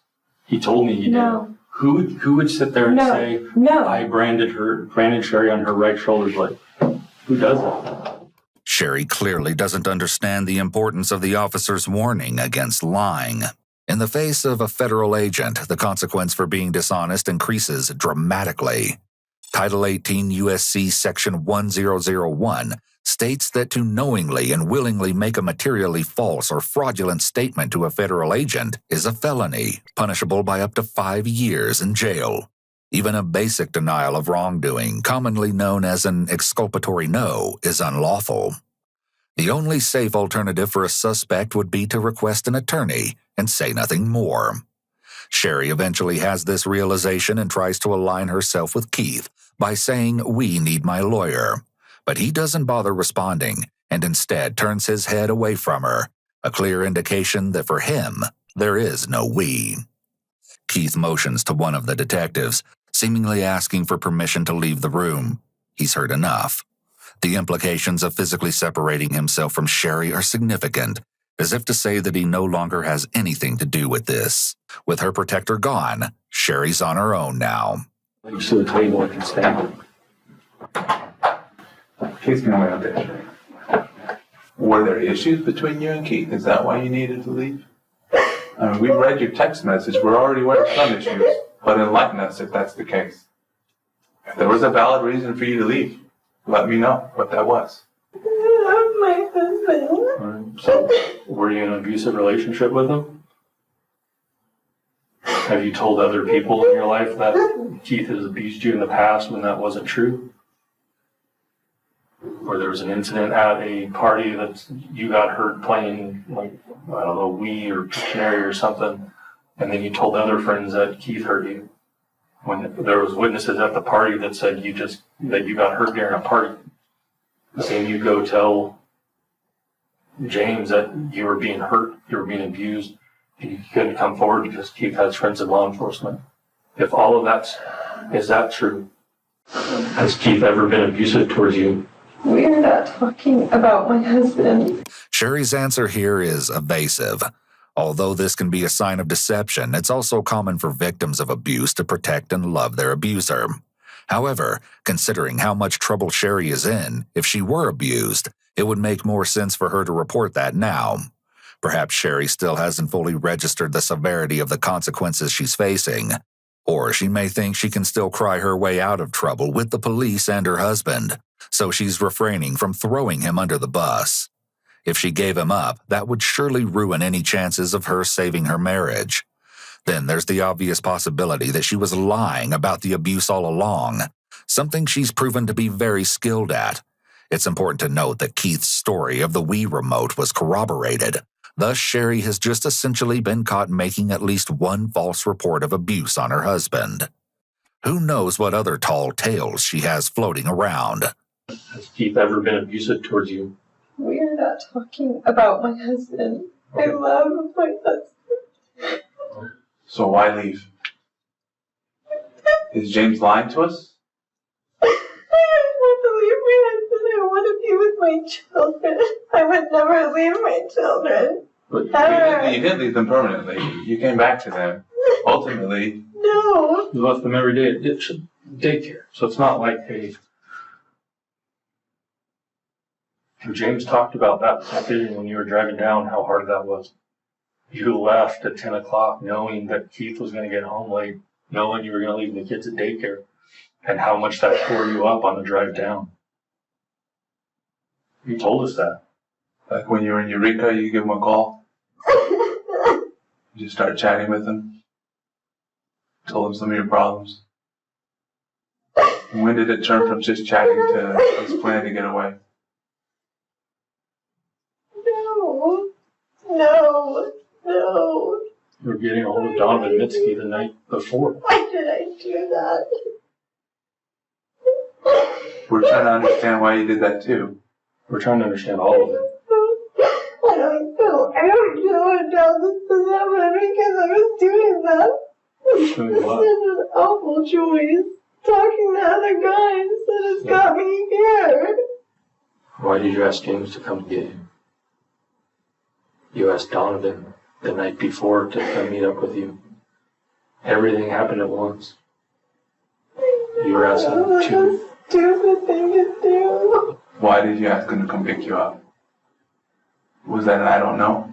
He told me he did it. Who would sit there and say, I branded Sherry on her right shoulder blade? Who does that? Sherry clearly doesn't understand the importance of the officer's warning against lying. In the face of a federal agent, the consequence for being dishonest increases dramatically. Title 18 U.S.C. Section 1001 states that to knowingly and willingly make a materially false or fraudulent statement to a federal agent is a felony, punishable by up to 5 years in jail. Even a basic denial of wrongdoing, commonly known as an exculpatory no, is unlawful. The only safe alternative for a suspect would be to request an attorney and say nothing more. Sherry eventually has this realization and tries to align herself with Keith by saying, "We need my lawyer." But he doesn't bother responding and instead turns his head away from her, a clear indication that for him, there is no we. Keith motions to one of the detectives, seemingly asking for permission to leave the room. He's heard enough. The implications of physically separating himself from Sherry are significant, as if to say that he no longer has anything to do with this. With her protector gone, Sherry's on her own now. Reach to the table and can stand. Keith's going to wait out there. Were there issues between you and Keith? Is that why you needed to leave? We read your text message. We're already aware of some issues, but enlighten us if that's the case. If there was a valid reason for you to leave, let me know what that was. I love my husband. So, were you in an abusive relationship with him? Have you told other people in your life that Keith has abused you in the past when that wasn't true? Or there was an incident at a party that you got hurt playing, like, I don't know, Wii or Pictionary or something, and then you told other friends that Keith hurt you. When there was witnesses at the party that said that you got hurt during a party. And you go tell James that you were being hurt, you were being abused, and you couldn't come forward because Keith has friends in law enforcement. If all of is that true? Has Keith ever been abusive towards you? We are not talking about my husband. Sherry's answer here is evasive. Although this can be a sign of deception, it's also common for victims of abuse to protect and love their abuser. However, considering how much trouble Sherry is in, if she were abused, it would make more sense for her to report that now. Perhaps Sherry still hasn't fully registered the severity of the consequences she's facing. Or she may think she can still cry her way out of trouble with the police and her husband, so she's refraining from throwing him under the bus. If she gave him up, that would surely ruin any chances of her saving her marriage. Then there's the obvious possibility that she was lying about the abuse all along, something she's proven to be very skilled at. It's important to note that Keith's story of the Wii remote was corroborated. Thus, Sherry has just essentially been caught making at least one false report of abuse on her husband. Who knows what other tall tales she has floating around? Has Keith ever been abusive towards you? We are not talking about my husband. I love my husband. So why leave? Is James lying to us? I want to leave my husband. I want to be with my children. I would never leave my children. But you didn't leave them permanently. You came back to them. ultimately. No. You left them every day at daycare. So it's not like, hey, James talked about that decision when you were driving down, how hard that was. You left at 10 o'clock knowing that Keith was going to get home late, knowing you were going to leave the kids at daycare, and how much that tore you up on the drive down. You told us that. Like when you were in Eureka, you give him a call. You just start chatting with him. Told him some of your problems. And when did it turn from just chatting to his plan to get away? No. You were getting a hold of Donovan Mitski the night before. Why did I do that? We're trying to understand why you did that too. We're trying to understand all of it. I don't know how this is happening because I was doing that. Doing what? Such an awful choice. Talking to other guys that has got me here. Why did you ask James to come get you? You asked Donovan the night before to come meet up with you. Everything happened at once. You were asking him to. Stupid thing to do. Why did you ask him to come pick you up? Was that an I don't know?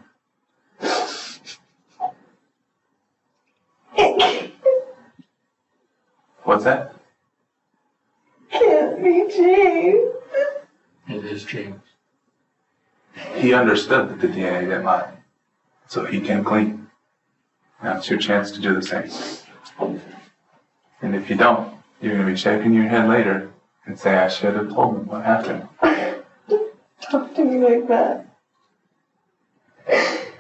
What's that? Can't be James. It is James. He understood that the DNA didn't lie. So he came clean. Now it's your chance to do the same. And if you don't, you're going to be shaking your head later and say, I should have told him what happened. Talk to me like that.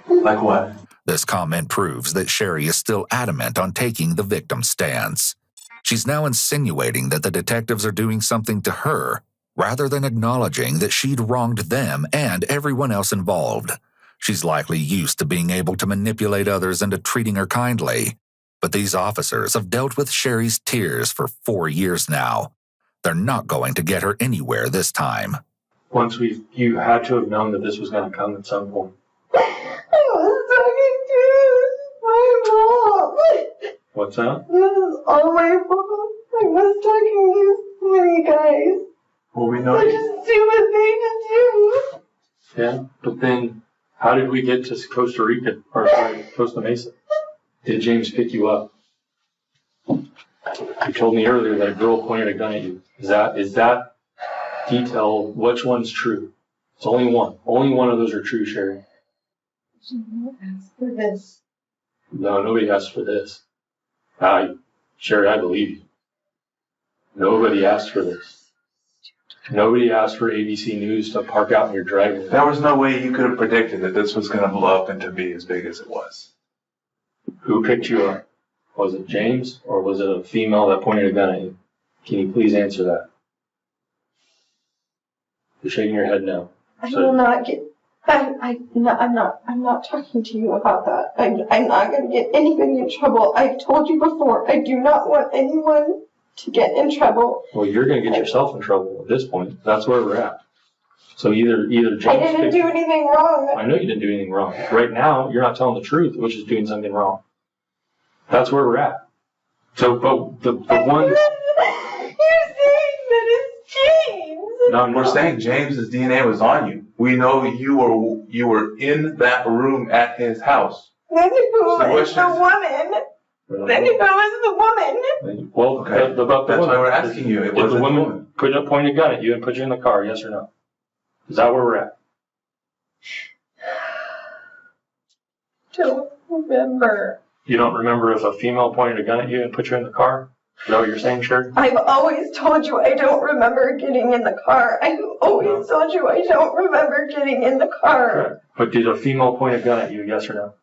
Like what? This comment proves that Sherry is still adamant on taking the victim stance. She's now insinuating that the detectives are doing something to her, rather than acknowledging that she'd wronged them and everyone else involved. She's likely used to being able to manipulate others into treating her kindly, but these officers have dealt with Sherry's tears for 4 years now. They're not going to get her anywhere this time. Once you had to have known that this was going to come at some point. I was talking to my mom. What's that? This is all my fault. I was talking to so many guys. Well, we know Such a stupid thing to do. Yeah, but then how did we get to Costa Rica, or sorry, Costa Mesa? Did James pick you up? You told me earlier that a girl pointed a gun at you. Is that detail, which one's true? It's only one. Only one of those are true, Sherry. Ask for this. No, nobody asked for this. Sherry, I believe you. Nobody asked for this. Nobody asked for ABC News to park out in your driveway. There was no way you could have predicted that this was going to blow up and to be as big as it was. Who picked you up? Was it James, or was it a female that pointed a gun at you? Can you please answer that? You're shaking your head no. I will not get. I'm not talking to you about that. I'm not going to get anybody in trouble. I've told you before. I do not want anyone to get in trouble. Well, you're going to get yourself in trouble at this point. That's where we're at. So either James. I didn't do anything wrong. I know you didn't do anything wrong. Right now, you're not telling the truth, which is doing something wrong. That's where we're at. So, but the one. You're saying that it's James. No, we're saying James's DNA was on you. We know you were in that room at his house. Then who is the woman? Then who is the woman? Well, okay. That's why we're asking you. It wasn't the woman point a gun at you and put you in the car, yes or no? Is that where we're at? Don't remember. You don't remember if a female pointed a gun at you and put you in the car? Is that what you're saying, Sherry? I've always told you I don't remember getting in the car. I've always told you I don't remember getting in the car. Correct. But did a female point a gun at you, yes or no?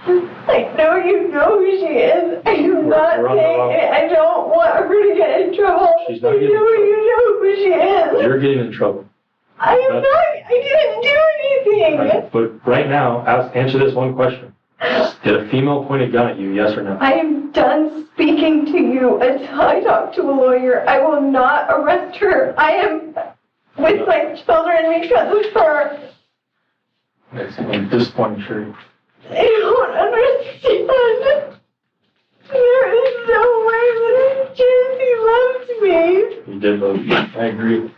I know you know who she is. I'm not saying it. I don't want her to get in trouble. She's not getting in trouble. You know who she is. You're getting in trouble. I didn't do anything. Right. But right now, answer this one question. Did a female point a gun at you, yes or no? I am done speaking to you until I talk to a lawyer. I will not arrest her. I am with my children because of her. At this point, Sherry. I don't understand. did both. I agree.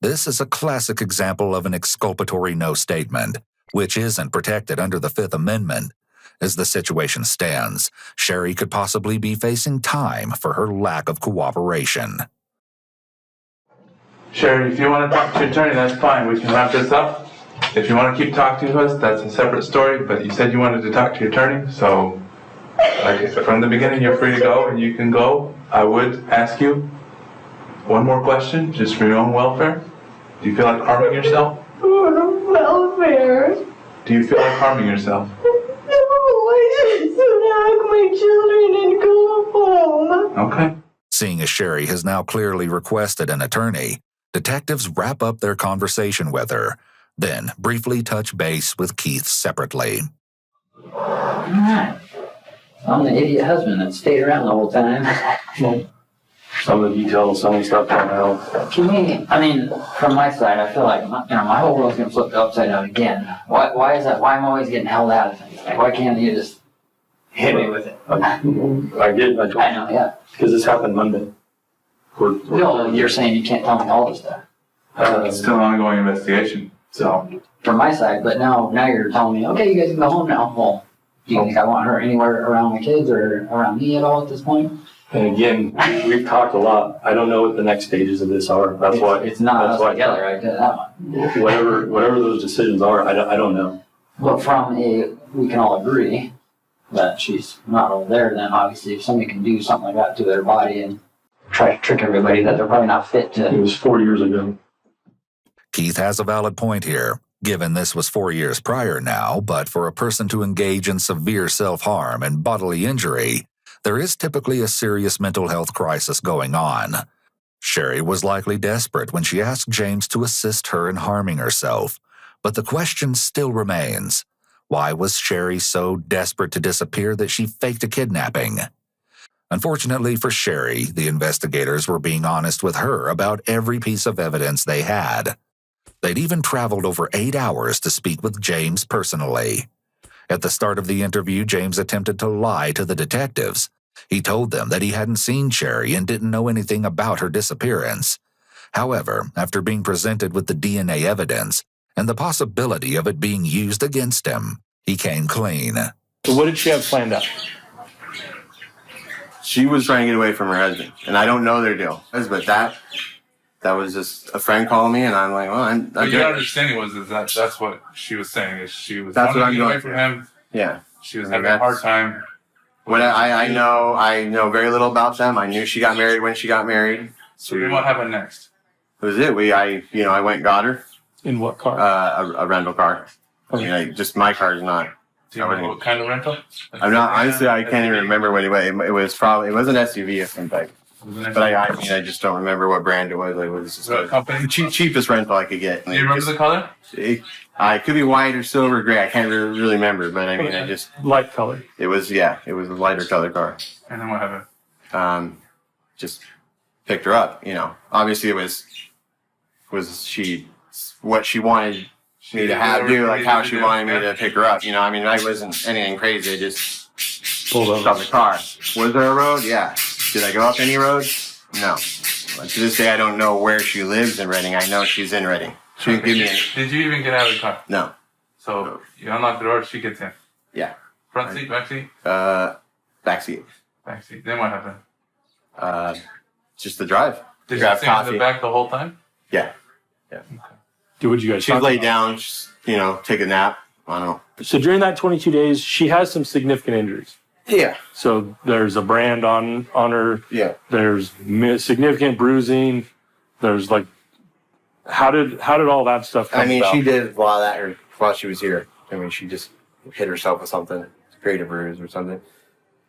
This is a classic example of an exculpatory no statement, which isn't protected under the Fifth Amendment. As the situation stands, Sherry could possibly be facing time for her lack of cooperation. Sherry, if you want to talk to your attorney, that's fine. We can wrap this up. If you want to keep talking to us, that's a separate story, but you said you wanted to talk to your attorney, so like I said, from the beginning, you're free to go, and you can go. I would ask you one more question, just for your own welfare. Do you feel like harming yourself? Welfare. Do you feel like harming yourself? No, I just hug my children and go home. Okay. Seeing as Sherry has now clearly requested an attorney, detectives wrap up their conversation with her, then briefly touch base with Keith separately. All right. I'm the idiot husband that stayed around the whole time. Some of the details, some of the stuff I know. Can we, I mean, from my side, I feel like my whole world's gonna flip upside down again. Why is that? Why am I always getting held out of things? Like, why can't you just hit me with it? I did. I know, yeah. Because this happened Monday. No, you're saying you can't tell me all this stuff. It's still an ongoing investigation, so. From my side, but now you're telling me, okay, you guys can go home now. Well, do you think I want her anywhere around my kids or around me at all at this point? And again, we've talked a lot. I don't know what the next stages of this are. That's why it's not us together. I did that one. Whatever those decisions are, I don't know. But we can all agree that she's not over there. Then obviously, if somebody can do something like that to their body and try to trick everybody, that they're probably not fit to. It was 4 years ago. Keith has a valid point here, given this was 4 years prior now, but for a person to engage in severe self-harm and bodily injury, there is typically a serious mental health crisis going on. Sherry was likely desperate when she asked James to assist her in harming herself, but the question still remains. Why was Sherry so desperate to disappear that she faked a kidnapping? Unfortunately for Sherry, the investigators were being honest with her about every piece of evidence they had. They'd even traveled over 8 hours to speak with James personally. At the start of the interview, James attempted to lie to the detectives. He told them that he hadn't seen Sherry and didn't know anything about her disappearance. However, after being presented with the DNA evidence and the possibility of it being used against him, he came clean. So what did she have planned out? She was trying to get away from her husband, and I don't know their deal. But that was just a friend calling me, and I'm like, well, But your understanding was that's what she was saying, is she was that's what I'm getting going away from him. Yeah. She was having a hard time. What I know very little about them. I knew she got married when she got married. So then what happened next? That was it. I went and got her. In what car? A rental car. Okay. I mean, just my car is not. Do you know what kind of rental? I'm not, honestly, I can't even remember what it was. It was an SUV of some type. But I just don't remember what brand it was. Like, it was just a company? Cheapest rental I could get. Do you remember the color? It could be white or silver or gray. I can't really remember, but I mean, I just light color. It was a lighter color car. And then what happened? Just picked her up. Obviously it was what she wanted me to do, like how she wanted me to pick her up. I mean, I wasn't anything crazy. I just pulled up the car. Was there a road? Yeah. Did I go up any road? No. But to this day, I don't know where she lives in Reading. I know she's in Reading. She didn't give me any. Did you even get out of the car? No. So you unlock the door, she gets in. Yeah. Front seat, back seat? Back seat. Back seat. Then what happened? Just the drive. Did you stay in the back the whole time? Yeah. Yeah. What did you guys She talk laid about? down, just, take a nap. I don't know. So during that 22 days, she has some significant injuries. Yeah. So there's a brand on her. Yeah. There's significant bruising. There's how did all that stuff come about? She did a lot of that while she was here. I mean, she just hit herself with something, created a bruise or something.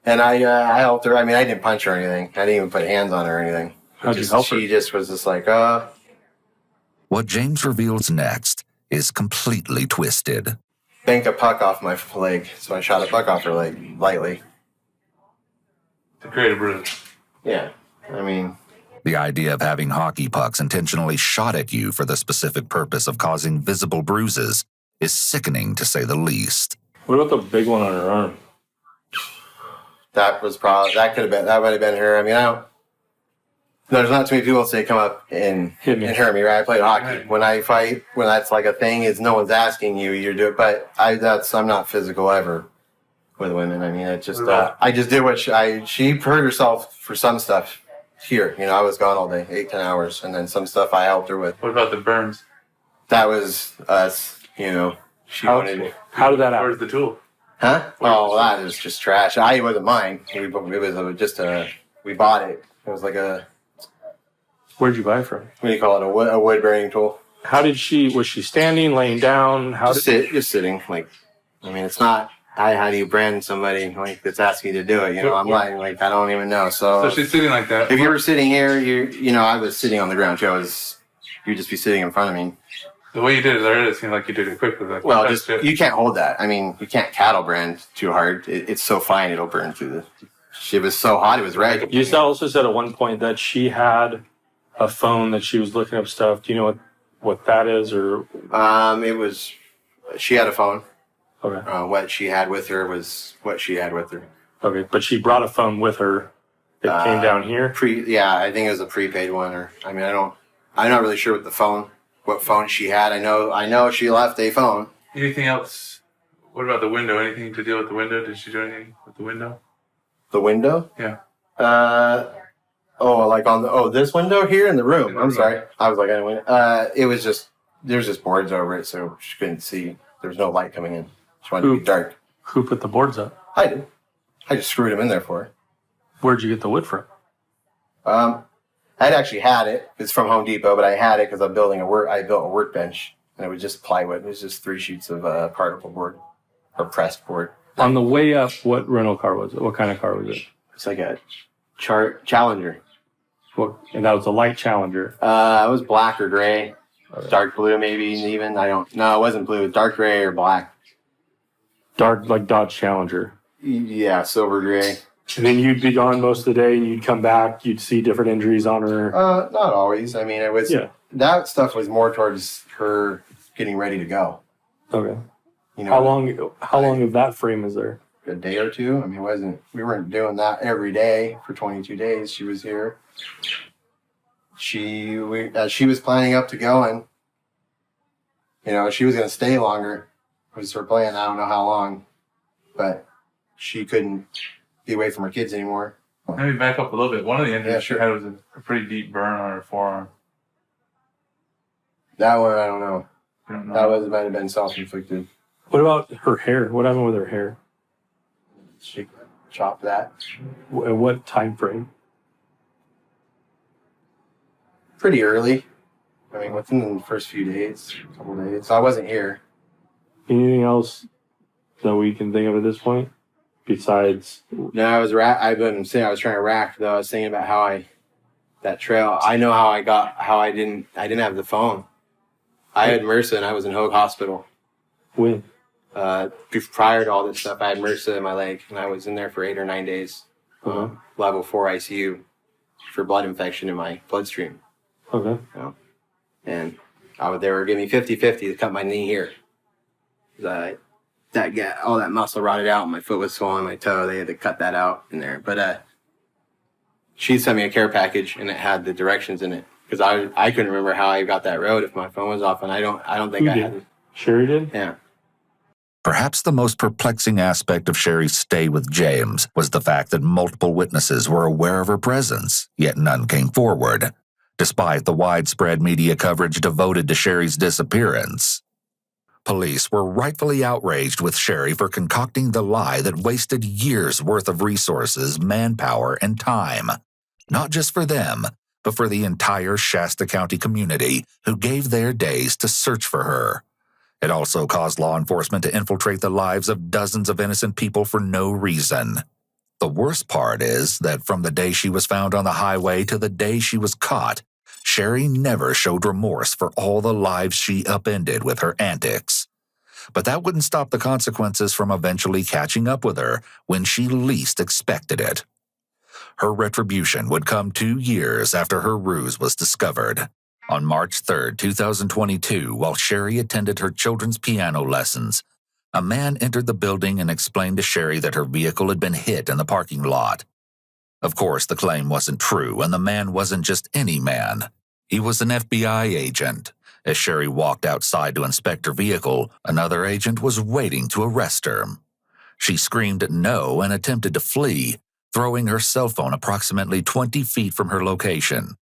And I helped her. I mean, I didn't punch her or anything. I didn't even put hands on her or anything. How'd you help her? She just was just like, What James reveals next is completely twisted. banked a puck off my leg, so I shot a puck off her leg lightly. To create a bruise. Yeah, I mean... The idea of having hockey pucks intentionally shot at you for the specific purpose of causing visible bruises is sickening, to say the least. What about the big one on her arm? That would have been her. I mean, There's not too many people that say come up and hurt me, right? I played hockey. Right. When I fight, when that's like a thing, is no one's asking you, you're doing. But I'm not physical ever with women. I mean, it's just I just did what she hurt herself for some stuff here. You know, I was gone all day, 8-10 hours, and then some stuff I helped her with. What about the burns? That was us. You know, how did that happen? Where's the tool? Huh? Oh, that is just trash. It wasn't mine. We bought it. It was like a. Where'd you buy it from? What do you call it? A wood burning tool. How did was she standing, laying down? Just sitting. Like, I mean, it's not. How do you brand somebody like that's asking you to do it? You know, I'm like I don't even know. So she's sitting like that. If you were sitting here, I was sitting on the ground too. You'd just be sitting in front of me. The way you did it there, it seemed like you did it quickly. Like, well, you can't hold that. I mean, you can't cattle brand too hard. It's so fine, it'll burn through the. It was so hot, it was red. You also said at one point that she had a phone that she was looking up stuff. Do you know what that is, or? It was. She had a phone. Okay. What she had with her was what she had with her. Okay, but she brought a phone with her. It came down here. Yeah, I think it was a prepaid one, I'm not really sure what phone she had. I know she left a phone. Anything else? What about the window? Anything to deal with the window? Did she do anything with the window? The window? Yeah. Like on this window here in the room. I'm sorry. I was like, anyway. It was just there's just boards over it, so she couldn't see. There was no light coming in. She wanted to be dark. Who put the boards up? I did. I just screwed them in there for her. Where'd you get the wood from? I'd actually had it. It's from Home Depot, but I had it because I built a workbench, and it was just plywood. It was just 3 sheets of particle board or pressed board. On the way up, what rental car was it? What kind of car was it? It's like a Challenger. And that was a light Challenger. It was black or gray, dark blue maybe even. No, it wasn't blue. It was dark gray or black. Dark, like Dodge Challenger. Yeah, silver gray. And then you'd be gone most of the day, and you'd come back. You'd see different injuries on her. Not always. I mean, it was. Yeah. That stuff was more towards her getting ready to go. Okay. You know, how long of that frame is there? A day or two. I mean, we weren't doing that every day for 22 days. She was here. As she was planning up to going, she was going to stay longer. Was her plan. I don't know how long, but she couldn't be away from her kids anymore. Let me back up a little bit. One of the injuries she had was a pretty deep burn on her forearm. That one, I don't know. That might have been self-inflicted. What about her hair? What happened with her hair? She chopped that. What time frame? Pretty early. I mean, within the first few days, couple days. So I wasn't here. Anything else that we can think of at this point? Besides, no, I was trying to rack though. I was thinking about that trail. I know how I didn't have the phone. I had MRSA and I was in Hoag Hospital. When? Prior to all this stuff, I had MRSA in my leg and I was in there for 8 or 9 days. Level 4 ICU for blood infection in my bloodstream. Okay. And they were giving me 50-50 to cut my knee here. All that muscle rotted out. My foot was swollen, my toe. They had to cut that out in there. But she sent me a care package, and it had the directions in it because I couldn't remember how I got that road if my phone was off, and I don't think I had it. Sherry did? Yeah. Perhaps the most perplexing aspect of Sherry's stay with James was the fact that multiple witnesses were aware of her presence, yet none came forward, despite the widespread media coverage devoted to Sherry's disappearance. Police were rightfully outraged with Sherry for concocting the lie that wasted years' worth of resources, manpower, and time. Not just for them, but for the entire Shasta County community who gave their days to search for her. It also caused law enforcement to infiltrate the lives of dozens of innocent people for no reason. The worst part is that from the day she was found on the highway to the day she was caught, Sherry never showed remorse for all the lives she upended with her antics. But that wouldn't stop the consequences from eventually catching up with her when she least expected it. Her retribution would come 2 years after her ruse was discovered. On March 3, 2022, while Sherry attended her children's piano lessons, a man entered the building and explained to Sherry that her vehicle had been hit in the parking lot. Of course, the claim wasn't true, and the man wasn't just any man. He was an FBI agent. As Sherry walked outside to inspect her vehicle, another agent was waiting to arrest her. She screamed no and attempted to flee, throwing her cell phone approximately 20 feet from her location.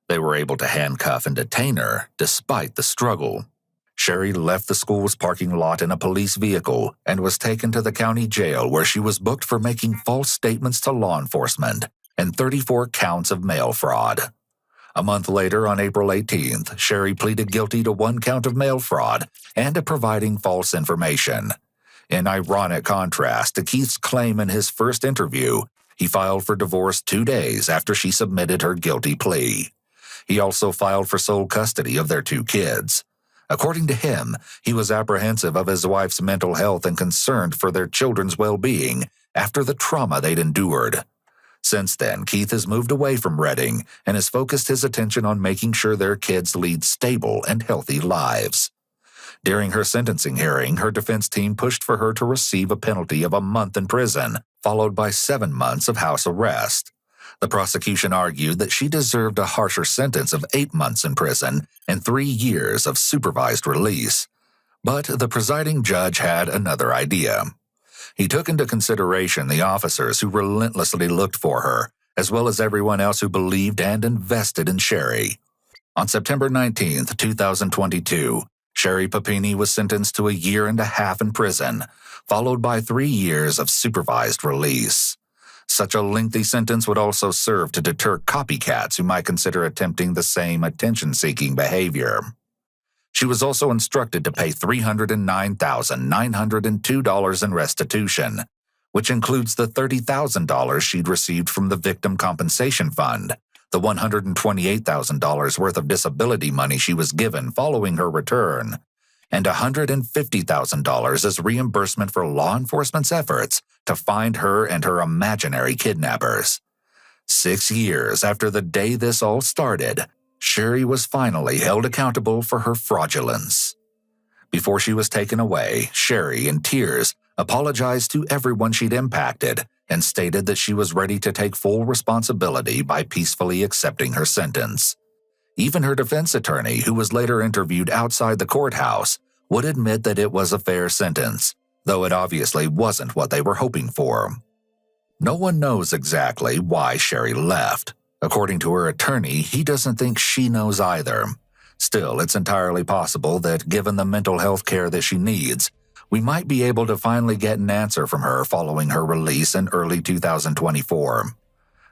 They were able to handcuff and detain her, despite the struggle. Sherry left the school's parking lot in a police vehicle and was taken to the county jail where she was booked for making false statements to law enforcement and 34 counts of mail fraud. A month later, on April 18th, Sherry pleaded guilty to 1 count of mail fraud and to providing false information. In ironic contrast to Keith's claim in his first interview, he filed for divorce 2 days after she submitted her guilty plea. He also filed for sole custody of their 2 kids. According to him, he was apprehensive of his wife's mental health and concerned for their children's well-being after the trauma they'd endured. Since then, Keith has moved away from Redding and has focused his attention on making sure their kids lead stable and healthy lives. During her sentencing hearing, her defense team pushed for her to receive a penalty of a month in prison, followed by 7 months of house arrest. The prosecution argued that she deserved a harsher sentence of 8 months in prison and 3 years of supervised release. But the presiding judge had another idea. He took into consideration the officers who relentlessly looked for her, as well as everyone else who believed and invested in Sherry. On September 19, 2022, Sherry Papini was sentenced to 1.5 years in prison, followed by 3 years of supervised release. Such a lengthy sentence would also serve to deter copycats who might consider attempting the same attention-seeking behavior. She was also instructed to pay $309,902 in restitution, which includes the $30,000 she'd received from the Victim Compensation Fund, the $128,000 worth of disability money she was given following her return, and $150,000 as reimbursement for law enforcement's efforts to find her and her imaginary kidnappers. 6 years after the day this all started, Sherry was finally held accountable for her fraudulence. Before she was taken away, Sherry, in tears, apologized to everyone she'd impacted and stated that she was ready to take full responsibility by peacefully accepting her sentence. Even her defense attorney, who was later interviewed outside the courthouse, would admit that it was a fair sentence, though it obviously wasn't what they were hoping for. No one knows exactly why Sherry left. According to her attorney, he doesn't think she knows either. Still, it's entirely possible that given the mental health care that she needs, we might be able to finally get an answer from her following her release in early 2024.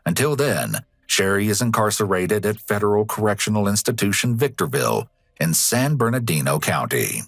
Until then, Sherry is incarcerated at Federal Correctional Institution Victorville in San Bernardino County.